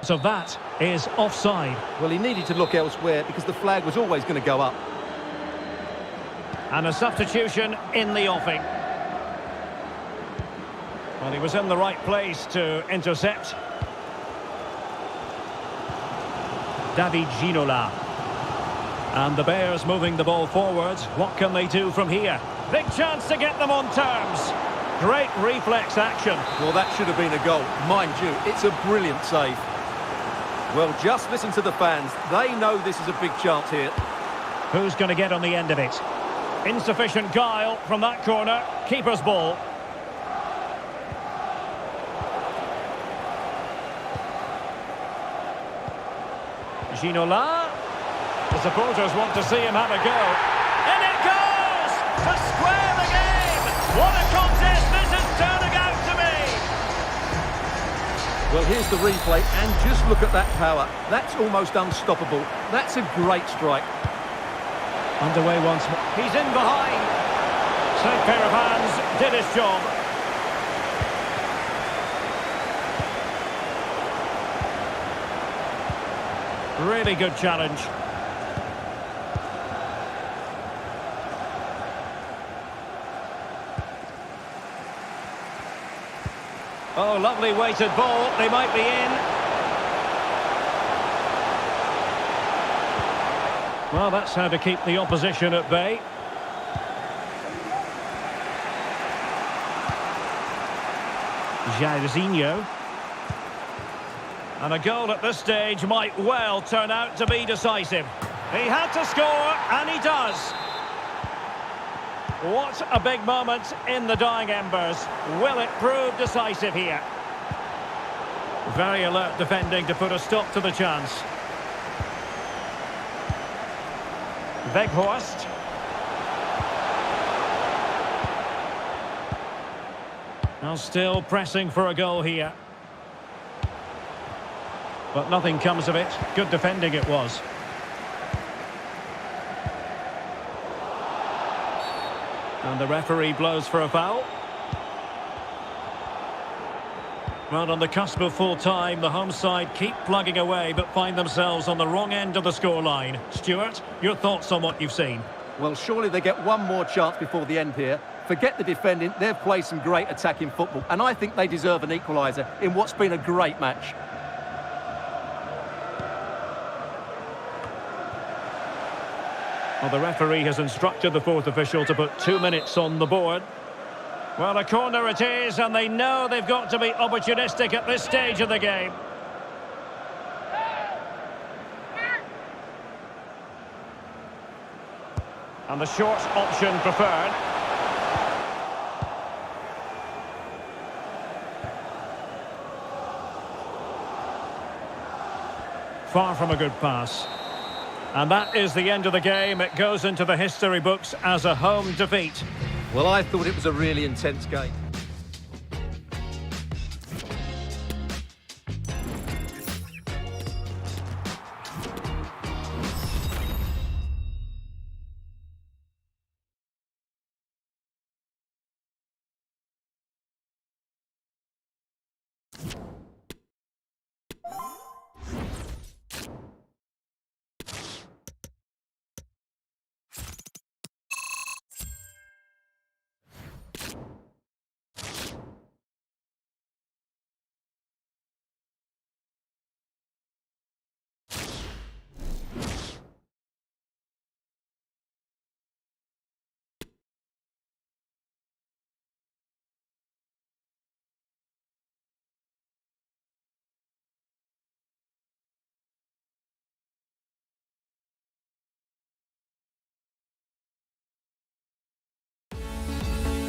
So that is offside. Well, he needed to look elsewhere because the flag was always going to go up. And a substitution in the offing. Well, he was in the right place to intercept. David Ginola. And the Bears moving the ball forward. What can they do from here? Big chance to get them on terms. Great reflex action. Well, that should have been a goal. Mind you, it's a brilliant save. Well, just listen to the fans. They know this is a big chance here. Who's going to get on the end of it? Insufficient guile from that corner. Keeper's ball. Ginola. The supporters want to see him have a go. And it goes! To square the game! What a contest this is turning out to be! Well, here's the replay, and just look at that power. That's almost unstoppable. That's a great strike. Underway once more. He's in behind. Safe pair of hands, did his job. Really good challenge. Oh, lovely weighted ball. They might be in. Well, that's how to keep the opposition at bay. Jairzinho. And a goal at this stage might well turn out to be decisive. He had to score, and he does. What a big moment in the dying embers. Will it prove decisive here? Very alert defending to put a stop to the chance. Weghorst. Now still pressing for a goal here. But nothing comes of it. Good defending it was. And the referee blows for a foul. Well, on the cusp of full time, the home side keep plugging away but find themselves on the wrong end of the scoreline. Stuart, your thoughts on what you've seen? Well, surely they get one more chance before the end here. Forget the defending, they've played some great attacking football, and I think they deserve an equaliser in what's been a great match. Well, the referee has instructed the fourth official to put 2 minutes on the board. Well, a corner it is, and they know they've got to be opportunistic at this stage of the game. And the short option preferred. Far from a good pass. And that is the end of the game. It goes into the history books as a home defeat. Well, I thought it was a really intense game.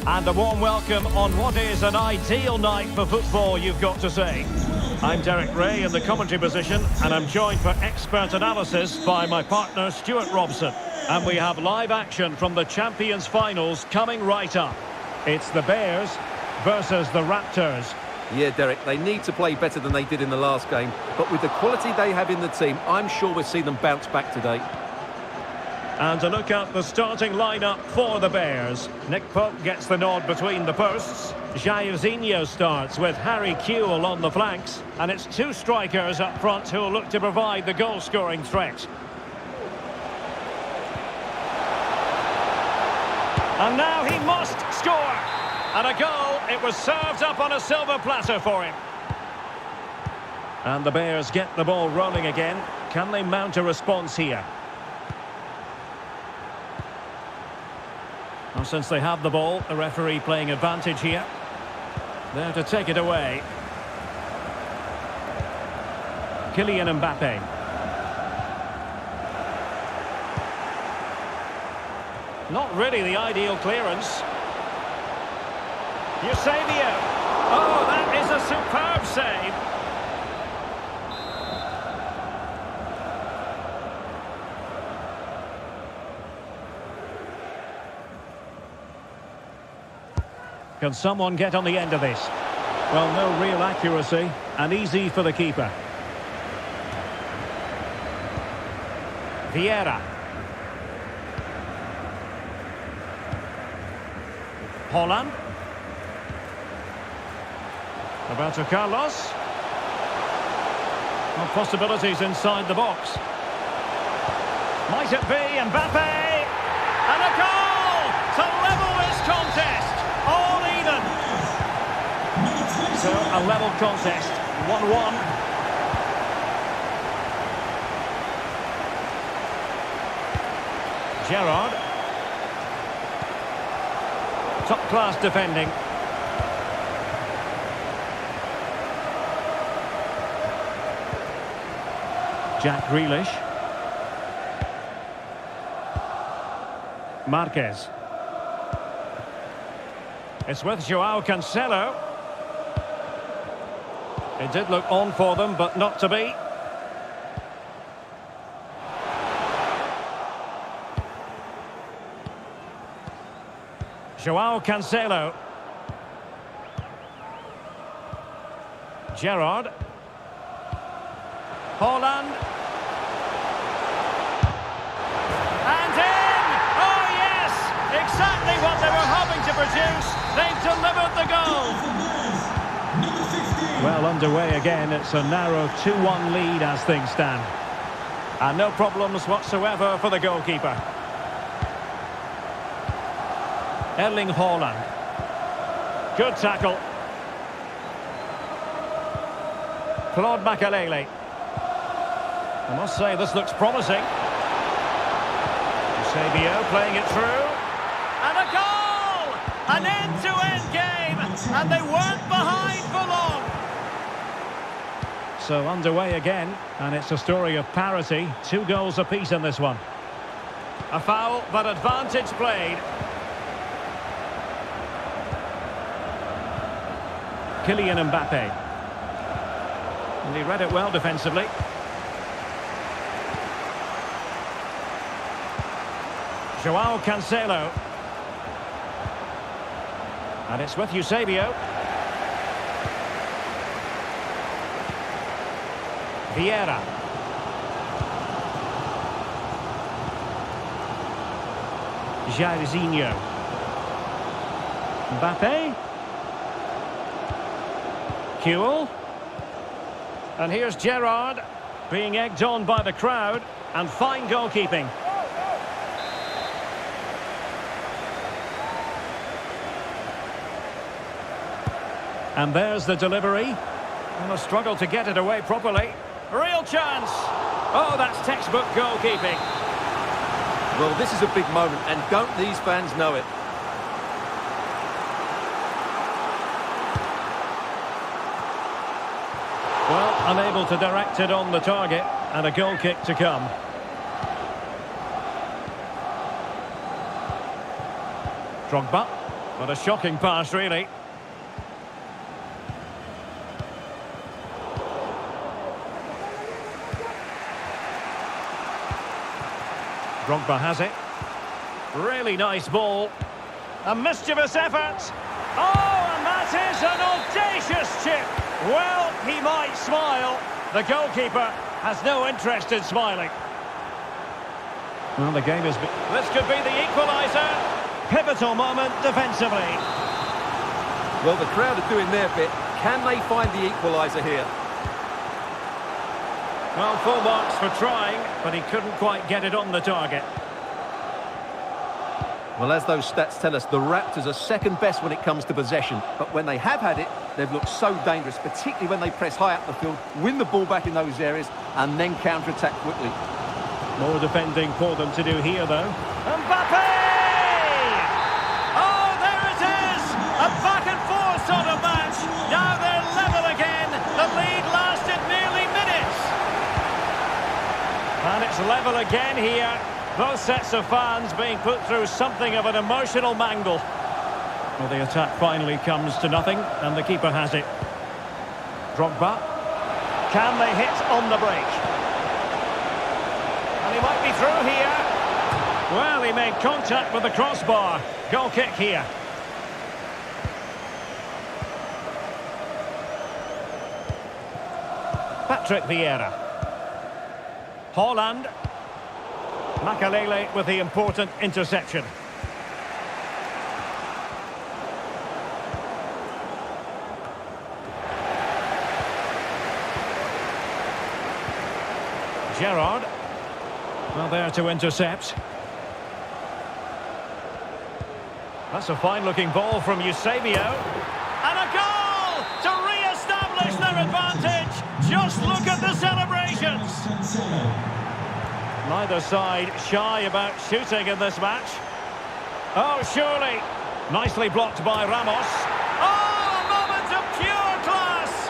And a warm welcome on what is an ideal night for football, you've got to say. I'm Derek Ray in the commentary position, and I'm joined for expert analysis by my partner Stuart Robson. And we have live action from the Champions Finals coming right up. It's the Bears versus the Raptors. Yeah, Derek, they need to play better than they did in the last game, but with the quality they have in the team, I'm sure we'll see them bounce back today. And to look at the starting lineup for the Bears. Nick Pope gets the nod between the posts. Jairzinho starts with Harry Kewell on the flanks. And it's two strikers up front who'll look to provide the goal-scoring threat. And now he must score. And a goal, it was served up on a silver platter for him. And the Bears get the ball rolling again. Can they mount a response here? Well, since they have the ball, the referee playing advantage here. There to take it away. Kylian Mbappe. Not really the ideal clearance. Eusebio. Oh, that is a superb save. Can someone get on the end of this? Well, no real accuracy, and easy for the keeper. Vieira. Holland. Roberto Carlos. Well, possibilities inside the box. Might it be Mbappe? And a goal to level this contest. All even. So a level contest. 1-1. Gerrard. Top-class defending. Jack Grealish. Marquez. It's with Joao Cancelo. It did look on for them, but not to be. Joao Cancelo. Gerrard. Holland. And in! Oh yes! Exactly what they were hoping to produce. They've delivered the goal. Well, underway again. It's a narrow 2-1 lead as things stand. And no problems whatsoever for the goalkeeper. Erling Haaland. Good tackle. Claude Makelele. I must say this looks promising. Eusebio playing it through. And a goal! An end-to-end game. And they weren't behind for long. So underway again. And it's a story of parity. 2 goals apiece in this one. A foul, but advantage played. Kylian Mbappe. And he read it well defensively. Joao Cancelo. And it's with Eusebio. Vieira. Jairzinho. Mbappe. Kewell. And here's Gerrard being egged on by the crowd, and fine goalkeeping. And there's the delivery. And a struggle to get it away properly. Real chance. Oh, that's textbook goalkeeping. Well, this is a big moment, and don't these fans know it? Well, unable to direct it on the target, and a goal kick to come. Drogba. What a shocking pass, really. Drogba has it. Really nice ball. A mischievous effort. Oh, and that is an audacious chip. Well, he might smile. The goalkeeper has no interest in smiling. Well, the game is... This could be the equaliser. Pivotal moment defensively. Well, the crowd are doing their bit. Can they find the equaliser here? Well, full marks for trying, but he couldn't quite get it on the target. Well, as those stats tell us, the Raptors are second best when it comes to possession. But when they have had it, they've looked so dangerous, particularly when they press high up the field, win the ball back in those areas, and then counter-attack quickly. More defending for them to do here, though. Mbappe! Oh, there it is! A back-and-forth sort of match. Now they're level again. The lead lasted nearly minutes. And it's level again here. Both sets of fans being put through something of an emotional mangle. Well, the attack finally comes to nothing, and the keeper has it. Drogba. Can they hit on the break? And he might be through here. Well, he made contact with the crossbar. Goal kick here. Patrick Vieira. Haaland. Makalele with the important interception. Gerrard. Well, there to intercept. That's a fine-looking ball from Eusebio. And a goal to re-establish their advantage. Just look at the celebrations. Neither side shy about shooting in this match. Oh, surely. Nicely blocked by Ramos. Oh, a moment of pure class.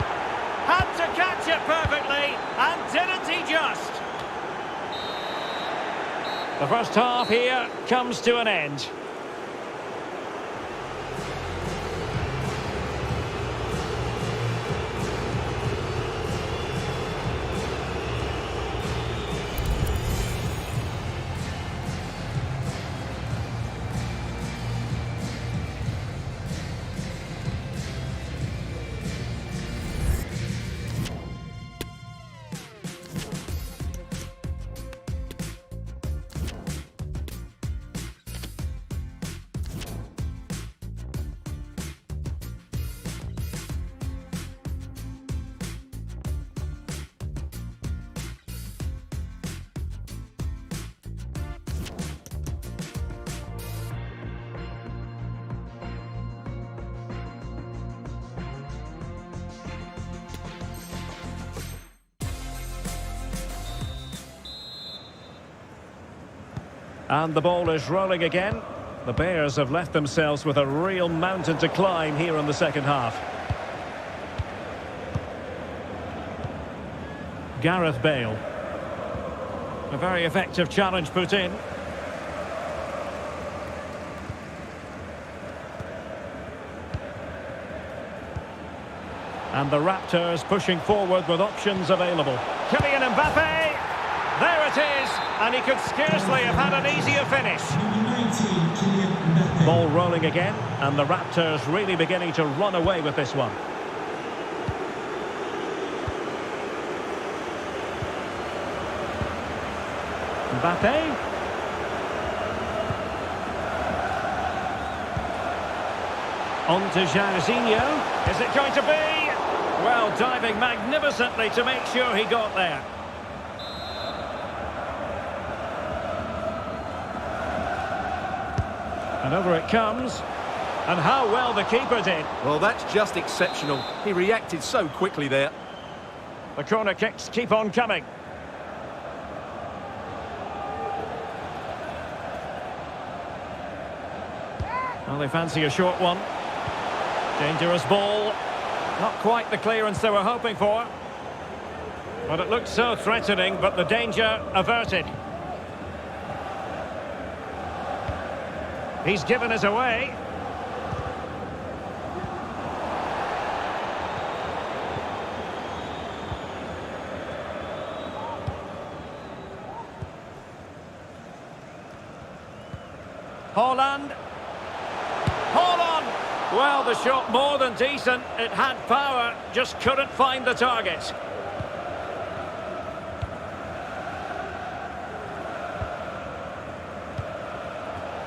Had to catch it perfectly, and didn't he just? The first half here comes to an end. And the ball is rolling again. The Bears have left themselves with a real mountain to climb here in the second half. Gareth Bale. A very effective challenge put in. And the Raptors pushing forward with options available. Kylian Mbappe! There it is! And he could scarcely have had an easier finish. Ball rolling again, and the Raptors really beginning to run away with this one. Mbappe. On to Jairzinho. Is it going to be? Well, diving magnificently to make sure he got there. And over it comes. And how well the keeper did. Well, that's just exceptional. He reacted so quickly there. The corner kicks keep on coming. Well, they fancy a short one. Dangerous ball. Not quite the clearance they were hoping for. But it looked so threatening, but the danger averted. He's given us away. Haaland. Haaland! Well, the shot more than decent. It had power, just couldn't find the target.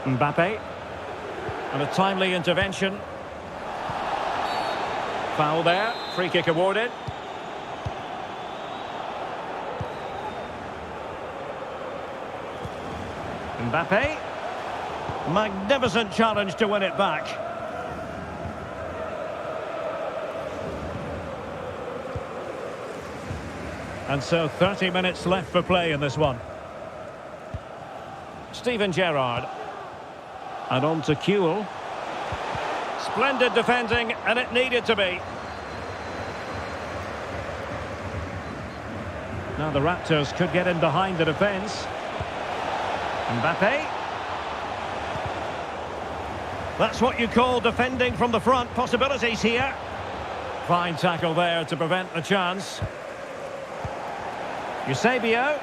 Mbappe. And a timely intervention. Foul there. Free kick awarded. Mbappe. Magnificent challenge to win it back. And so 30 minutes left for play in this one. Steven Gerrard. And on to Kuhl. Splendid defending, and it needed to be. Now the Raptors could get in behind the defence. Mbappe. That's what you call defending from the front. Possibilities here. Fine tackle there to prevent the chance. Eusebio.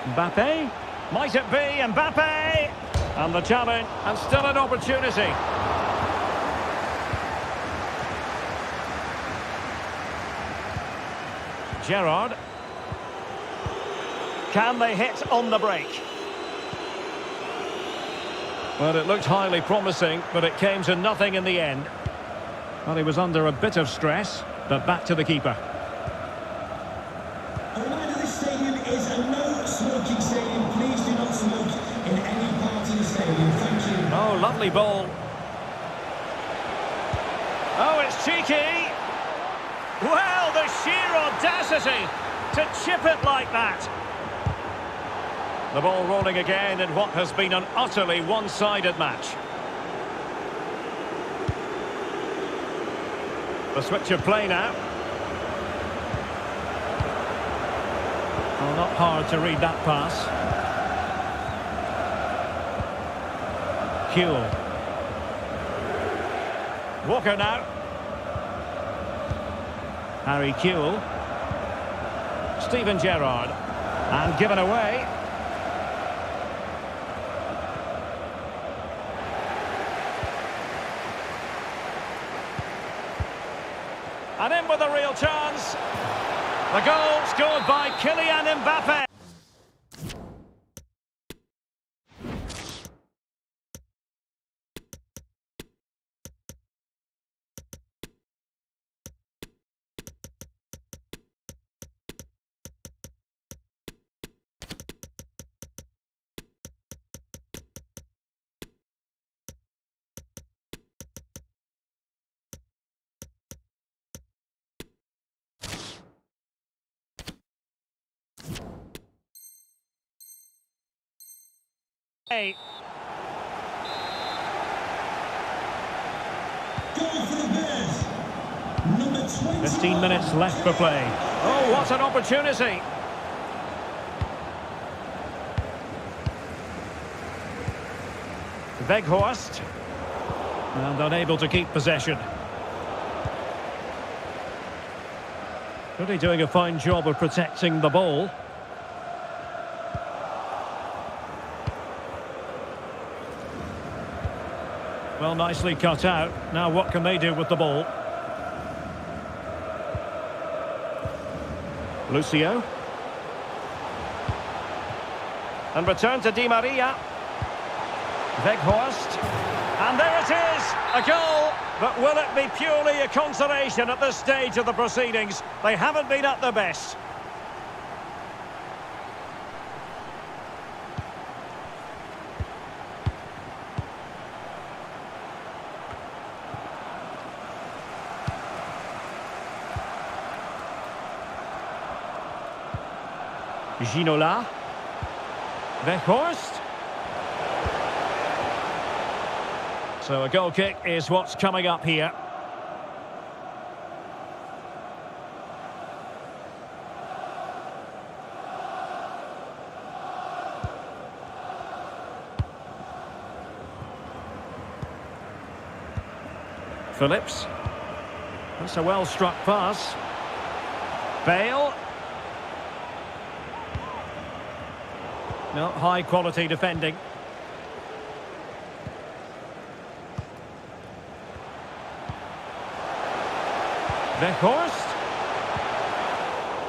Mbappe. Might it be Mbappe? And the challenge, and still an opportunity. Gerrard. Can they hit on the break? Well, it looked highly promising, but it came to nothing in the end. Well, he was under a bit of stress, but back to the keeper. A reminder, this stadium is a no-smoking stadium. Please do not smoke in any part of the stadium. Thank you. Oh, lovely ball. Oh, it's cheeky. Well, the sheer audacity to chip it like that. The ball rolling again in what has been an utterly one-sided match. The switch of play now. Well, not hard to read that pass. Kuhl. Walker now. Harry Kuhl. Steven Gerrard. And given away. And in with a real chance. The goal scored by Kylian Mbappe. Hey. Goal for the Bears. Number 20. 15 minutes left for play. Oh, what an opportunity. Weghorst. And unable to keep possession. Really doing a fine job of protecting the ball. Well, nicely cut out. Now what can they do with the ball? Lucio. And return to Di Maria. Weghorst. And there it is! A goal! But will it be purely a consolation at this stage of the proceedings? They haven't been at their best. Ginola. Weghorst. So a goal kick is what's coming up here. Phillips. That's a well-struck pass. Bale. No, high-quality defending. Weghorst.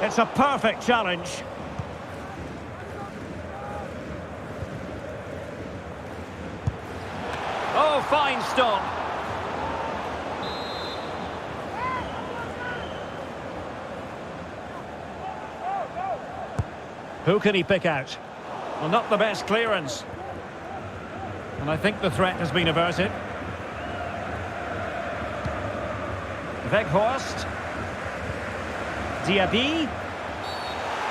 It's a perfect challenge. Oh, fine stop. Who can he pick out? Well, not the best clearance. And I think the threat has been averted. Weghorst. Diaby.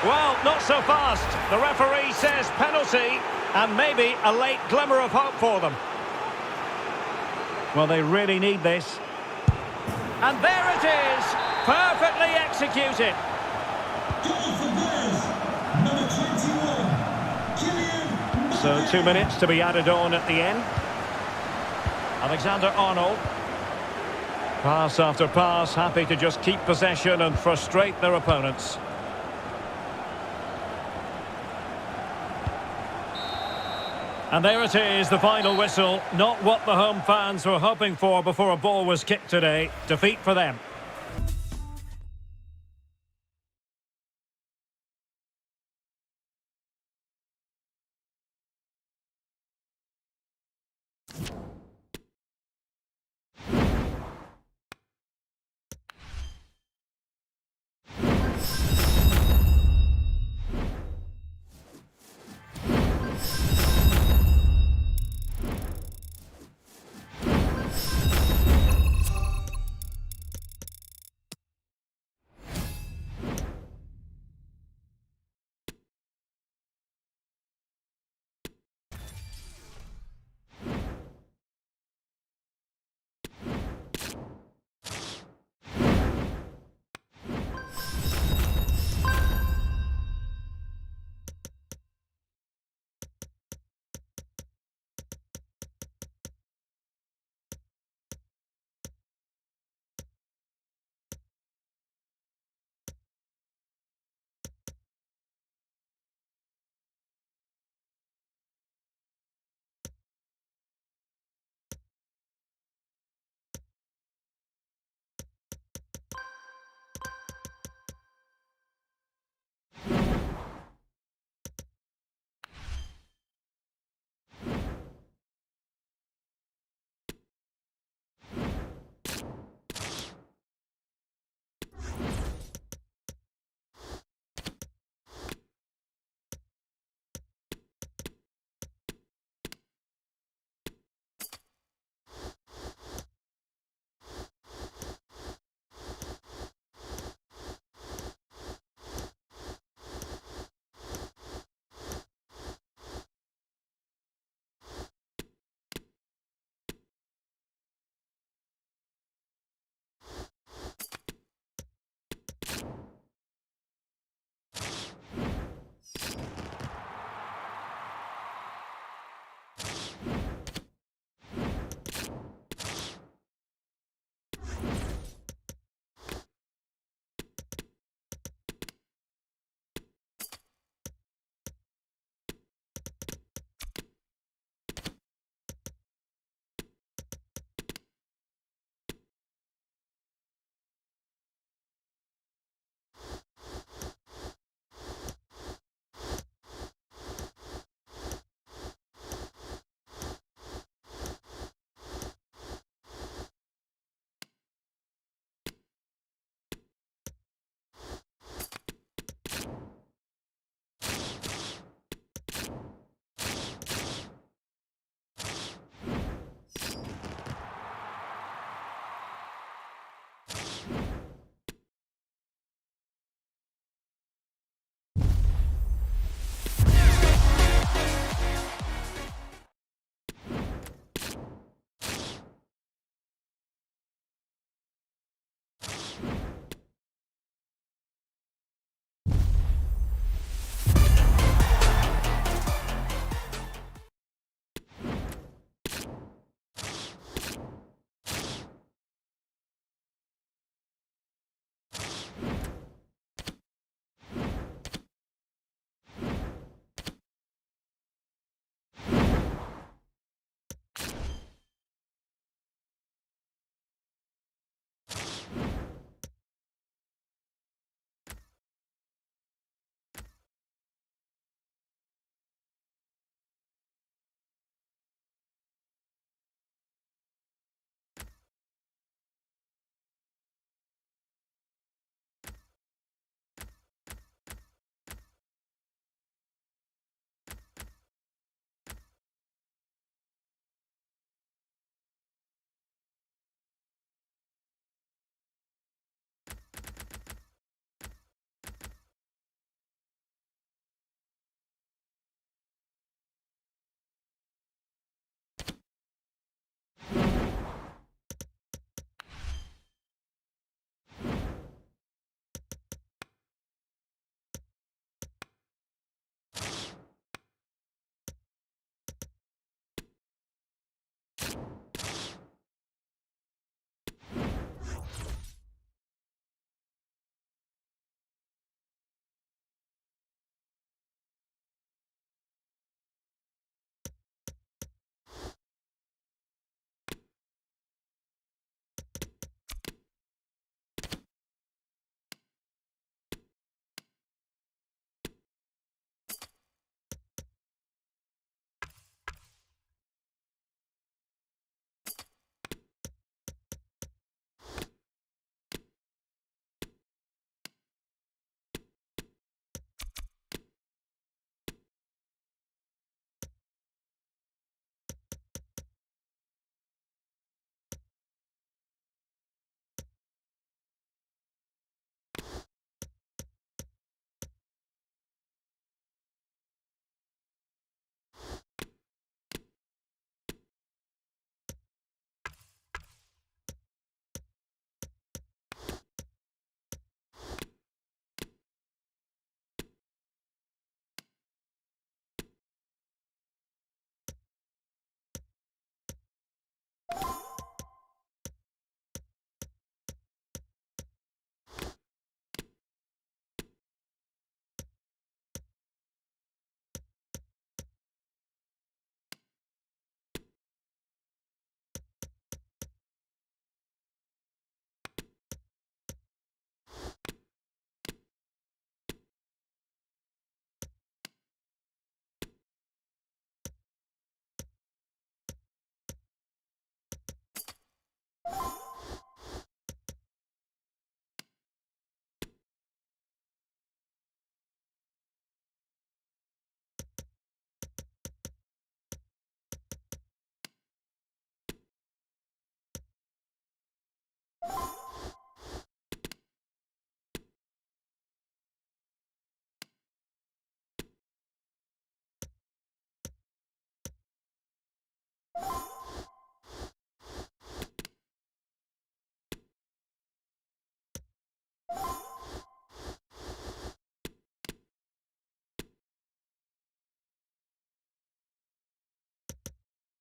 Well, not so fast. The referee says penalty, and maybe a late glimmer of hope for them. Well, they really need this. And there it is! Perfectly executed. Goal for Bears, number 21, Kylian. So 2 minutes to be added on at the end. Alexander-Arnold. Pass after pass, happy to just keep possession and frustrate their opponents. And there it is, the final whistle. Not what the home fans were hoping for before a ball was kicked today. Defeat for them.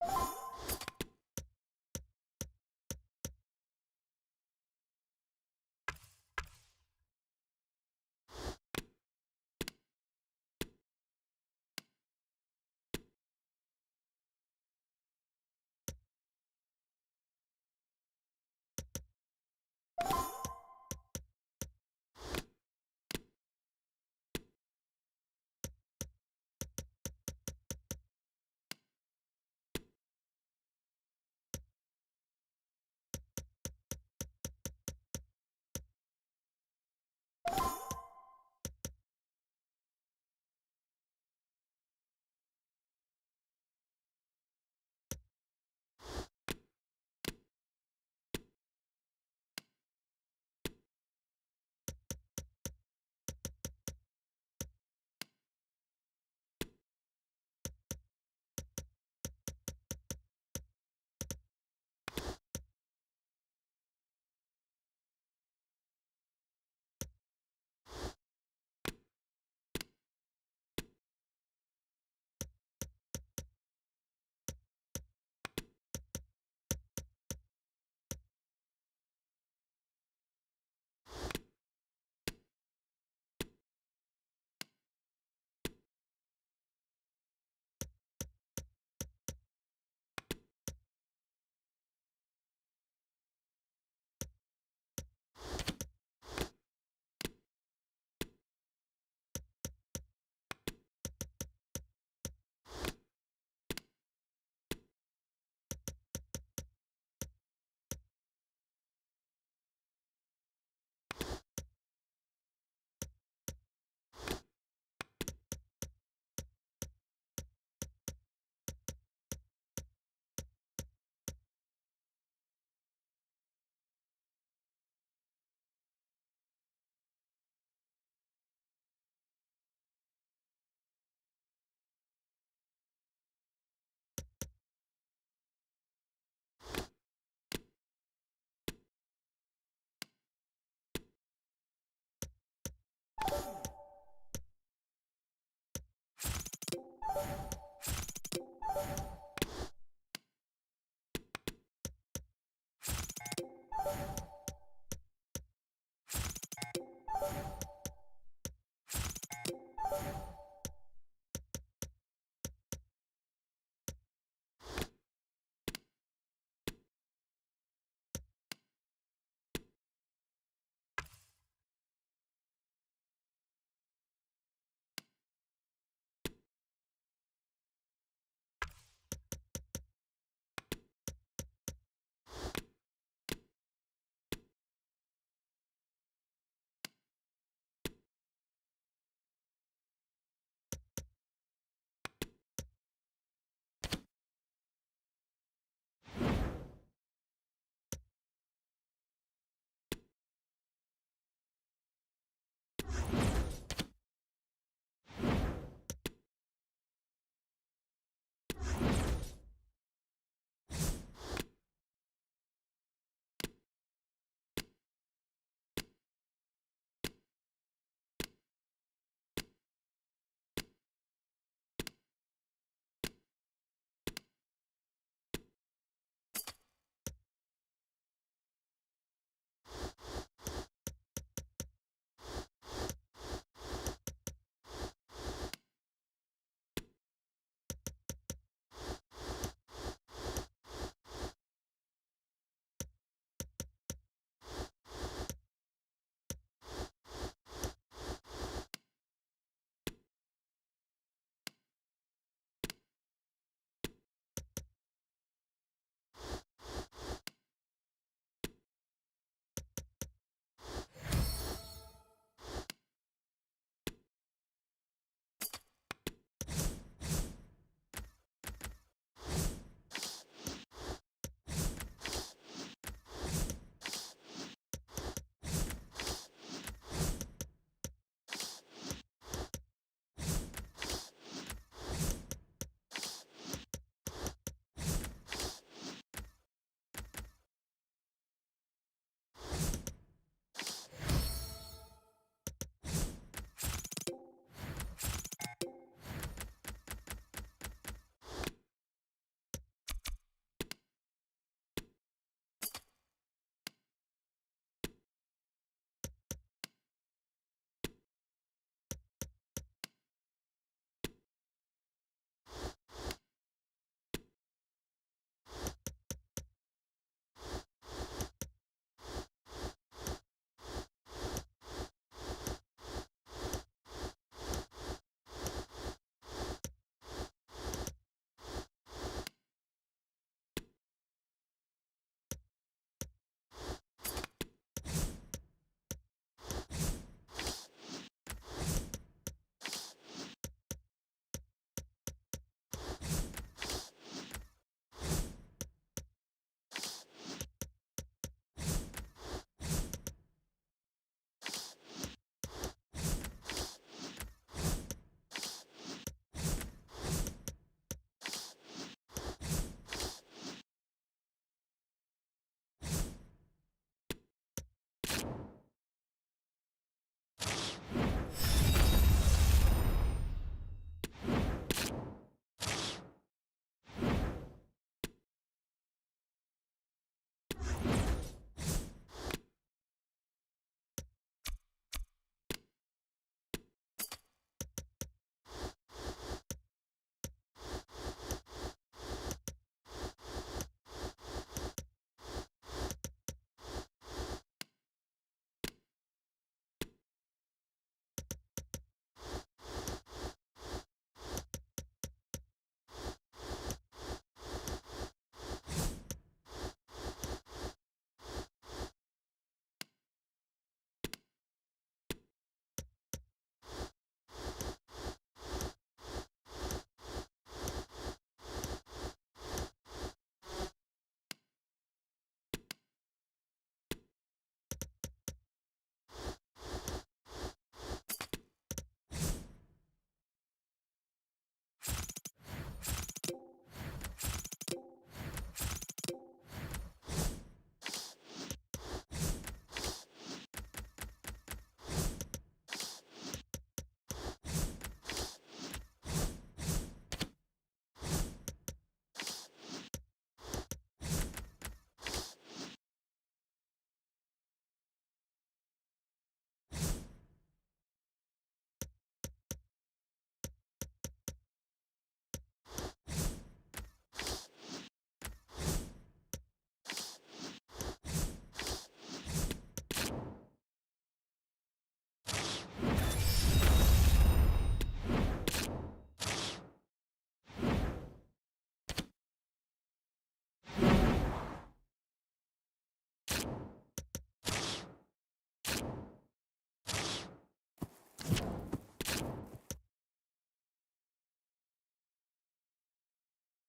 you.